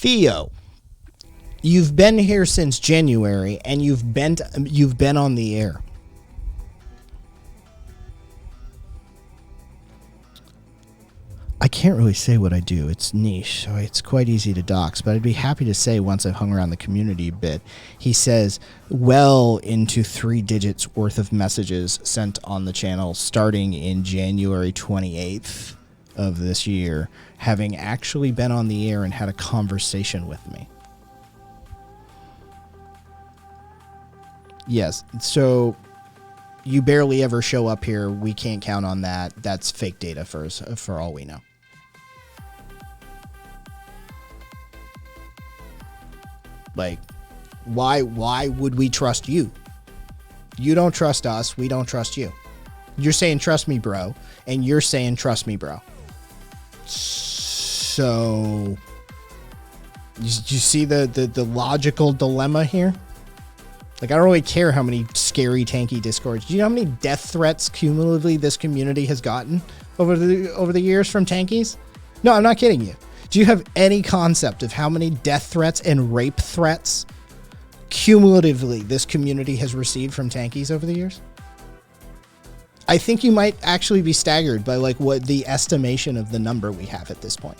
Theo, you've been here since January, and you've been on the air. I can't really say what I do. It's niche, so it's quite easy to dox, but I'd be happy to say once I've hung around the community a bit. He says well into 3 digits worth of messages sent on the channel starting in January 28th of this year, having actually been on the air and had a conversation with me. Yes, so you barely ever show up here. We can't count on that. That's fake data for all we know. Like, why would we trust you? You don't trust us. We don't trust you. You're saying trust me, bro, and you're saying trust me, bro. So, you see the logical dilemma here? Like, I don't really care how many scary tanky discords. Do you know how many death threats cumulatively this community has gotten over the years from tankies? No, I'm not kidding you. Do you have any concept of how many death threats and rape threats cumulatively this community has received from tankies over the years? I think you might actually be staggered by like what the estimation of the number we have at this point,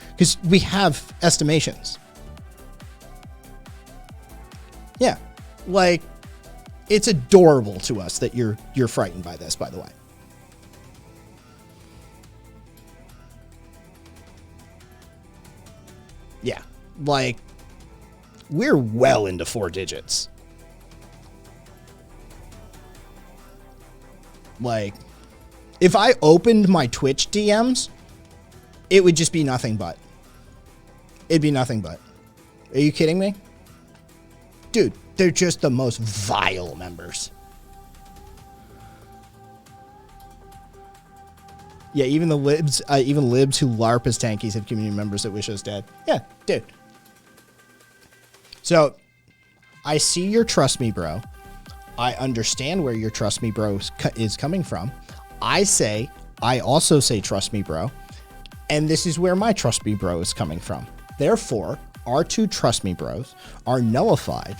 because we have estimations. Yeah, like, it's adorable to us that you're frightened by this, by the way. Yeah, like, we're well into 4 digits. Like, if I opened my Twitch DMs, it would just be nothing but. It'd be nothing but. Are you kidding me? Dude, they're just the most vile members. Yeah, even the libs, who LARP as tankies have community members that wish us dead. Yeah, dude. So, I see your trust me, bro. I understand where your trust me, bro is coming from. I also say trust me, bro. And this is where my trust me, bro is coming from. Therefore, our two trust me, bros are nullified,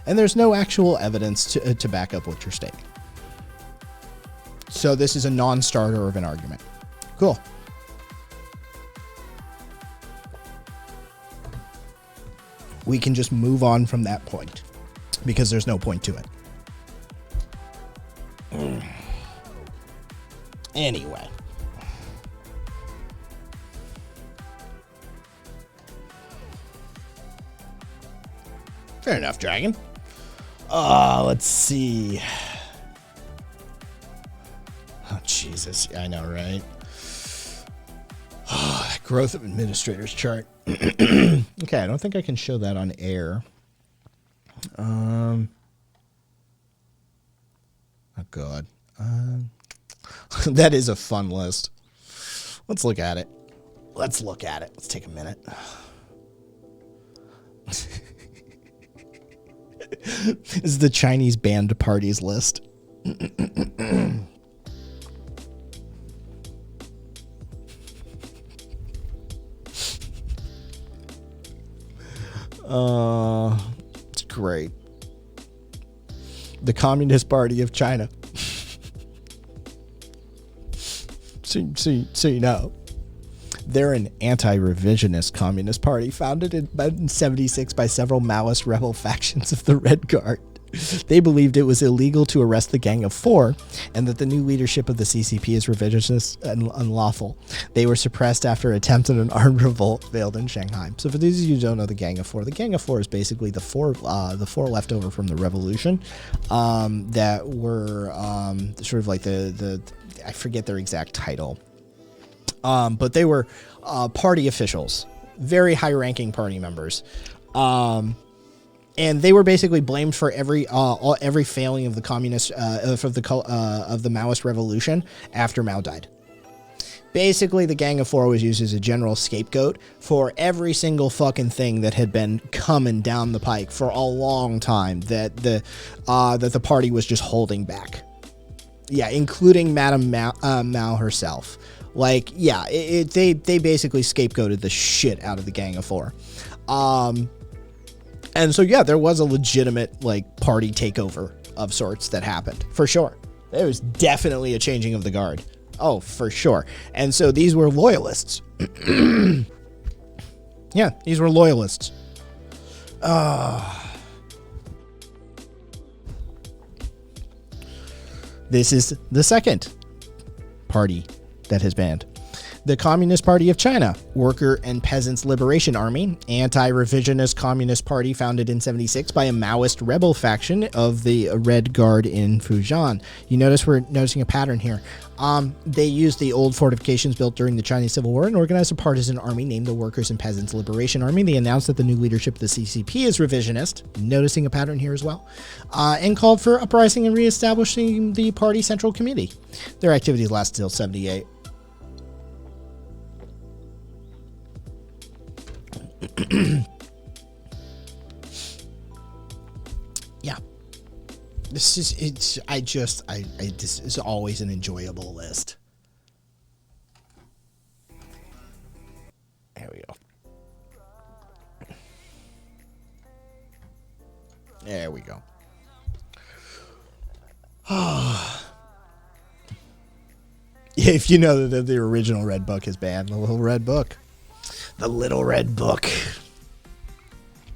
and there's no actual evidence to back up what you're stating. So this is a non-starter of an argument. Cool. We can just move on from that point because there's no point to it. Anyway. Fair enough, Dragon. Let's see. Oh, Jesus. I know, right? Growth of administrators chart. Okay, I don't think I can show that on air. Oh, God. That is a fun list. Let's look at it. Let's take a minute. This is the Chinese banned parties list. It's great. The Communist Party of China. So you know, they're an anti-revisionist communist party founded in 1976 by several Maoist rebel factions of the Red Guard. They believed it was illegal to arrest the Gang of Four and that the new leadership of the CCP is revisionist and unlawful. They were suppressed after attempts at an armed revolt failed in Shanghai. So for those of you who don't know the Gang of Four is basically the four leftover from the revolution that were sort of like the I forget their exact title. But they were party officials, very high-ranking party members. And they were basically blamed for every failing of the communist of the Maoist revolution after Mao died. Basically, the Gang of Four was used as a general scapegoat for every single fucking thing that had been coming down the pike for a long time that the party was just holding back. Yeah, including Madame Mao herself. Like, yeah, they basically scapegoated the shit out of the Gang of Four. And so, yeah, there was a legitimate, like, party takeover of sorts that happened, for sure. There was definitely a changing of the guard. Oh, for sure. And so these were loyalists. Yeah, these were loyalists. This is the second party that has banned. The Communist Party of China, Worker and Peasants Liberation Army, anti-revisionist communist party founded in 1976 by a Maoist rebel faction of the Red Guard in Fujian. You notice we're noticing a pattern here. They used the old fortifications built during the Chinese Civil War and organized a partisan army named the Workers and Peasants Liberation Army. They announced that the new leadership of the CCP is revisionist, noticing a pattern here as well, and called for uprising and reestablishing the party central committee. Their activities lasted until 1978. Yeah, this is this is always an enjoyable list. There we go. There we go. Yeah, if you know that the original Red Book is banned, the Little Red Book. The Little Red Book.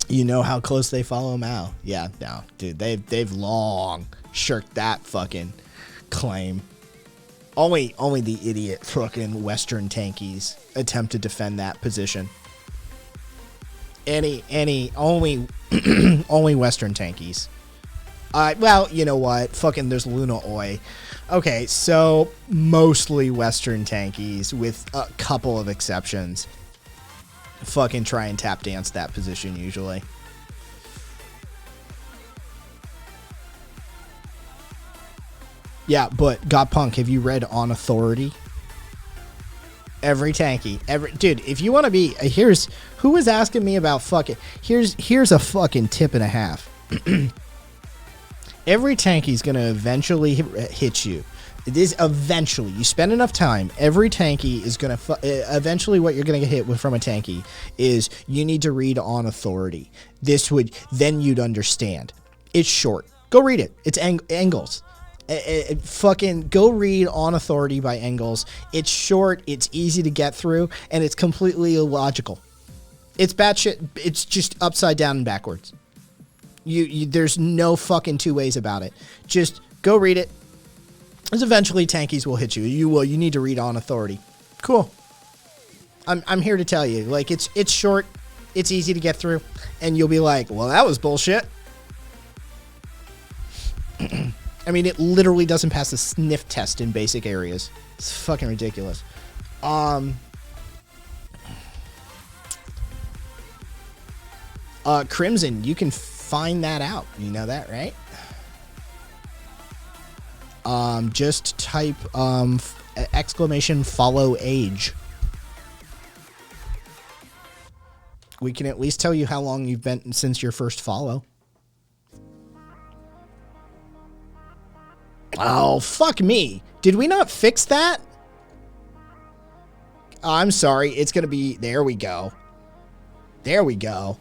You know how close they follow Mao. Yeah, no, dude, they've long shirked that fucking claim. Only the idiot fucking Western tankies attempt to defend that position. Only Western tankies. Well, you know what? Fucking there's Luna Oi. Okay, so mostly Western tankies with a couple of exceptions. Fucking try and tap dance that position usually. Yeah, but God Punk, have you read On Authority? Every tanky. Dude, if you want to be... who was asking me about fucking... Here's a fucking tip and a half. Every tanky's going to eventually hit you. It is eventually. You spend enough time, every tanky is going to... eventually what you're going to get hit with from a tanky is you need to read On Authority. Then you'd understand. It's short. Go read it. It's Engels. Fucking go read On Authority by Engels. It's short, it's easy to get through, and it's completely illogical. It's batshit. It's just upside down and backwards. There's no fucking two ways about it. Just go read it. Because eventually tankies will hit you. You need to read On Authority. Cool. I'm here to tell you. Like, it's short, it's easy to get through, and you'll be like, well, that was bullshit. I mean, it literally doesn't pass the sniff test in basic areas. It's fucking ridiculous. Crimson, you can find that out. You know that, right? Just type exclamation follow age. We can at least tell you how long you've been since your first follow. Oh, fuck me. Did we not fix that? Oh, I'm sorry. It's going to be... There we go. There we go.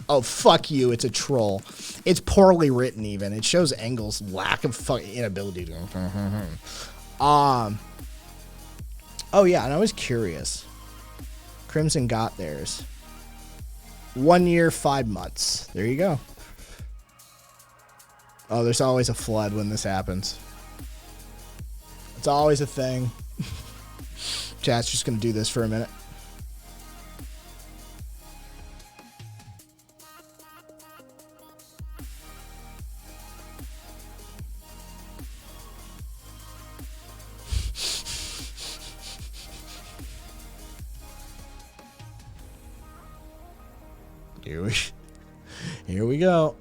Oh, fuck you. It's a troll. It's poorly written, even. It shows Engels' lack of inability to... Oh, yeah, and I was curious. Crimson got theirs. 1 year, 5 months. There you go. Oh, there's always a flood when this happens. It's always a thing. Chat's just going to do this for a minute. Here we go.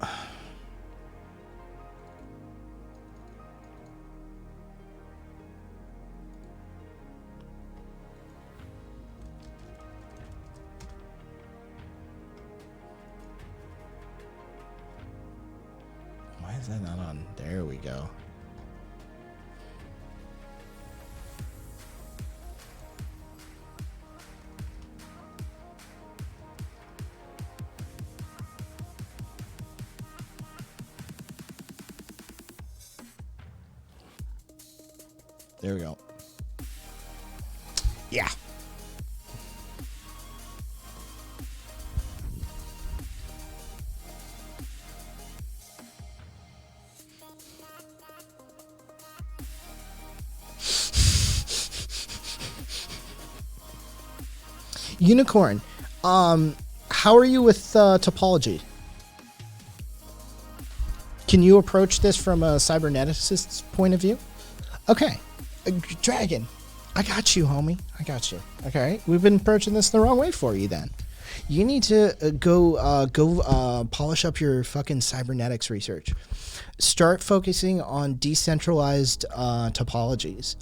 Why is that not on? There we go. There we go. Yeah. Unicorn, how are you with topology? Can you approach this from a cyberneticist's point of view? Okay. Dragon, I got you, homie. I got you. Okay, we've been approaching this the wrong way for you. Then you need to go polish up your fucking cybernetics research. Start focusing on decentralized topologies.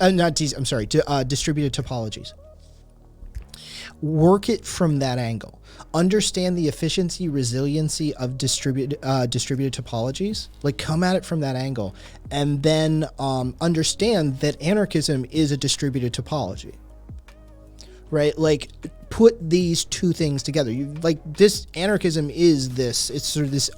Distributed topologies. Work it from that angle. Understand the efficiency, resiliency of distributed topologies. Like, come at it from that angle, and then understand that anarchism is a distributed topology, right? Like, put these two things together. This anarchism is this. It's sort of this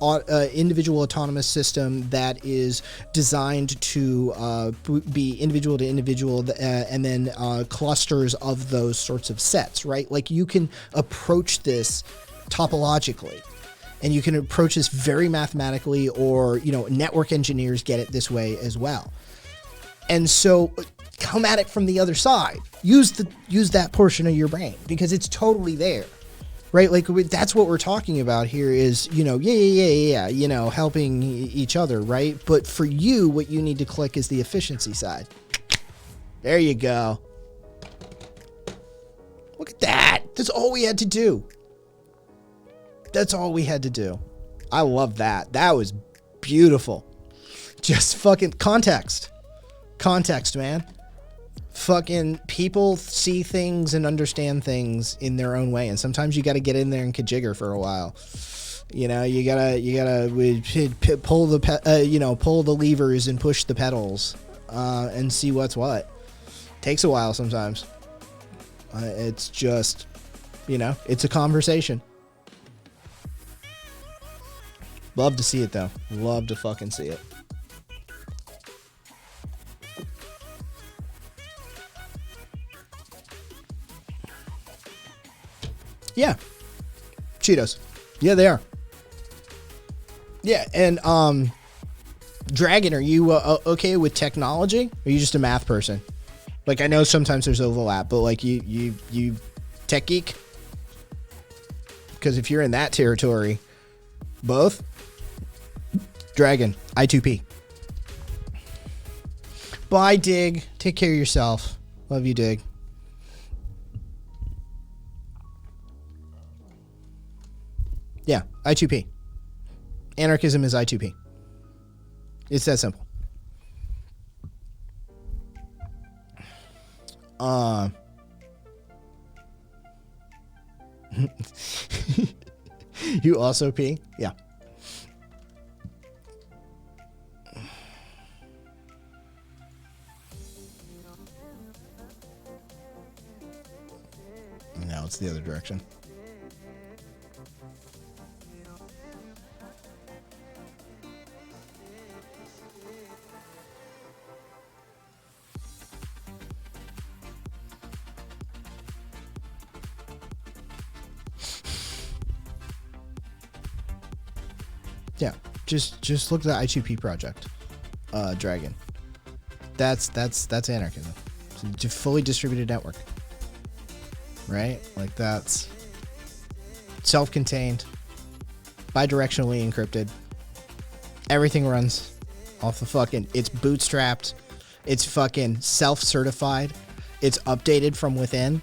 individual autonomous system that is designed to be individual to individual, and then clusters of those sorts of sets, right? Like, you can approach this topologically, and you can approach this very mathematically, or, network engineers get it this way as well. And so come at it from the other side. Use that portion of your brain, because it's totally there, right? Like, that's what we're talking about here is, helping each other, right? But for you, what you need to click is the efficiency side. There you go. Look at that. That's all we had to do. That's all we had to do. I love that. That was beautiful. Just fucking context, man. Fucking people see things and understand things in their own way, and sometimes you got to get in there and kajigger for a while. You know, you gotta pull pull the levers and push the pedals, and see what's what. Takes a while sometimes. It's just, it's a conversation. Love to see it though. Love to fucking see it. Yeah. Cheetos. Yeah, they are. Yeah, and Dragon, are you okay with technology? Or are you just a math person? Like, I know sometimes there's overlap, but like you tech geek? Because if you're in that territory, both. Dragon, I2P. Bye, Dig. Take care of yourself. Love you, Dig. Yeah, I2P. Anarchism is I2P. It's that simple. You also pee? Yeah. No, it's the other direction. Yeah, just look at the I2P project, Dragon. That's anarchism. It's a fully distributed network, right? Like, that's self-contained, bidirectionally encrypted. Everything runs off the fucking. It's bootstrapped. It's fucking self-certified. It's updated from within.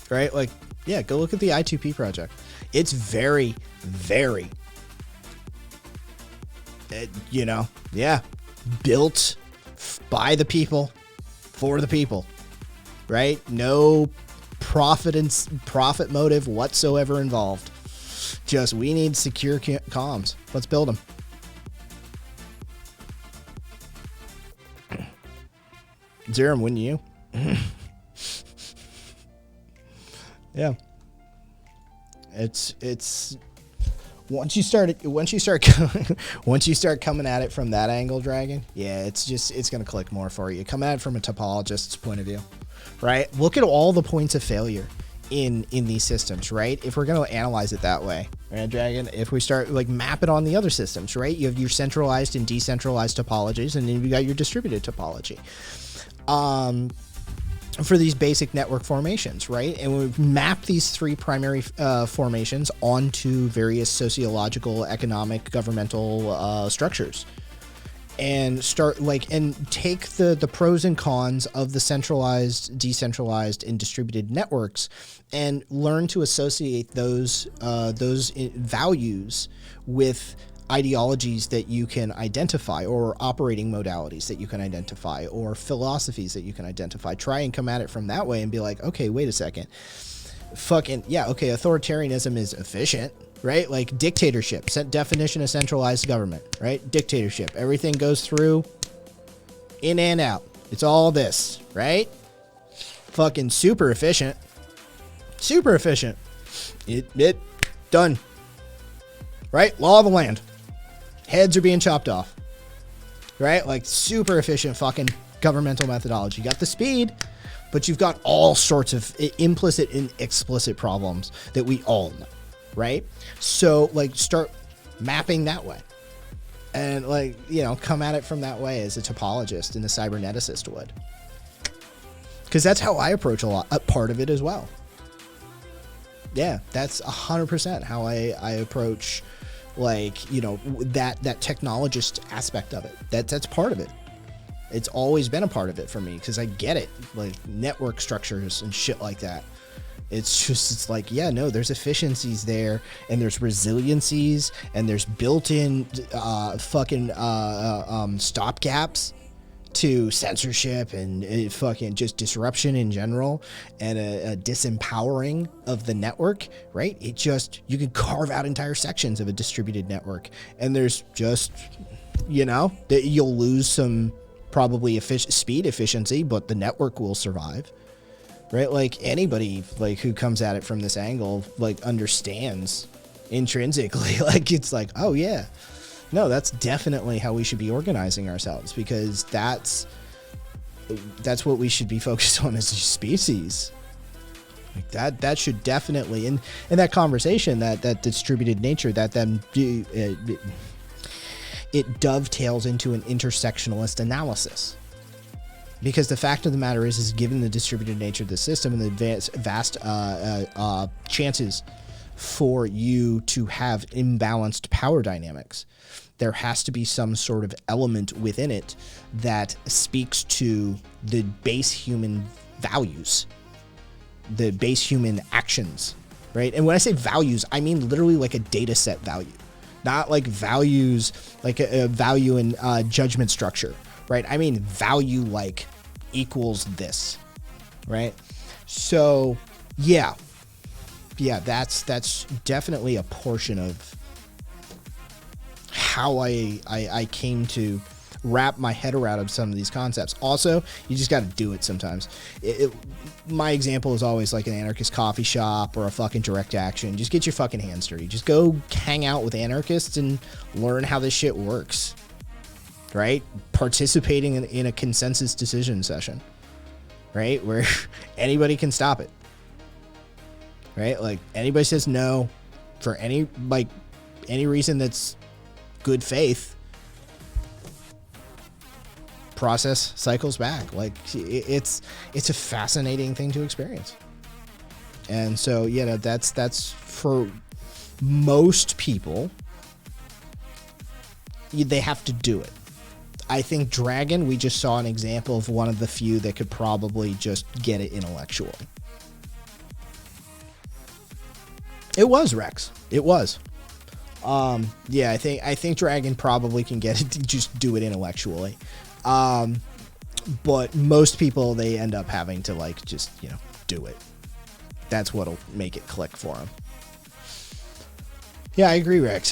Right? Like, yeah, go look at the I2P project. It's very, very. Built by the people, for the people, right? No profit motive whatsoever involved. Just, we need secure comms. Let's build them. Zerum, wouldn't you? Yeah. It's once you start coming at it from that angle, Dragon, yeah, it's gonna click more for you. Come at it from a topologist's point of view, right? Look at all the points of failure in these systems, right? If we're gonna analyze it that way, right, Dragon? If we start map it on the other systems, right? You have your centralized and decentralized topologies, and then you got your distributed topology. For these basic network formations, right? And we map these three primary formations onto various sociological, economic, governmental structures, and and take the pros and cons of the centralized, decentralized, and distributed networks, and learn to associate those values with ideologies that you can identify, or operating modalities that you can identify, or philosophies that you can identify. Try and come at it from that way and be like, okay, wait a second. Fucking, yeah, okay, authoritarianism is efficient, right? Like dictatorship, set definition of centralized government, right? Dictatorship. Everything goes through, in and out. It's all this, right? Fucking super efficient. Super efficient. It done. Right? Law of the land. Heads are being chopped off, right? Like, super efficient fucking governmental methodology. You got the speed, but you've got all sorts of implicit and explicit problems that we all know, right? So, start mapping that way, and come at it from that way as a topologist and a cyberneticist would, because that's how I approach a part of it as well. Yeah, that's 100% how I approach. That technologist aspect of it. That's part of it. It's always been a part of it for me, because I get it. Like network structures and shit like that. It's like, yeah, no, there's efficiencies there, and there's resiliencies, and there's built-in stopgaps to censorship and fucking just disruption in general, and a disempowering of the network, right? It just, you can carve out entire sections of a distributed network, and there's just, you know, that you'll lose some probably speed efficiency, but the network will survive, right? Like anybody like who comes at it from this angle like understands intrinsically, like it's like, oh yeah, no, that's definitely how we should be organizing ourselves, because that's what we should be focused on as a species. Like that should definitely, in that conversation, that distributed nature, that them it dovetails into an intersectionalist analysis. Because the fact of the matter is given the distributed nature of the system and the vast chances for you to have imbalanced power dynamics, there has to be some sort of element within it that speaks to the base human values, the base human actions, right? And when I say values, I mean literally like a data set value, not like values, like a value in judgment structure, right? I mean value like equals this, right? So yeah, that's definitely a portion of how I came to wrap my head around some of these concepts. Also, you just got to do it sometimes. My example is always like an anarchist coffee shop or a fucking direct action. Just get your fucking hands dirty. Just go hang out with anarchists and learn how this shit works, right? Participating in a consensus decision session, right? Where anybody can stop it, right? Like anybody says no for any reason that's good faith, process cycles back. Like it's a fascinating thing to experience. And so yeah, that's for most people, they have to do it. I think Dragon, we just saw an example of one of the few that could probably just get it intellectually. It was Rex. It was. Yeah, I think Dragon probably can get it to just do it intellectually. But most people, they end up having to like just, you know, do it. That's what'll make it click for them. Yeah, I agree, Rex.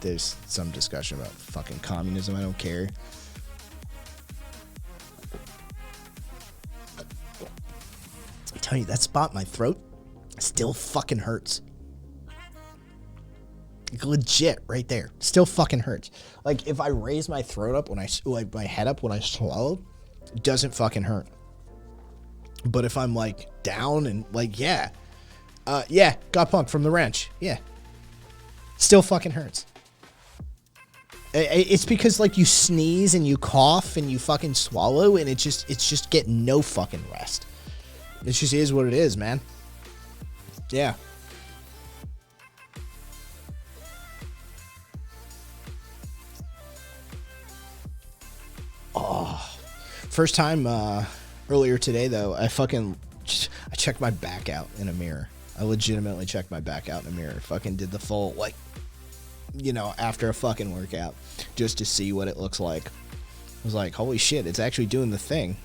There's some discussion about fucking communism. I don't care. I'm telling you, that spot in my throat still fucking hurts. Legit, right there. Still fucking hurts. Like, if I raise my throat up my head up when I swallow, it doesn't fucking hurt. But if I'm, like, down and, like, yeah, got punked from the wrench. Yeah. Still fucking hurts. It's because, like, you sneeze and you cough and you fucking swallow and it's just getting no fucking rest. It just is what it is, man. Yeah. Oh, first time earlier today though, I checked my back out in a mirror. I legitimately checked my back out in a mirror. Fucking did the full, like, you know, after a fucking workout, just to see what it looks like. I was like, holy shit, it's actually doing the thing.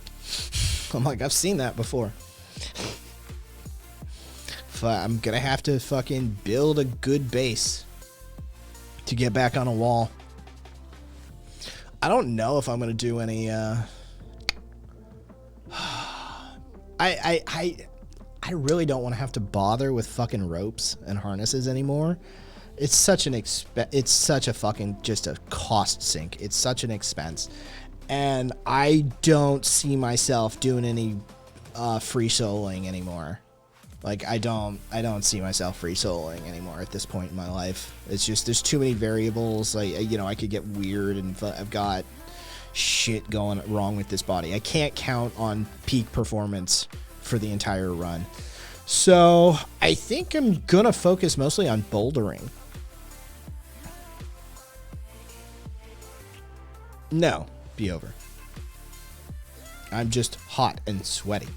I'm like, I've seen that before. I'm gonna have to fucking build a good base to get back on a wall. I don't know if I'm gonna do any I really don't want to have to bother with fucking ropes and harnesses anymore. It's such a fucking just a cost sink. It's such an expense. And I don't see myself doing any free soloing anymore. Like I don't see myself free soloing anymore at this point in my life. It's just there's too many variables. Like, you know, I could get weird and I've got shit going wrong with this body. I can't count on peak performance for the entire run. So I think I'm gonna focus mostly on bouldering. No, be over. I'm just hot and sweaty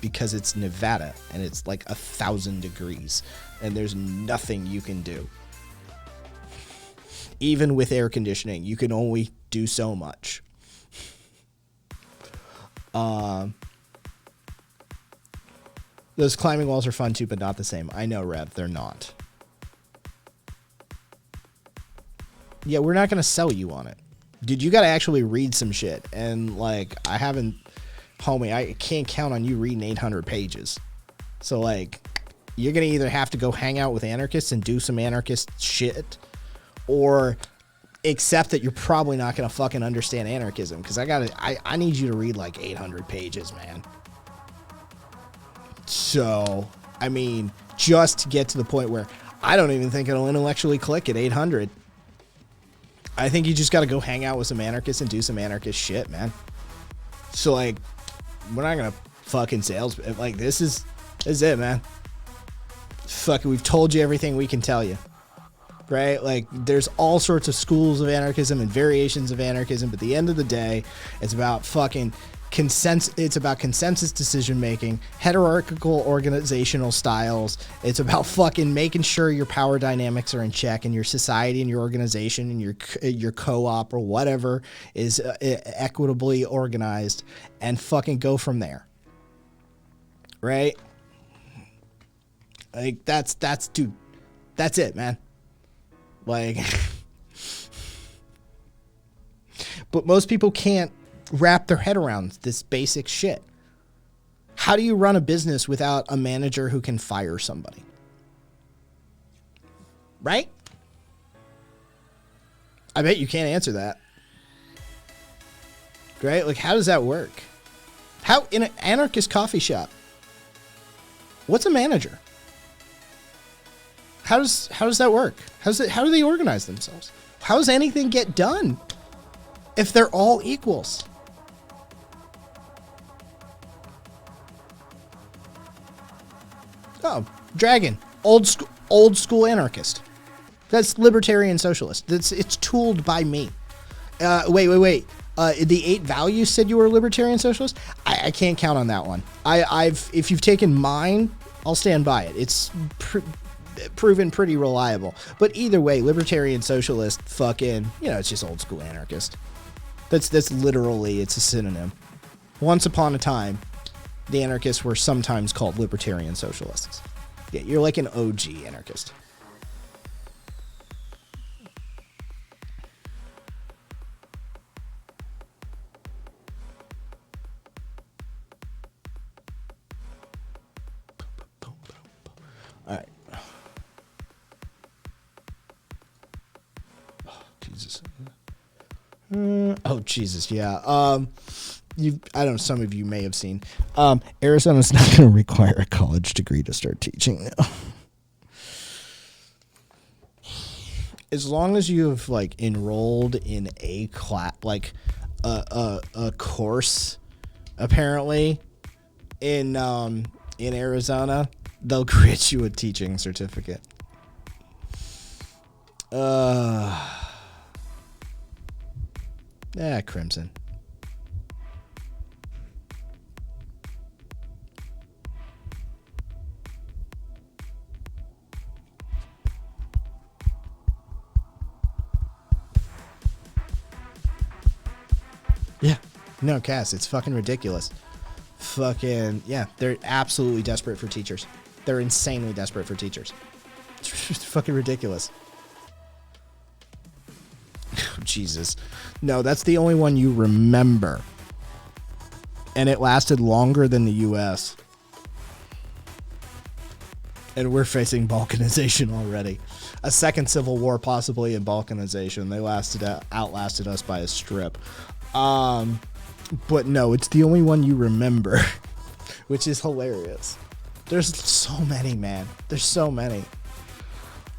because it's Nevada and it's like 1,000 degrees and there's nothing you can do. Even with air conditioning, you can only do so much. Those climbing walls are fun too, but not the same. I know, Rev, they're not. Yeah, we're not going to sell you on it. Dude, you got to actually read some shit. And, like, homie, I can't count on you reading 800 pages. So, like, you're going to either have to go hang out with anarchists and do some anarchist shit, or accept that you're probably not going to fucking understand anarchism. Because I need you to read, like, 800 pages, man. So, I mean, just to get to the point where I don't even think it'll intellectually click at 800. I think you just got to go hang out with some anarchists and do some anarchist shit, man. So, like, we're not going to fucking sales. Like, this is it, man. Fucking, we've told you everything we can tell you. Right? Like, there's all sorts of schools of anarchism and variations of anarchism, but at the end of the day, it's about fucking consensus. It's about consensus decision making, hierarchical organizational styles. It's about fucking making sure your power dynamics are in check and your society and your organization and your co-op or whatever is equitably organized, and fucking go from there. Right? Like, that's dude, that's it, man. Like, but most people can't wrap their head around this basic shit. How do you run a business without a manager who can fire somebody? Right? I bet you can't answer that. Right? Like, how does that work? How, in an anarchist coffee shop, what's a manager? How does that work? How do they organize themselves? How does anything get done if they're all equals? Oh, Dragon, old school anarchist. That's libertarian socialist. It's tooled by me. Wait. The 8 values said you were a libertarian socialist. I can't count on that one. If you've taken mine, I'll stand by it. It's proven pretty reliable. But either way, libertarian socialist, fucking, it's just old school anarchist. That's literally, it's a synonym. Once upon a time, the anarchists were sometimes called libertarian socialists. Yeah, you're like an OG anarchist. All right. Oh, Jesus. Oh, Jesus, yeah. I don't know, some of you may have seen. Arizona's not going to require a college degree to start teaching now. As long as you have, like, enrolled in a class, like a course, apparently, in Arizona, they'll grant you a teaching certificate. Crimson. Yeah. No, Cass, it's fucking ridiculous. Fucking, yeah, they're absolutely desperate for teachers. They're insanely desperate for teachers. It's fucking ridiculous. Oh, Jesus. No, that's the only one you remember. And it lasted longer than the U.S. And we're facing balkanization already. A second civil war possibly in balkanization. They outlasted us by a strip. But no, it's the only one you remember, which is hilarious. There's so many, man. There's so many.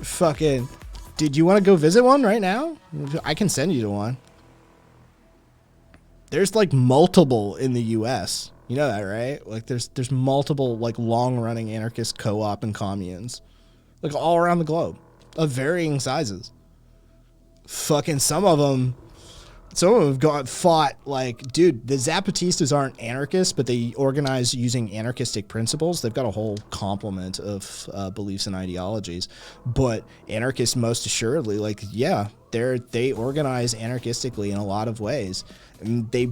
Fucking, did you want to go visit one right now? I can send you to one. There's like multiple in the U.S. You know that, right? Like there's multiple like long-running anarchist co-op and communes, like all around the globe, of varying sizes. Fucking some of them Some of them have fought, like, dude, the Zapatistas aren't anarchists, but they organize using anarchistic principles. They've got a whole complement of beliefs and ideologies. But anarchists, most assuredly, like, yeah, they organize anarchistically in a lot of ways. And they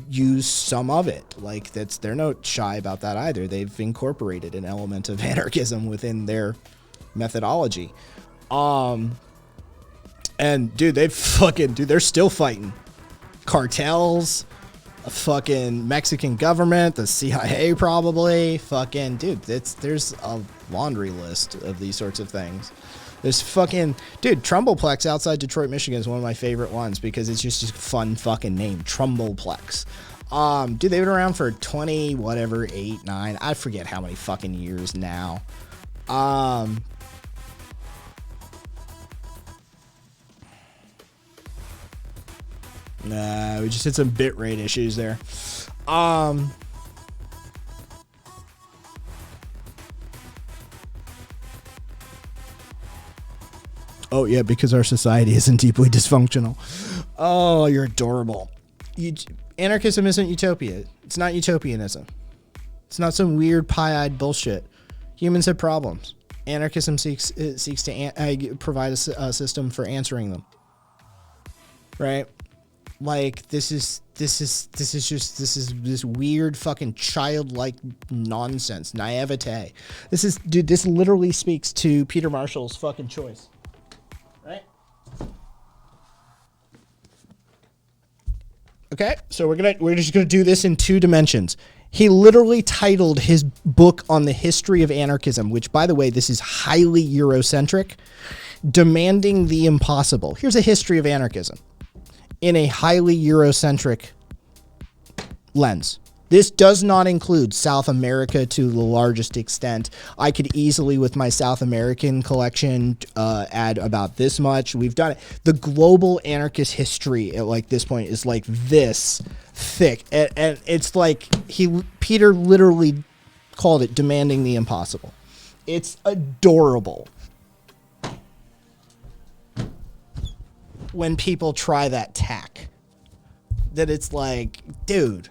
use some of it. Like, they're not shy about that either. They've incorporated an element of anarchism within their methodology. And, dude, they're still fighting. Cartels, a fucking Mexican government, the CIA probably, fucking, dude, there's a laundry list of these sorts of things. There's fucking, dude, Trumbleplex outside Detroit, Michigan is one of my favorite ones because it's just a fun fucking name, Trumbleplex. Dude, they've been around for 20, whatever, 8, 9, I forget how many fucking years now. Nah, we just hit some bitrate issues there. Oh yeah, because our society isn't deeply dysfunctional. Oh, you're adorable. Anarchism isn't utopia. It's not utopianism. It's not some weird pie-eyed bullshit. Humans have problems. Anarchism seeks to provide a system for answering them. Right? Like, this is this weird fucking childlike nonsense, naivete. This literally speaks to Peter Marshall's fucking choice, right? Okay, so we're just gonna do this in 2 dimensions. He literally titled his book on the history of anarchism, which, by the way, this is highly Eurocentric, Demanding the Impossible. Here's a history of anarchism in a highly Eurocentric lens. This does not include South America to the largest extent. I could easily, with my South American collection, add about this much. We've done it. The global anarchist history at like this point is like this thick. And it's like Peter literally called it Demanding the Impossible. It's adorable when people try that tack, that it's like, dude,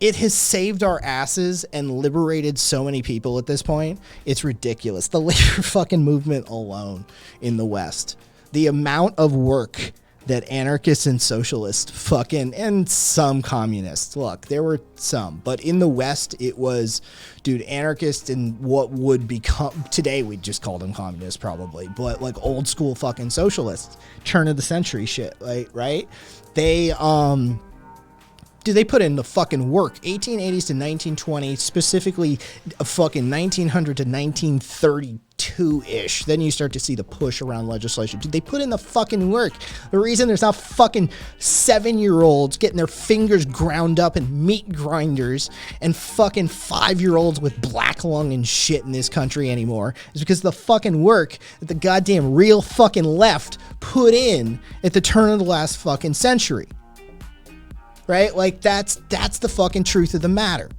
it has saved our asses and liberated so many people at this point. It's ridiculous. The labor fucking movement alone in the West, the amount of work that anarchists and socialists fucking, and some communists, look, there were some, but in the West, it was, dude, anarchists and what would become, today we'd just call them communists probably, but like old school fucking socialists, turn of the century shit, like, right? They put in the fucking work, 1880s to 1920, specifically fucking 1900 to 1932-ish. Then you start to see the push around legislation. Dude, they put in the fucking work. The reason there's not fucking 7-year-olds getting their fingers ground up in meat grinders and fucking 5-year-olds with black lung and shit in this country anymore is because of the fucking work that the goddamn real fucking left put in at the turn of the last fucking century. Right? Like, that's the fucking truth of the matter.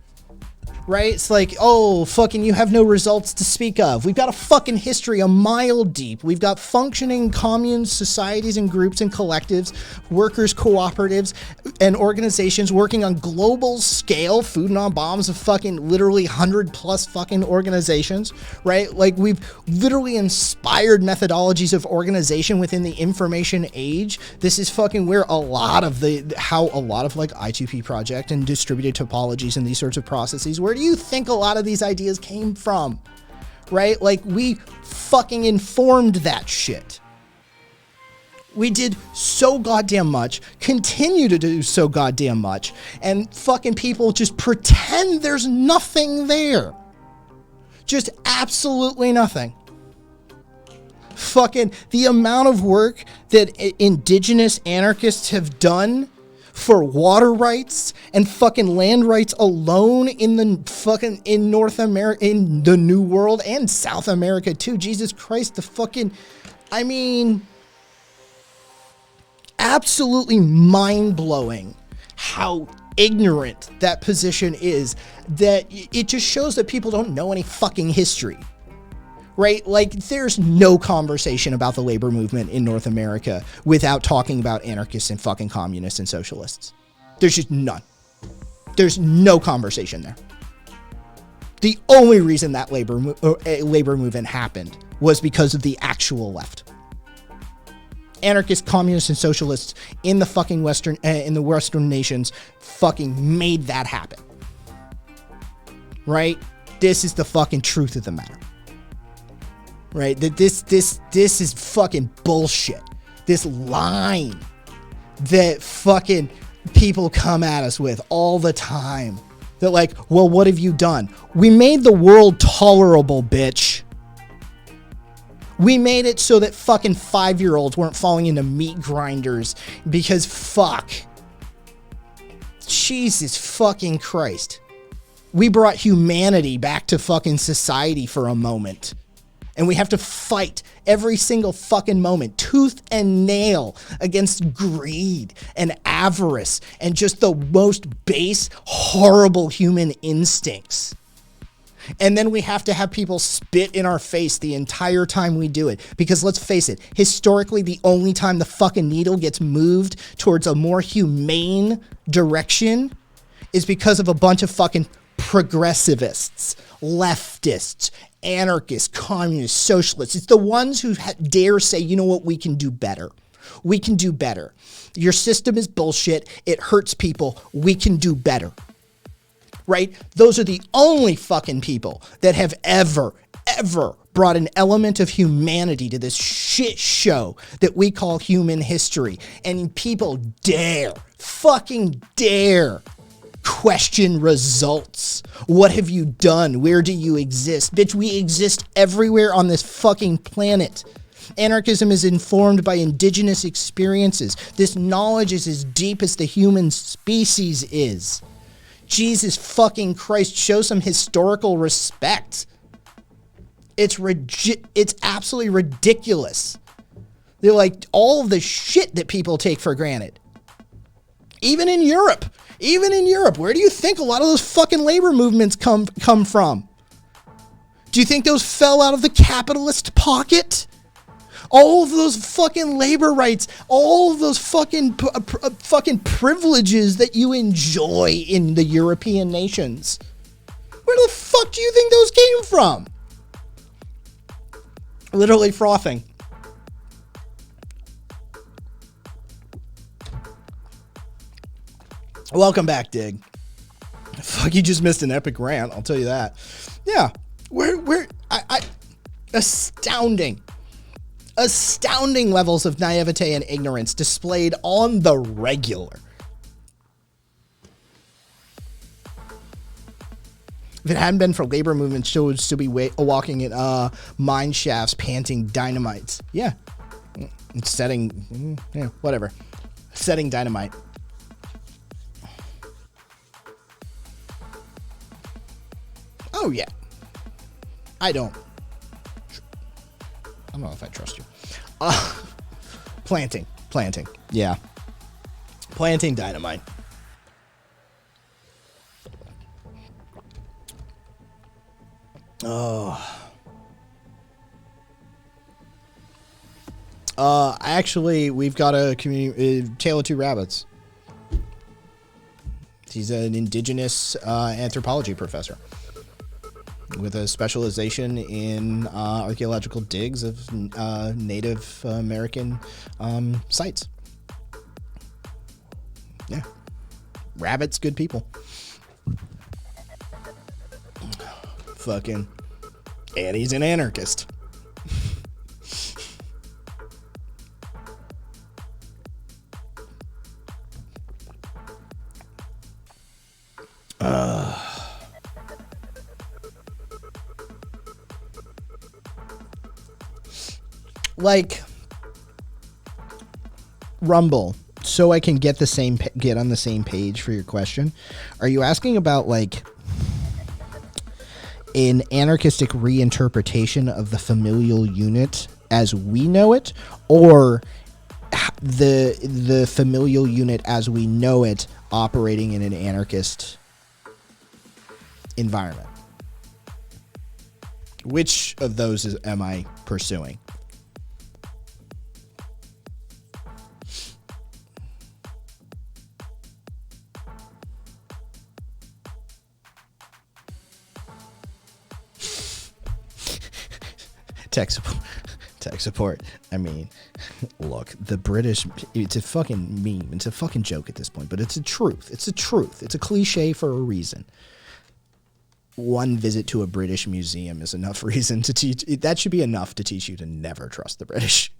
Right? It's like, oh, fucking you have no results to speak of. We've got a fucking history a mile deep. We've got functioning communes, societies and groups and collectives, workers, cooperatives, and organizations working on global scale, food and on bombs of fucking literally 100+ fucking organizations, right? Like, we've literally inspired methodologies of organization within the information age. This is fucking where how a lot of like I2P project and distributed topologies and these sorts of processes, where do you think a lot of these ideas came from? Right? Like, we fucking informed that shit. We did so goddamn much, continue to do so goddamn much, and fucking people just pretend there's nothing there. Just absolutely nothing. Fucking the amount of work that indigenous anarchists have done for water rights and fucking land rights alone in North America, in the New World and South America too. Jesus Christ, absolutely mind-blowing how ignorant that position is, that it just shows that people don't know any fucking history. right? Like, there's no conversation about the labor movement in North America without talking about anarchists and fucking communists and socialists. There's just none. There's no conversation there. The only reason that labor movement happened was because of the actual left. Anarchists, communists, and socialists in the fucking Western nations fucking made that happen. Right? This is the fucking truth of the matter. Right? That this is fucking bullshit. This line that fucking people come at us with all the time. That like, well, what have you done? We made the world tolerable, bitch. We made it so that fucking 5-year-olds weren't falling into meat grinders because fuck. Jesus fucking Christ. We brought humanity back to fucking society for a moment. And we have to fight every single fucking moment, tooth and nail, against greed and avarice and just the most base, horrible human instincts. And then we have to have people spit in our face the entire time we do it. Because let's face it, historically, the only time the fucking needle gets moved towards a more humane direction is because of a bunch of fucking progressivists, leftists, anarchists, communists, socialists. It's the ones who dare say, you know what, we can do better. We can do better. Your system is bullshit. It hurts people. We can do better. Right? Those are the only fucking people that have ever brought an element of humanity to this shit show that we call human history. And people fucking dare question results. What have you done? Where do you exist? Bitch, we exist everywhere on this fucking planet. Anarchism is informed by indigenous experiences. This knowledge is as deep as the human species is. Jesus fucking Christ, show some historical respect. It's absolutely ridiculous. They're like all of the shit that people take for granted. Even in Europe, where do you think a lot of those fucking labor movements come from? Do you think those fell out of the capitalist pocket? All of those fucking labor rights, all of those fucking privileges that you enjoy in the European nations. Where the fuck do you think those came from? Literally frothing. Welcome back, Dig. Fuck, you just missed an epic rant, I'll tell you that. Yeah, astounding levels of naivete and ignorance displayed on the regular. If it hadn't been for labor movements, she would still be walking in mine shafts, panting dynamites. Yeah, setting dynamite. Oh yeah, I don't know if I trust you. Planting. Yeah. Planting dynamite. Actually, we've got a community, Tale of Two Rabbits. He's an indigenous anthropology professor with a specialization in archaeological digs of Native American sites. Yeah. Rabbits, good people. Fucking. And he's an anarchist. Like Rumble, so I can get on the same page for your question. Are you asking about like an anarchistic reinterpretation of the familial unit as we know it, or the familial unit as we know it operating in an anarchist environment? Which of those am I pursuing? Tech support. I mean, look, the British, it's a fucking meme. It's a fucking joke at this point, but it's a truth. It's a truth. It's a cliche for a reason. One visit to a British museum is enough reason to teach. That should be enough to teach you to never trust the British.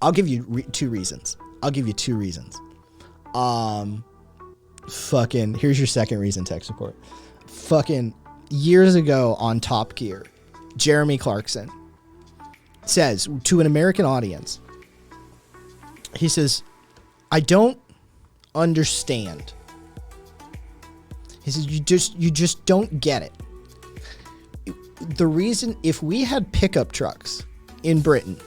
I'll give you two reasons. Fucking, here's your second reason, tech support. Fucking years ago on Top Gear, Jeremy Clarkson says to an American audience, he says, I don't understand. He says, you just don't get it. The reason, if we had pickup trucks in Britain,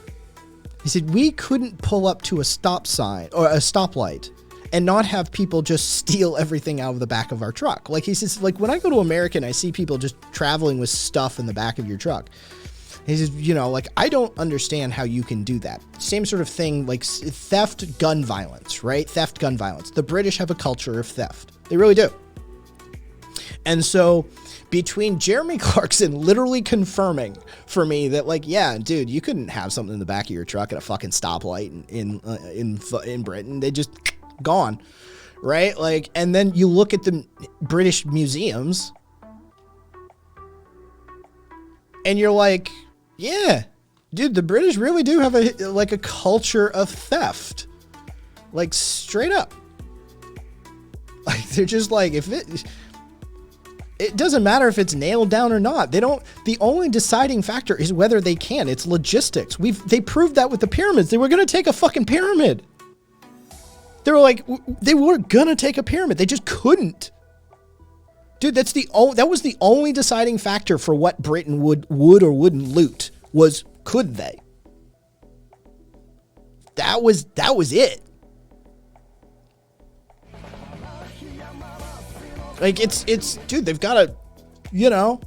he said, we couldn't pull up to a stop sign or a stoplight and not have people just steal everything out of the back of our truck. Like, he says, like, when I go to America and I see people just traveling with stuff in the back of your truck, he says, you know, like, I don't understand how you can do that. Same sort of thing, like theft, gun violence, right? Theft, gun violence. The British have a culture of theft. They really do. And so between Jeremy Clarkson literally confirming for me that, like, yeah, dude, you couldn't have something in the back of your truck at a fucking stoplight in Britain. They just gone, right? Like, and then you look at the British museums and you're like, yeah, dude, the British really do have a culture of theft, like, straight up. Like, they're just like, if it doesn't matter if it's nailed down or not. The only deciding factor is whether they can. It's logistics. They proved that with the pyramids. They were going to take a fucking pyramid. They were like, they were going to take a pyramid. They just couldn't. Dude, that was the only deciding factor for what Britain would or wouldn't loot, was could they? That was it. Like, it's dude, they've got to, you know.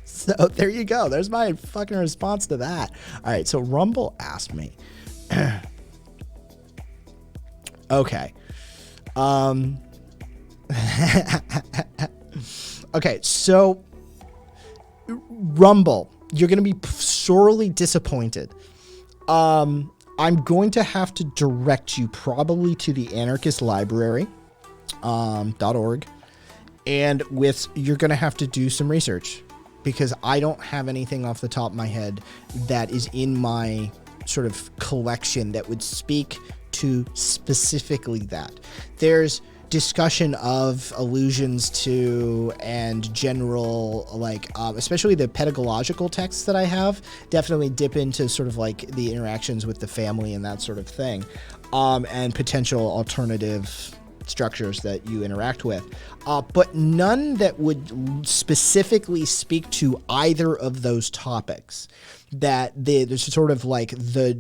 So there you go. There's my fucking response to that. All right, so Rumble asked me. Okay. Okay, so Rumble, you're going to be sorely disappointed. I'm going to have to direct you probably to the anarchist library, .org. And you're going to have to do some research, because I don't have anything off the top of my head that is in my sort of collection that would speak to specifically that. There's discussion of allusions to and general, like, especially the pedagogical texts that I have, definitely dip into sort of like the interactions with the family and that sort of thing, and potential alternative structures that you interact with, but none that would specifically speak to either of those topics. That there's sort of like the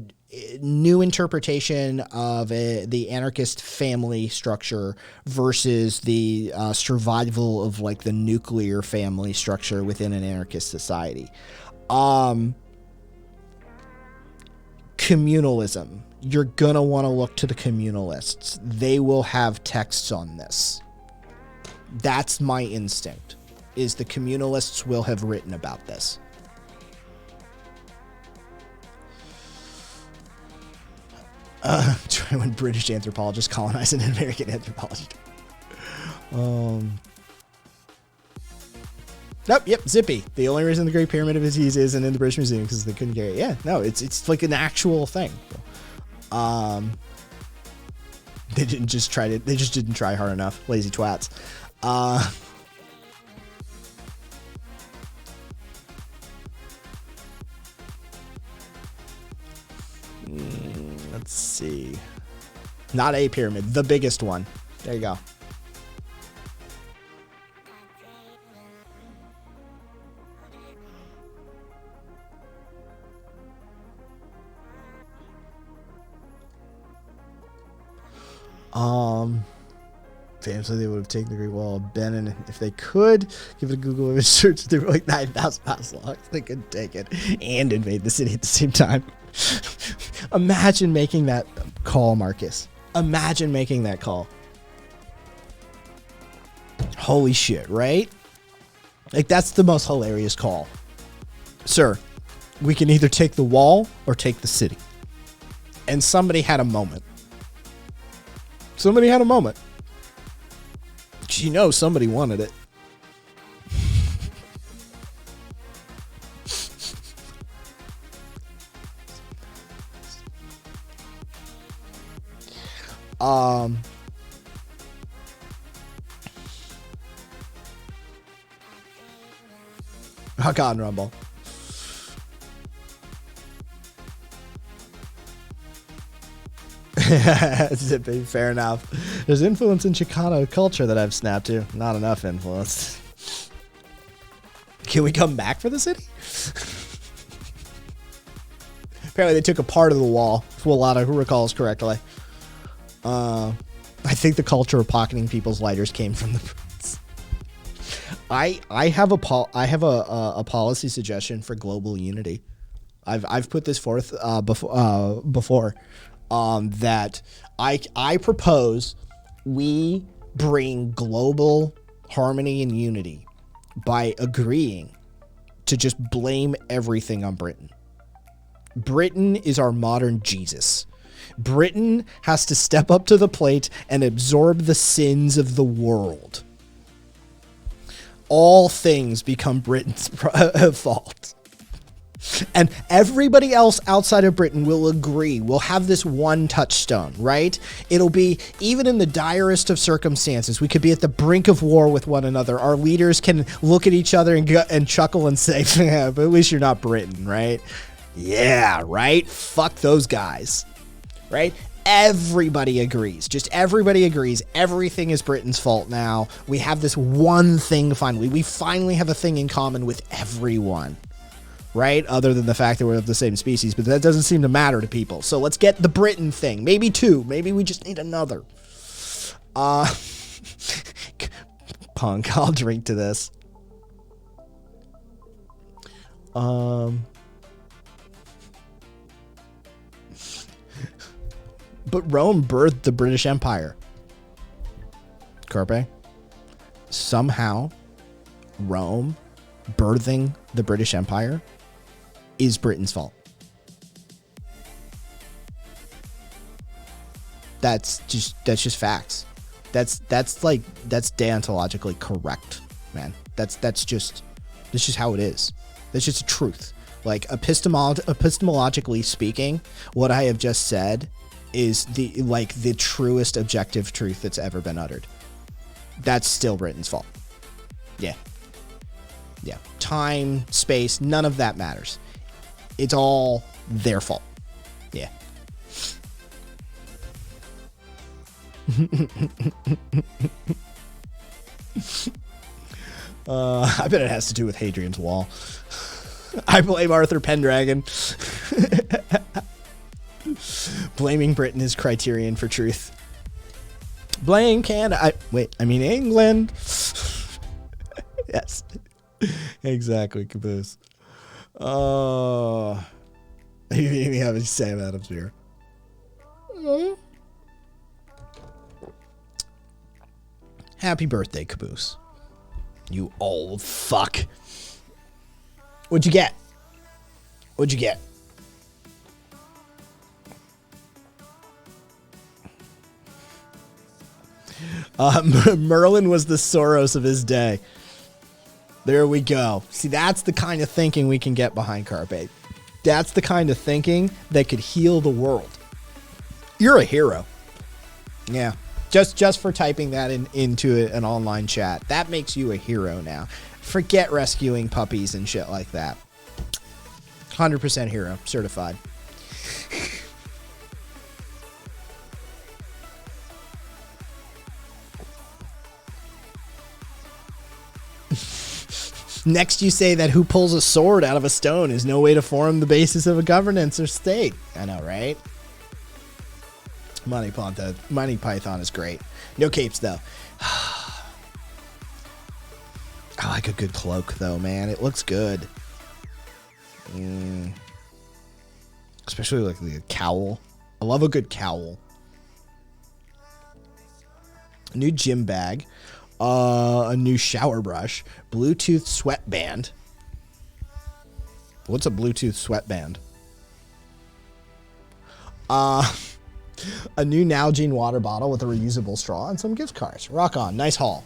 new interpretation of the anarchist family structure versus the survival of, like, the nuclear family structure within an anarchist society. Communalism. You're gonna want to look to the communalists. They will have texts on this. That's my instinct, is the communalists will have written about this. Try when British anthropologists colonized an American anthropologist. Nope, yep, Zippy. The only reason the Great Pyramid of Aziz isn't in the British Museum because they couldn't carry it. Yeah, no, it's like an actual thing. They just didn't try hard enough. Lazy twats. Let's see. Not a pyramid, the biggest one. There you go. Famously, they would have taken the Great Wall of Benin if they could. Give it a Google image search. They were like 9,000 miles long. They couldn't take it and invade the city at the same time. Imagine making that call, Marcus. Imagine making that call. Holy shit, right? Like, that's the most hilarious call. Sir, we can either take the wall or take the city. And somebody had a moment. Somebody had a moment. You know somebody wanted it. Rock on, Rumble. Zippy, fair enough. There's influence in Chicano culture that I've snapped to. Not enough influence. Can we come back for the city? Apparently they took a part of the wall. Fualata, who recalls correctly. I think the culture of pocketing people's lighters came from the Brits. I have a policy suggestion for global unity. I've put this forth before. That I propose we bring global harmony and unity by agreeing to just blame everything on Britain. Britain is our modern Jesus. Britain has to step up to the plate and absorb the sins of the world. All things become Britain's fault. And everybody else outside of Britain will agree. We'll have this one touchstone, right? It'll be, even in the direst of circumstances, we could be at the brink of war with one another. Our leaders can look at each other and chuckle and say, yeah, but at least you're not Britain, right? Yeah, right? Fuck those guys, right? Everybody agrees. Just everybody agrees. Everything is Britain's fault now. We have this one thing finally. We finally have a thing in common with everyone. Right? Other than the fact that we're of the same species, but that doesn't seem to matter to people. So let's get the Britain thing. Maybe two. Maybe we just need another. Punk, I'll drink to this. But Rome birthed the British Empire. Carpe. Somehow, Rome birthing the British Empire is Britain's fault. That's just facts. That's deontologically correct, man. That's just how it is. That's just a truth. Like, epistemologically speaking, what I have just said is the truest objective truth that's ever been uttered. That's still Britain's fault. Yeah. Yeah. Time, space, none of that matters. It's all their fault. Yeah. I bet it has to do with Hadrian's Wall. I blame Arthur Pendragon. Blaming Britain is criterion for truth. Blame Canada. I mean England. Yes. Exactly, Caboose. Oh. You made me have Sam Adams here. Happy birthday, Caboose. You old fuck. What'd you get? What'd you get? Merlin was the Soros of his day. There we go. See, that's the kind of thinking we can get behind, Carpe. That's the kind of thinking that could heal the world. You're a hero. Yeah. Just for typing that into an online chat. That makes you a hero now. Forget rescuing puppies and shit like that. 100% hero. Certified. Next, you say that who pulls a sword out of a stone is no way to form the basis of a governance or state. I know, right? Monty Python is great. No capes, though. I like a good cloak, though, man. It looks good. Especially like the cowl. I love a good cowl. A new gym bag. A new shower brush. Bluetooth sweatband. What's a Bluetooth sweatband? A new Nalgene water bottle with a reusable straw and some gift cards. Rock on. Nice haul.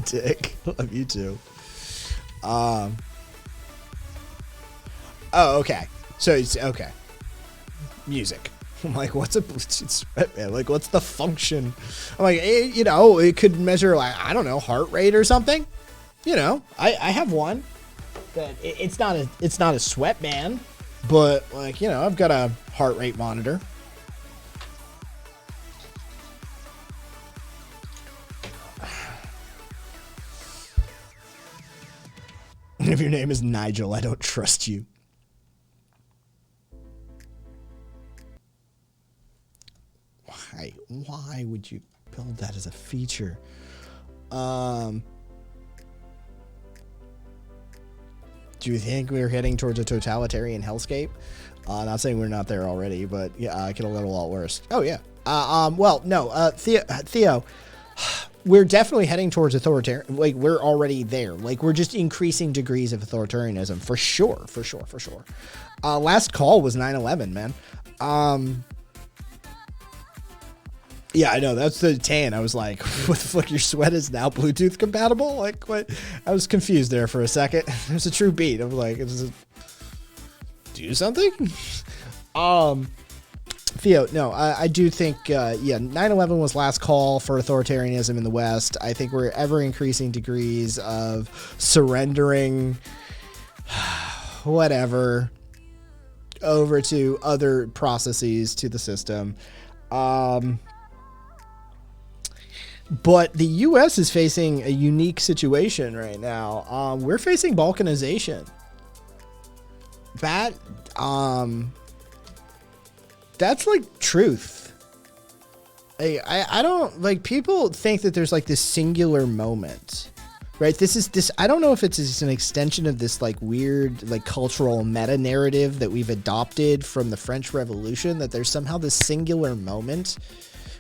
Dick. Love you too. Oh, okay. So it's okay. Music. I'm like, what's a Bluetooth sweatband? Like, what's the function? I'm like, you know, it could measure, like, I don't know, heart rate or something. You know, I have one that it's not a sweatband, but like, you know, I've got a heart rate monitor. If your name is Nigel, I don't trust you. Why would you build that as a feature? Do you think we're heading towards a totalitarian hellscape? Not saying we're not there already, but yeah, it could get a lot worse. Oh yeah. Well, no, Theo, we're definitely heading towards authoritarian. Like, we're already there. Like, we're just increasing degrees of authoritarianism for sure. Last call was 9/11, man. Yeah, I know. That's the tan. I was like, what the fuck? Your sweat is now Bluetooth compatible? Like, what? I was confused there for a second. It was a true beat. I was like, do something? Theo, no, I do think, 9/11 was last call for authoritarianism in the West. I think we're ever increasing degrees of surrendering whatever over to other processes to the system. But the U.S. is facing a unique situation right now. We're facing balkanization. That's like truth. I don't like, people think that there's like this singular moment, right? I don't know if it's just an extension of this like weird, like cultural meta narrative that we've adopted from the French Revolution, that there's somehow this singular moment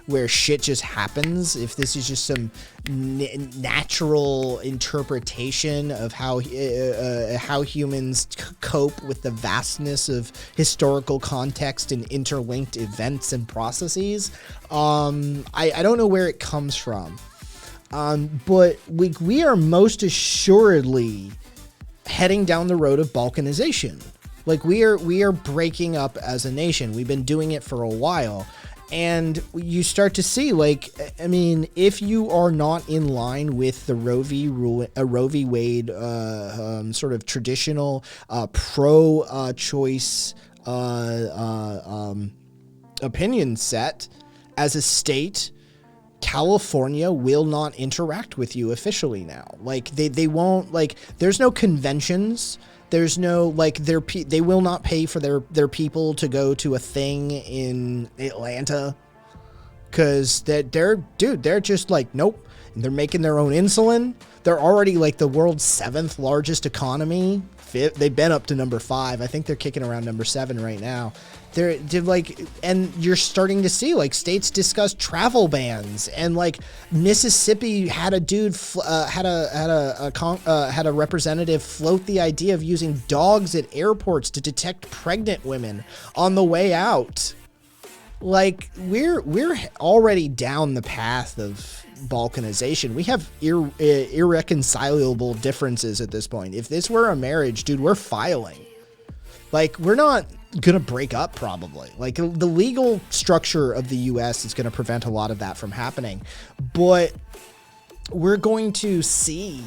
where shit just happens. If this is just some natural interpretation of how humans cope with the vastness of historical context and interlinked events and processes. I don't know where it comes from. But we are most assuredly heading down the road of balkanization. Like, we are breaking up as a nation. We've been doing it for a while. And you start to see, like, I mean, if you are not in line with the Roe v. Wade sort of traditional pro-choice opinion set as a state, California will not interact with you officially now. Like, they won't, like, there's no conventions. There's no, like, they will not pay for their people to go to a thing in Atlanta, because they're just like, nope. And they're making their own insulin. They're already like the world's 7th largest economy. They've been up to number 5. I think they're kicking around number 7 right now. They're like, and you're starting to see like states discuss travel bans, and like Mississippi had a dude had a representative float the idea of using dogs at airports to detect pregnant women on the way out. Like, we're already down the path of balkanization. We have irreconcilable differences at this point. If this were a marriage, dude, we're filing. Like, we're not gonna break up, probably. Like, the legal structure of the US is gonna prevent a lot of that from happening, but we're going to see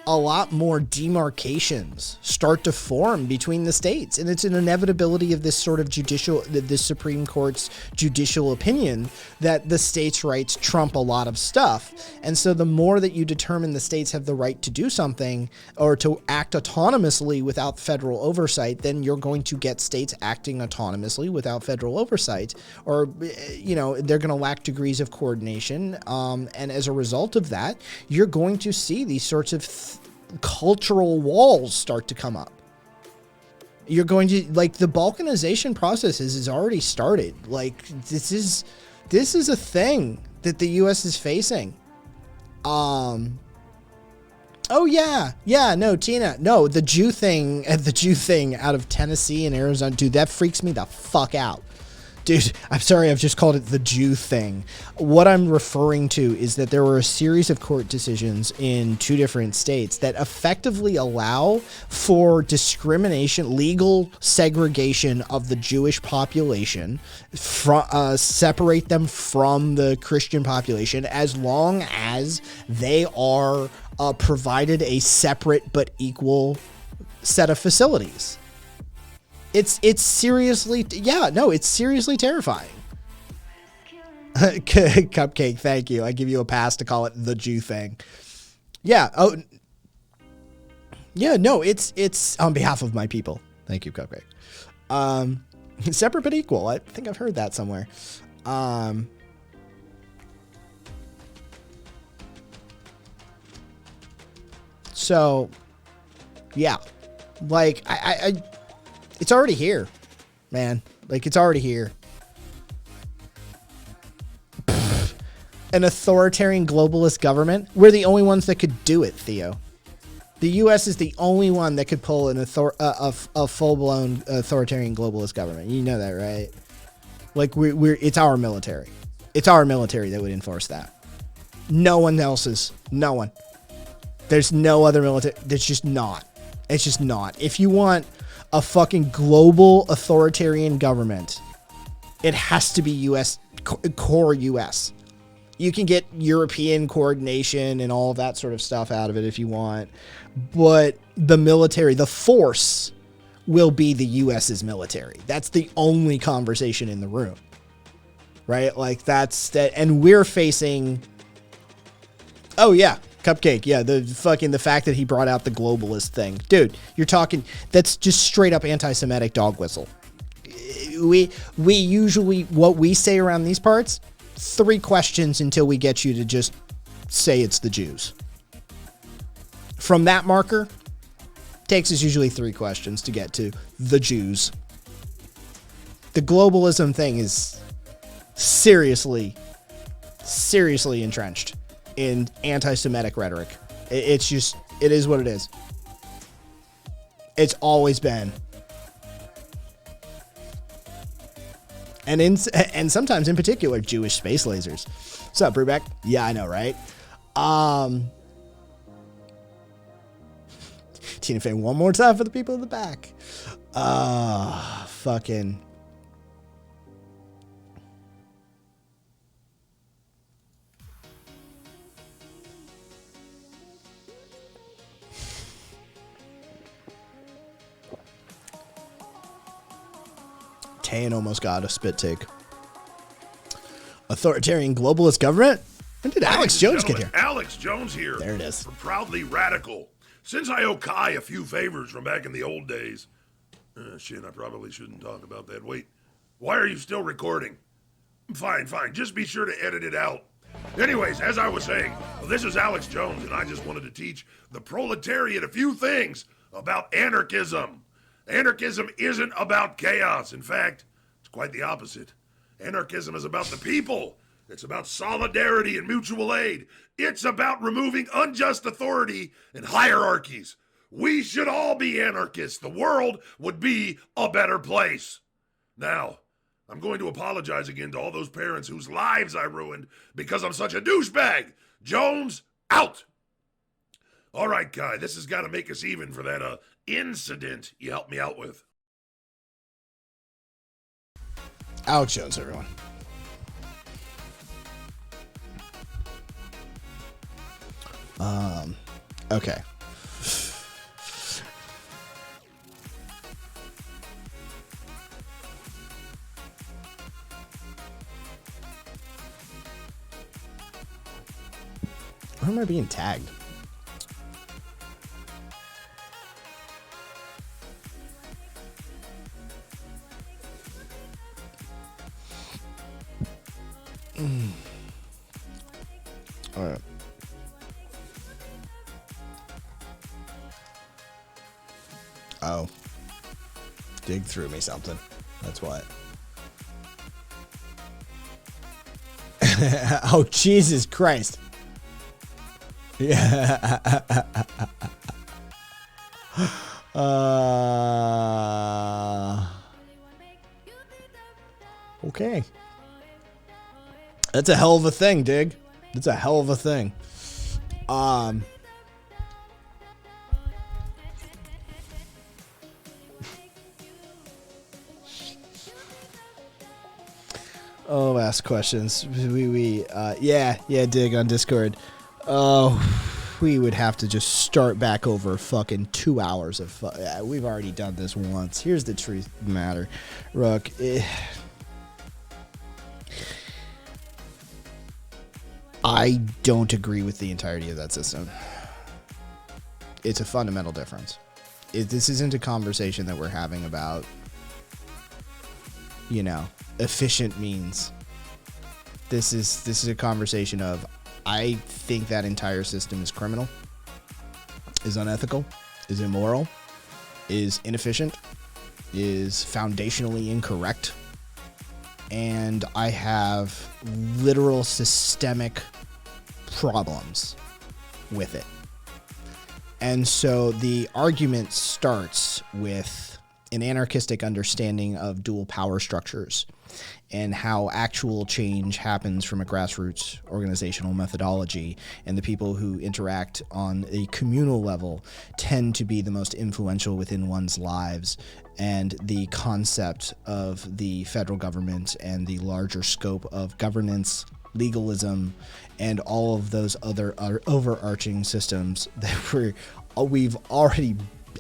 a lot more demarcations start to form between the states. And it's an inevitability of this sort of this Supreme Court's judicial opinion that the states' rights trump a lot of stuff. And so the more that you determine the states have the right to do something or to act autonomously without federal oversight, then you're going to get states acting autonomously without federal oversight, or, they're going to lack degrees of coordination. And as a result of that, you're going to see these sorts of cultural walls start to come up. You're going to, like, the balkanization process has already started. Like, this is a thing that the U.S. is facing. Oh yeah, no, Tina, no, the Jew thing out of Tennessee and Arizona, dude, that freaks me the fuck out. Dude, I'm sorry, I've just called it the Jew thing. What I'm referring to is that there were a series of court decisions in 2 different states that effectively allow for discrimination, legal segregation of the Jewish population, separate them from the Christian population as long as they are provided a separate but equal set of facilities. It's seriously, it's seriously terrifying. Cupcake, thank you. I give you a pass to call it the Jew thing. Yeah. Oh, yeah. No, it's on behalf of my people. Thank you, Cupcake. Separate but equal. I think I've heard that somewhere. So, yeah, like I it's already here, man. Like, it's already here. An authoritarian globalist government. We're the only ones that could do it, Theo. The U.S. is the only one that could pull a full-blown authoritarian globalist government. You know that, right? Like, it's our military. It's our military that would enforce that. No one else's. No one. There's no other military. There's just not. It's just not. If you want a fucking global authoritarian government, it has to be U.S. core U.S. You can get European coordination and all of that sort of stuff out of it if you want, but the military, the force, will be the U.S.'s military. That's the only conversation in the room, right? Like, that's that, and we're facing. Oh yeah. Cupcake, yeah, the fact that he brought out the globalist thing. Dude, you're talking, that's just straight up anti-Semitic dog whistle. We usually, what we say around these parts, 3 questions until we get you to just say it's the Jews. From that marker, takes us usually 3 questions to get to the Jews. The globalism thing is seriously entrenched in anti-Semitic rhetoric. It is what it is. It's always been. And sometimes in particular, Jewish space lasers. What's up, Brubeck? Yeah, I know, right? Tina Fey, one more time for the people in the back. Fucking. Tan almost got a spit take. Authoritarian globalist government? When did Alex Jones get here? Alex Jones here. There it is. For Proudly Radical. Since I owe Kai a few favors from back in the old days. Shit, I probably shouldn't talk about that. Wait, why are you still recording? Fine. Just be sure to edit it out. Anyways, as I was saying, this is Alex Jones, and I just wanted to teach the proletariat a few things about anarchism. Anarchism isn't about chaos. In fact, it's quite the opposite. Anarchism is about the people. It's about solidarity and mutual aid. It's about removing unjust authority and hierarchies. We should all be anarchists. The world would be a better place. Now, I'm going to apologize again to all those parents whose lives I ruined because I'm such a douchebag. Jones, out. All right, Kai, this has got to make us even for that incident you helped me out with. Alex Jones, everyone. Okay. Where am I being tagged? All right. Oh. Dig threw me something. That's what. Oh, Jesus Christ. Yeah. Okay. That's a hell of a thing, Dig. That's a hell of a thing. Oh, ask questions. Yeah, Dig on Discord. Oh, we would have to just start back over fucking 2 hours of we've already done this once. Here's the truth of the matter. Rook, I don't agree with the entirety of that system. It's a fundamental difference. This isn't a conversation that we're having about, you know, efficient means. This is a conversation of, I think that entire system is criminal, is unethical, is immoral, is inefficient, is foundationally incorrect, and I have literal systemic problems with it. And so the argument starts with an anarchistic understanding of dual power structures and how actual change happens from a grassroots organizational methodology, and the people who interact on a communal level tend to be the most influential within one's lives, and the concept of the federal government and the larger scope of governance, legalism, and all of those other overarching systems that we've already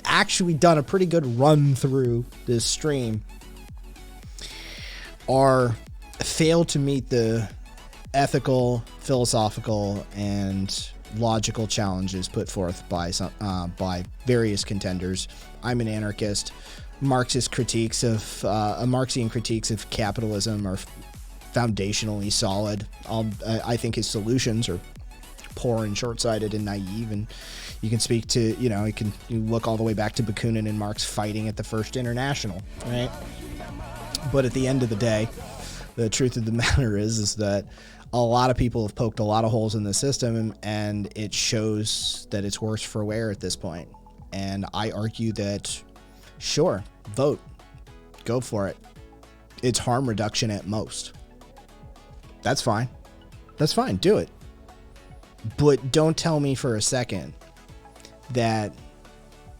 actually done a pretty good run through this stream fail to meet the ethical, philosophical, and logical challenges put forth by various contenders. I'm an anarchist. Marxist critiques of Marxian critiques of capitalism are foundationally solid. I think his solutions are poor and short-sighted and naive, and you can speak to, you look all the way back to Bakunin and Marx fighting at the First International, right? But at the end of the day, the truth of the matter is that a lot of people have poked a lot of holes in the system, and it shows that it's worse for wear at this point. And I argue that, sure, vote, go for it. It's harm reduction at most. That's fine. That's fine. Do it. But don't tell me for a second that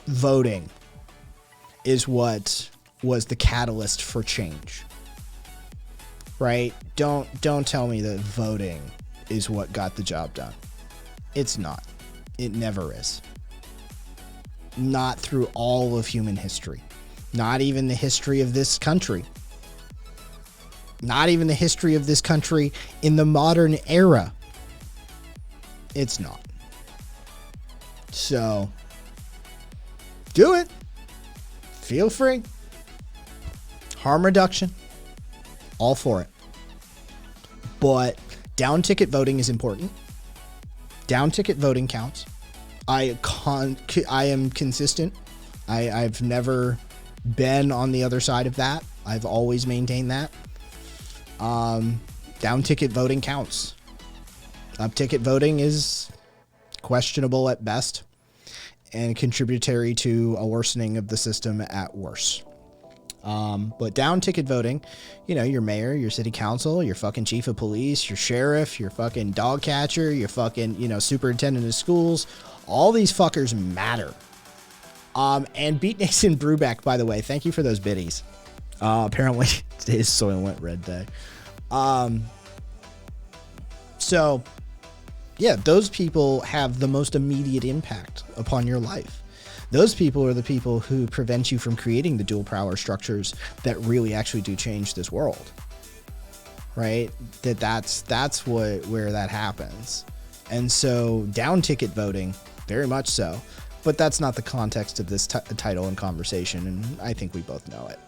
voting is what was the catalyst for change, right? Don't tell me that voting is what got the job done. It's not. It never is. Not through all of human history. Not even the history of this country. Not even the history of this country in the modern era. It's not. So, do it. Feel free. Harm reduction. All for it. But down ticket voting is important. Down ticket voting counts. I am consistent. I've never been on the other side of that. I've always maintained that. Down ticket voting counts. Up ticket voting is questionable at best and contributory to a worsening of the system at worst. But down ticket voting, your mayor, your city council, your fucking chief of police, your sheriff, your fucking dog catcher, your fucking, superintendent of schools, all these fuckers matter. And Beat Nixon Brewback, by the way, thank you for those biddies. Apparently today's Soylent Red Day. So yeah, those people have the most immediate impact upon your life. Those people are the people who prevent you from creating the dual power structures that really actually do change this world, right? That's where that happens. And so down ticket voting, very much so. But that's not the context of this title and conversation, and I think we both know it.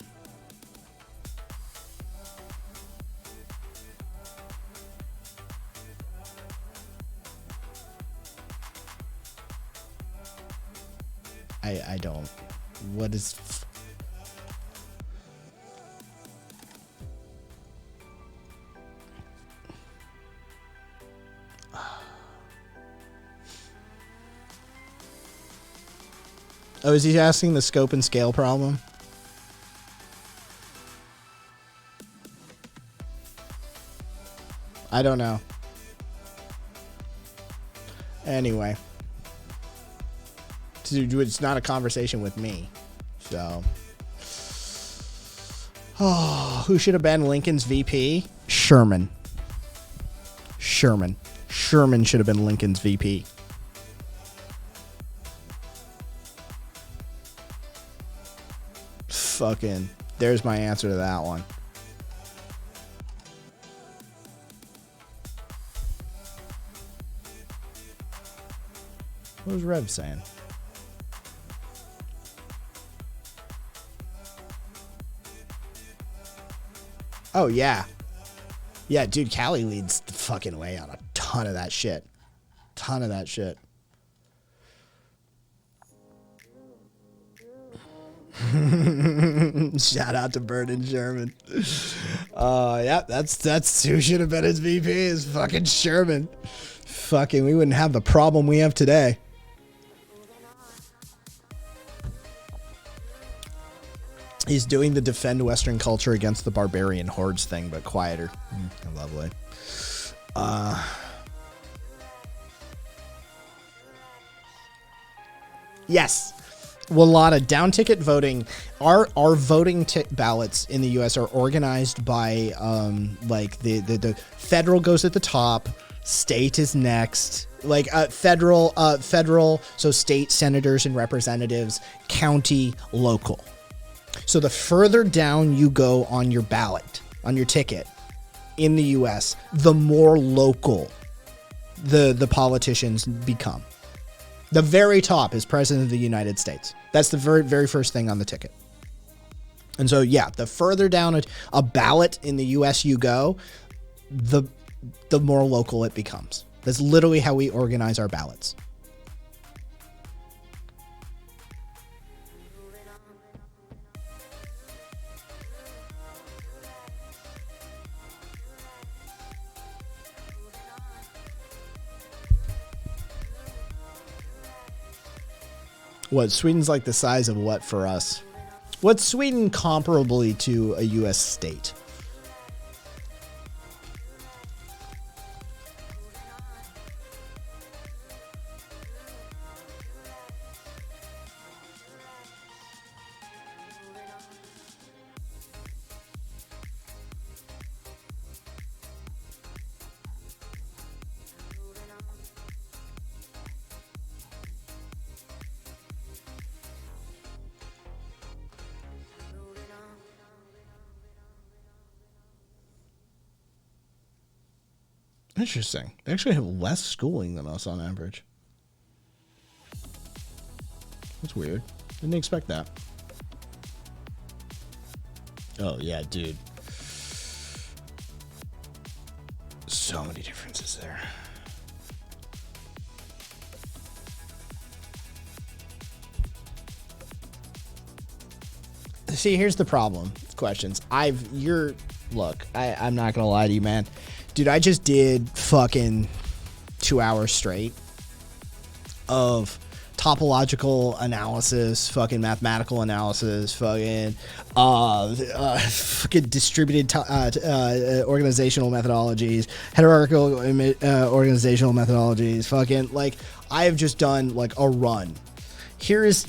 I don't. What is... Oh, is he asking the scope and scale problem? I don't know. Anyway. It's not a conversation with me. So. Oh, who should have been Lincoln's VP? Sherman. Sherman should have been Lincoln's VP. Fucking, there's my answer to that one. What was Rev saying? Oh, yeah. Yeah, dude, Callie leads the fucking way on a ton of that shit. Ton of that shit. Shout out to Vernon Sherman. Yeah, that's who should have been his VP is fucking Sherman. Fucking, we wouldn't have the problem we have today. He's doing the defend Western culture against the barbarian hordes thing, but quieter. Lovely. Yes. Well, a lot of down ticket voting. Our voting ballots in the U.S. are organized by like the federal goes at the top, state is next. Like federal, so state senators and representatives, county, local. So the further down you go on your ballot, on your ticket in the U.S., the more local the politicians become. The very top is President of the United States. That's the very, very first thing on the ticket. And so, yeah, the further down a ballot in the U.S. you go, the more local it becomes. That's literally how we organize our ballots. What, Sweden's like the size of what for us? What's Sweden comparably to a U.S. state? Interesting. They actually have less schooling than us on average. That's weird. Didn't expect that. Oh, yeah, dude. So many differences there. See, here's the problem. Questions. Look, I'm not gonna lie to you, man. Dude, I just did fucking 2 hours straight of topological analysis, fucking mathematical analysis, fucking distributed organizational methodologies, hierarchical organizational methodologies, fucking, like, I have just done like a run. Here's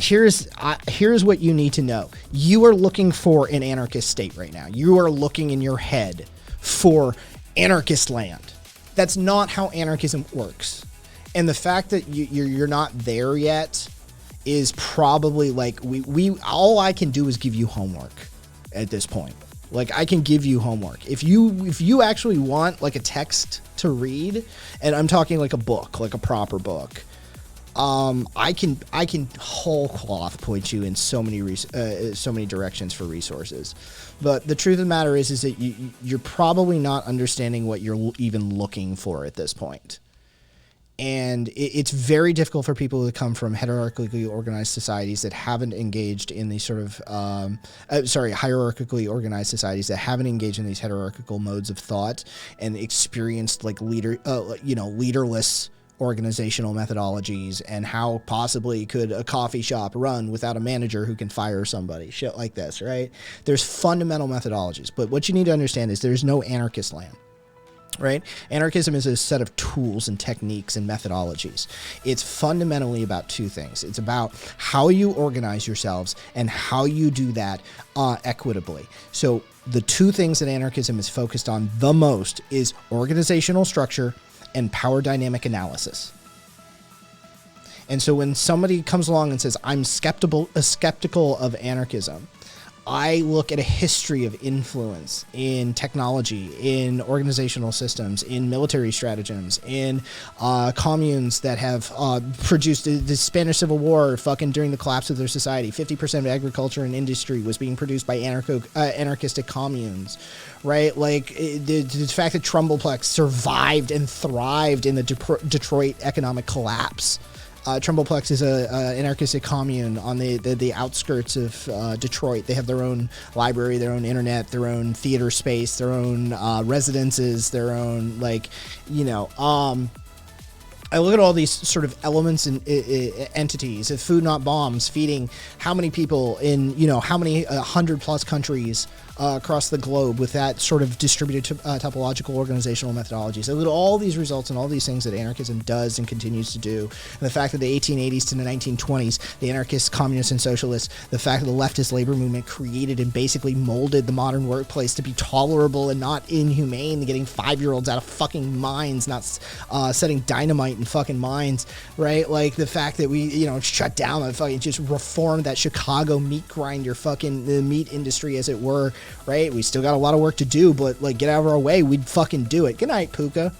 what you need to know. You are looking for an anarchist state right now. You are looking in your head for anarchist land. That's not how anarchism works. And the fact that you're not there yet is probably like we all I can do is give you homework at this point. Like, I can give you homework. If you actually want like a text to read, and I'm talking like a book, like a proper book, I can whole cloth point you in so many directions for resources. But the truth of the matter is that you're probably not understanding what you're even looking for at this point. And it's very difficult for people who come from hierarchically organized societies that haven't engaged in these sort of, hierarchically organized societies that haven't engaged in these hierarchical modes of thought and experienced like leaderless organizational methodologies, and how possibly could a coffee shop run without a manager who can fire somebody, shit like this, right? There's fundamental methodologies, but what you need to understand is there's no anarchist land. Right? Anarchism is a set of tools and techniques and methodologies. It's fundamentally about two things. It's about how you organize yourselves and how you do that equitably. So the two things that anarchism is focused on the most is organizational structure and power dynamic analysis. And so when somebody comes along and says, I'm skeptical of anarchism, I look at a history of influence in technology, in organizational systems, in military stratagems, in communes that have produced the Spanish Civil War fucking during the collapse of their society. 50% of agriculture and industry was being produced by anarchistic communes, right? Like the fact that Trumbleplex survived and thrived in the Detroit economic collapse. Trumbleplex is an anarchistic commune on the outskirts of Detroit. They have their own library, their own internet, their own theater space, their own residences, their own, like, you know, I look at all these sort of elements and entities of food, not bombs, feeding how many people in, you know, how many 100+ countries across the globe with that sort of distributed topological organizational methodologies. I look at all these results and all these things that anarchism does and continues to do. And the fact that the 1880s to the 1920s, the anarchists, communists, and socialists, the fact that the leftist labor movement created and basically molded the modern workplace to be tolerable and not inhumane, getting 5-year-olds out of fucking mines, not setting dynamite in fucking mines, right? Like the fact that we, you know, shut down and fucking just reformed that Chicago meat grinder fucking the meat industry, as it were, right? We still got a lot of work to do, but like, get out of our way, we'd fucking do it. Good night, Puka.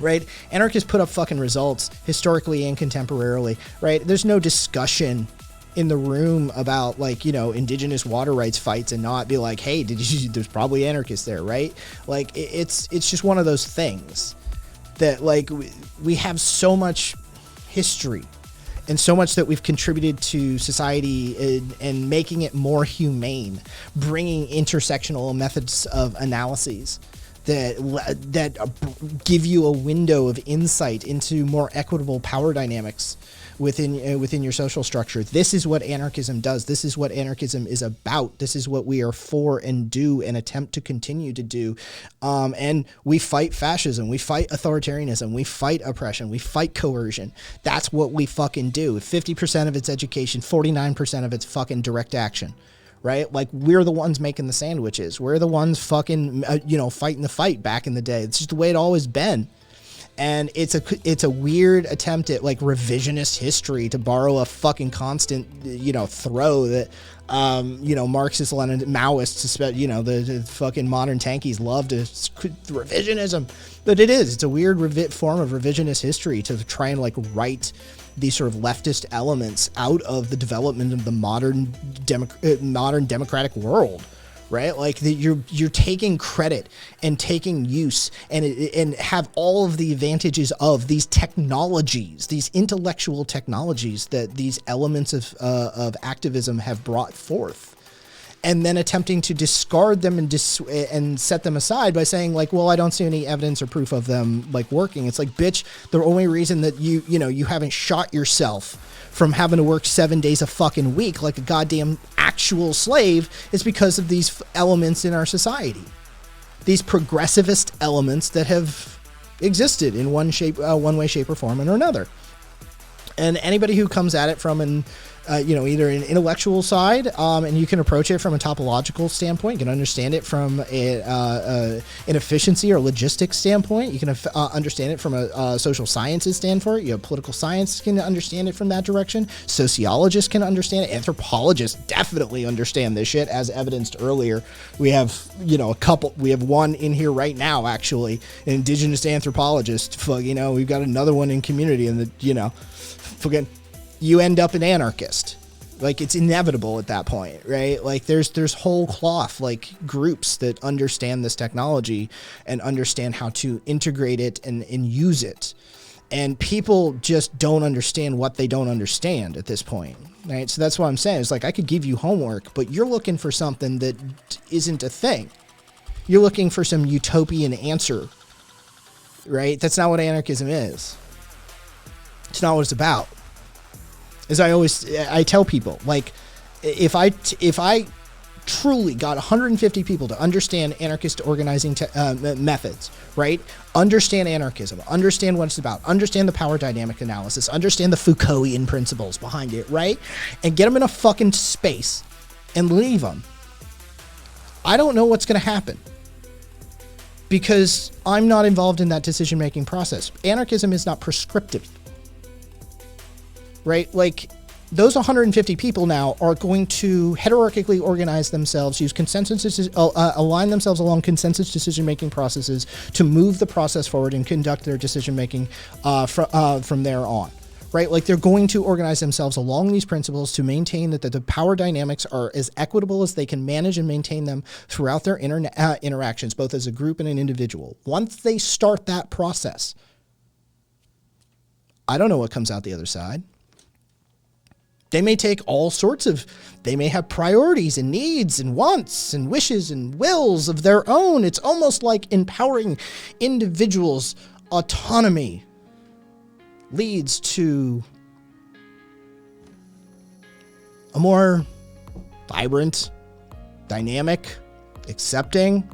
Right? Anarchists put up fucking results historically and contemporarily, right? There's no discussion in the room about, like, you know, indigenous water rights fights and not be like, hey, there's probably anarchists there, right? Like, it's just one of those things that, like, we have so much history and so much that we've contributed to society and making it more humane, bringing intersectional methods of analyses that give you a window of insight into more equitable power dynamics within your social structure. This is what anarchism does. This is what anarchism is about. This is what we are for and do and attempt to continue to do. And we fight fascism. We fight authoritarianism. We fight oppression. We fight coercion. That's what we fucking do. 50% of it's education, 49% of it's fucking direct action. Right? Like, we're the ones making the sandwiches. We're the ones fucking, fighting the fight back in the day. It's just the way it always been. And it's a weird attempt at, like, revisionist history, to borrow a fucking constant, throw that, Marxist, Lenin, Maoists, the fucking modern tankies love to revisionism. But it's a weird form of revisionist history to try and, like, write these sort of leftist elements out of the development of the modern democratic world, right? Like, you're taking credit and taking use and have all of the advantages of these technologies, these intellectual technologies that these elements of activism have brought forth, and then attempting to discard them and set them aside by saying, like, well, I don't see any evidence or proof of them, like, working. It's like, bitch, the only reason that you haven't shot yourself from having to work 7 days a fucking week like a goddamn actual slave is because of these elements in our society. These progressivist elements that have existed in one way, shape, or form or another. And anybody who comes at it from an either an intellectual side, and you can approach it from a topological standpoint. You can understand it from an efficiency or logistics standpoint. You can understand it from a social sciences standpoint. Political science can understand it from that direction. Sociologists can understand it. Anthropologists definitely understand this shit, as evidenced earlier. We have, we have one in here right now, actually, an indigenous anthropologist. We've got another one in community, and you end up an anarchist. Like, it's inevitable at that point, right? Like, there's whole cloth, like, groups that understand this technology and understand how to integrate it and use it. And people just don't understand what they don't understand at this point, right? So that's what I'm saying. It's like, I could give you homework, but you're looking for something that isn't a thing. You're looking for some utopian answer, right? That's not what anarchism is. It's not what it's about. As I tell people, like, if I truly got 150 people to understand anarchist organizing methods, right? Understand anarchism, understand what it's about, understand the power dynamic analysis, understand the Foucaultian principles behind it, right? And get them in a fucking space and leave them. I don't know what's going to happen, because I'm not involved in that decision-making process. Anarchism is not prescriptive. Right? Like, those 150 people now are going to heterarchically organize themselves, use consensus, align themselves along consensus decision-making processes to move the process forward and conduct their decision-making from there on. Right? Like, they're going to organize themselves along these principles to maintain that the power dynamics are as equitable as they can manage and maintain them throughout their interactions, both as a group and an individual. Once they start that process, I don't know what comes out the other side. They may take all sorts of, they may have priorities and needs and wants and wishes and wills of their own. It's almost like empowering individuals' autonomy leads to a more vibrant, dynamic, accepting,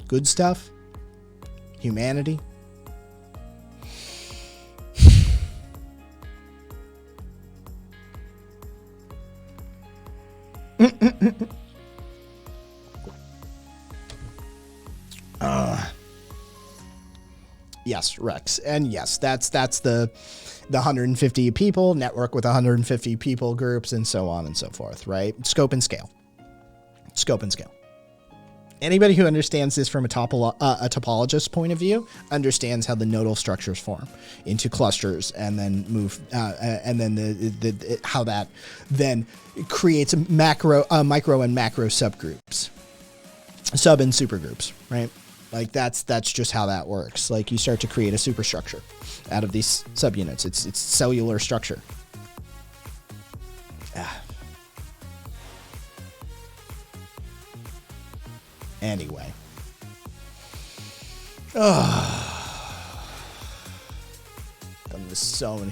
good stuff, humanity. Yes, Rex. And yes, that's the 150 people network with 150 people groups and so on and so forth, right? Scope and scale. Anybody who understands this from a topologist point of view understands how the nodal structures form into clusters and then move, and then how that then creates micro and macro subgroups, sub and supergroups, right? Like that's just how that works. Like you start to create a superstructure out of these subunits. It's cellular structure. Anyway. Oh. Done this so many.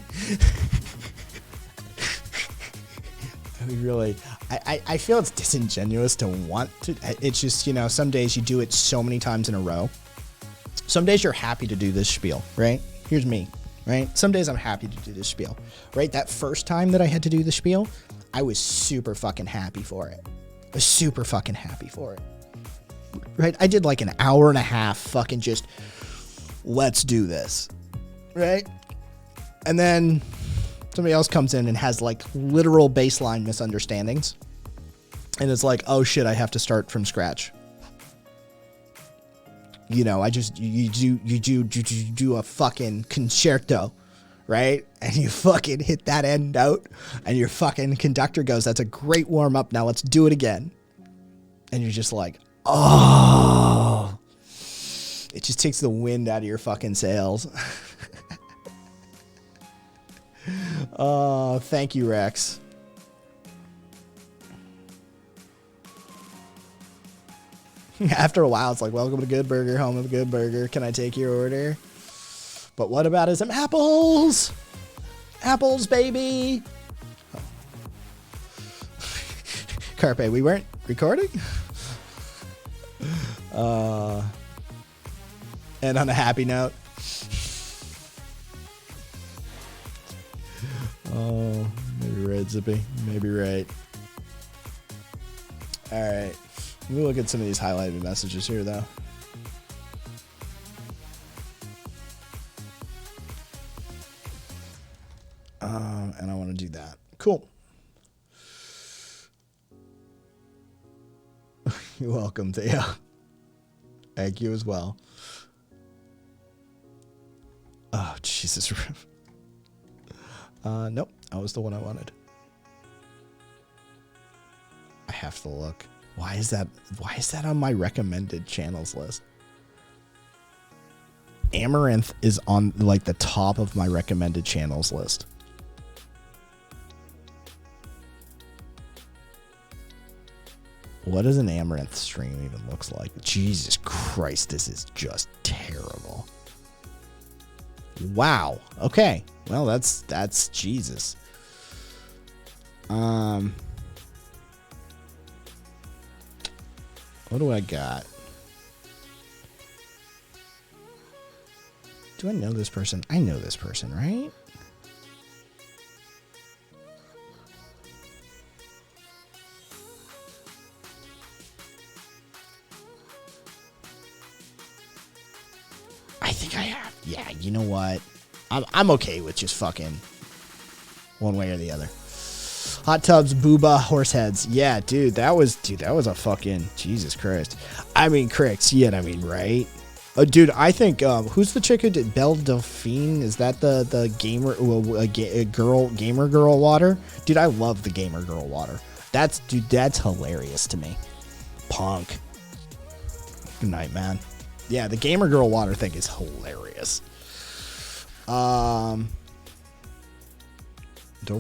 I feel it's disingenuous to want to. It's just, some days you do it so many times in a row. Some days you're happy to do this spiel, right? Here's me, right? Some days I'm happy to do this spiel, right? That first time that I had to do the spiel, I was super fucking happy for it. Right? I did like an hour and a half fucking just, let's do this. Right? And then somebody else comes in and has like literal baseline misunderstandings. And it's like, oh shit, I have to start from scratch. You do a fucking concerto, right? And you fucking hit that end note and your fucking conductor goes, that's a great warm up. Now let's do it again. And you're just like, oh, it just takes the wind out of your fucking sails. Oh, thank you, Rex. After a while, it's like, welcome to Good Burger, home of Good Burger. Can I take your order? But what about some apples? Apples, baby. Oh. Carpe, we weren't recording? And on a happy note. Oh, maybe right, Zippy. Maybe right. All right. Let me look at some of these highlighted messages here, though. And I want to do that. Cool. You're welcome, Theo. Thank you as well. Oh, Jesus. Nope. That was the one I wanted. I have to look. Why is that on my recommended channels list? Amaranth is on like the top of my recommended channels list. What does an Amaranth stream even looks like? Jesus Christ, this is just terrible. Wow. Okay. Well, that's Jesus. What do I got? Do I know this person? I know this person, right? I think I have. Yeah, you know what? I'm okay with just fucking one way or the other. Hot tubs, booba, horse heads. Yeah, dude, that was a fucking Jesus Christ. I mean, cricks. Yeah, I mean, right? Dude, I think who's the chick who did Belle Delphine? Is that the gamer gamer girl water? Dude, I love the gamer girl water. That's hilarious to me. Punk. Good night, man. Yeah, the gamer girl water thing is hilarious. Don't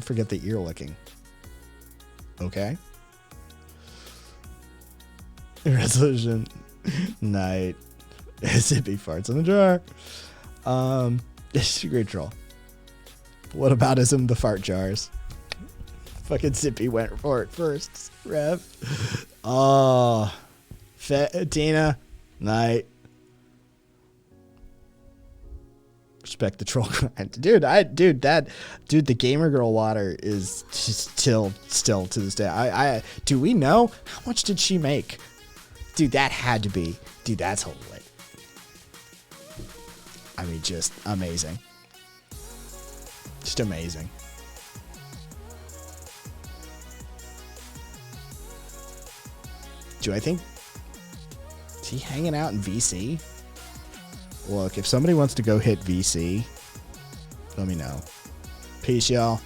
forget the ear licking. Okay. Resolution. Night. Zippy farts in the jar. This is a great troll. What about ism the fart jars? Fucking Zippy went for it first. Rev. Oh. Tina. Night. Respect the troll grind. Dude, the gamer girl water is still to this day. Do we know how much did she make? Dude, that had to be. Dude, that's hilarious. I mean, just amazing. Just amazing. Do I think... Is he hanging out in VC? Look, if somebody wants to go hit VC, let me know. Peace, y'all.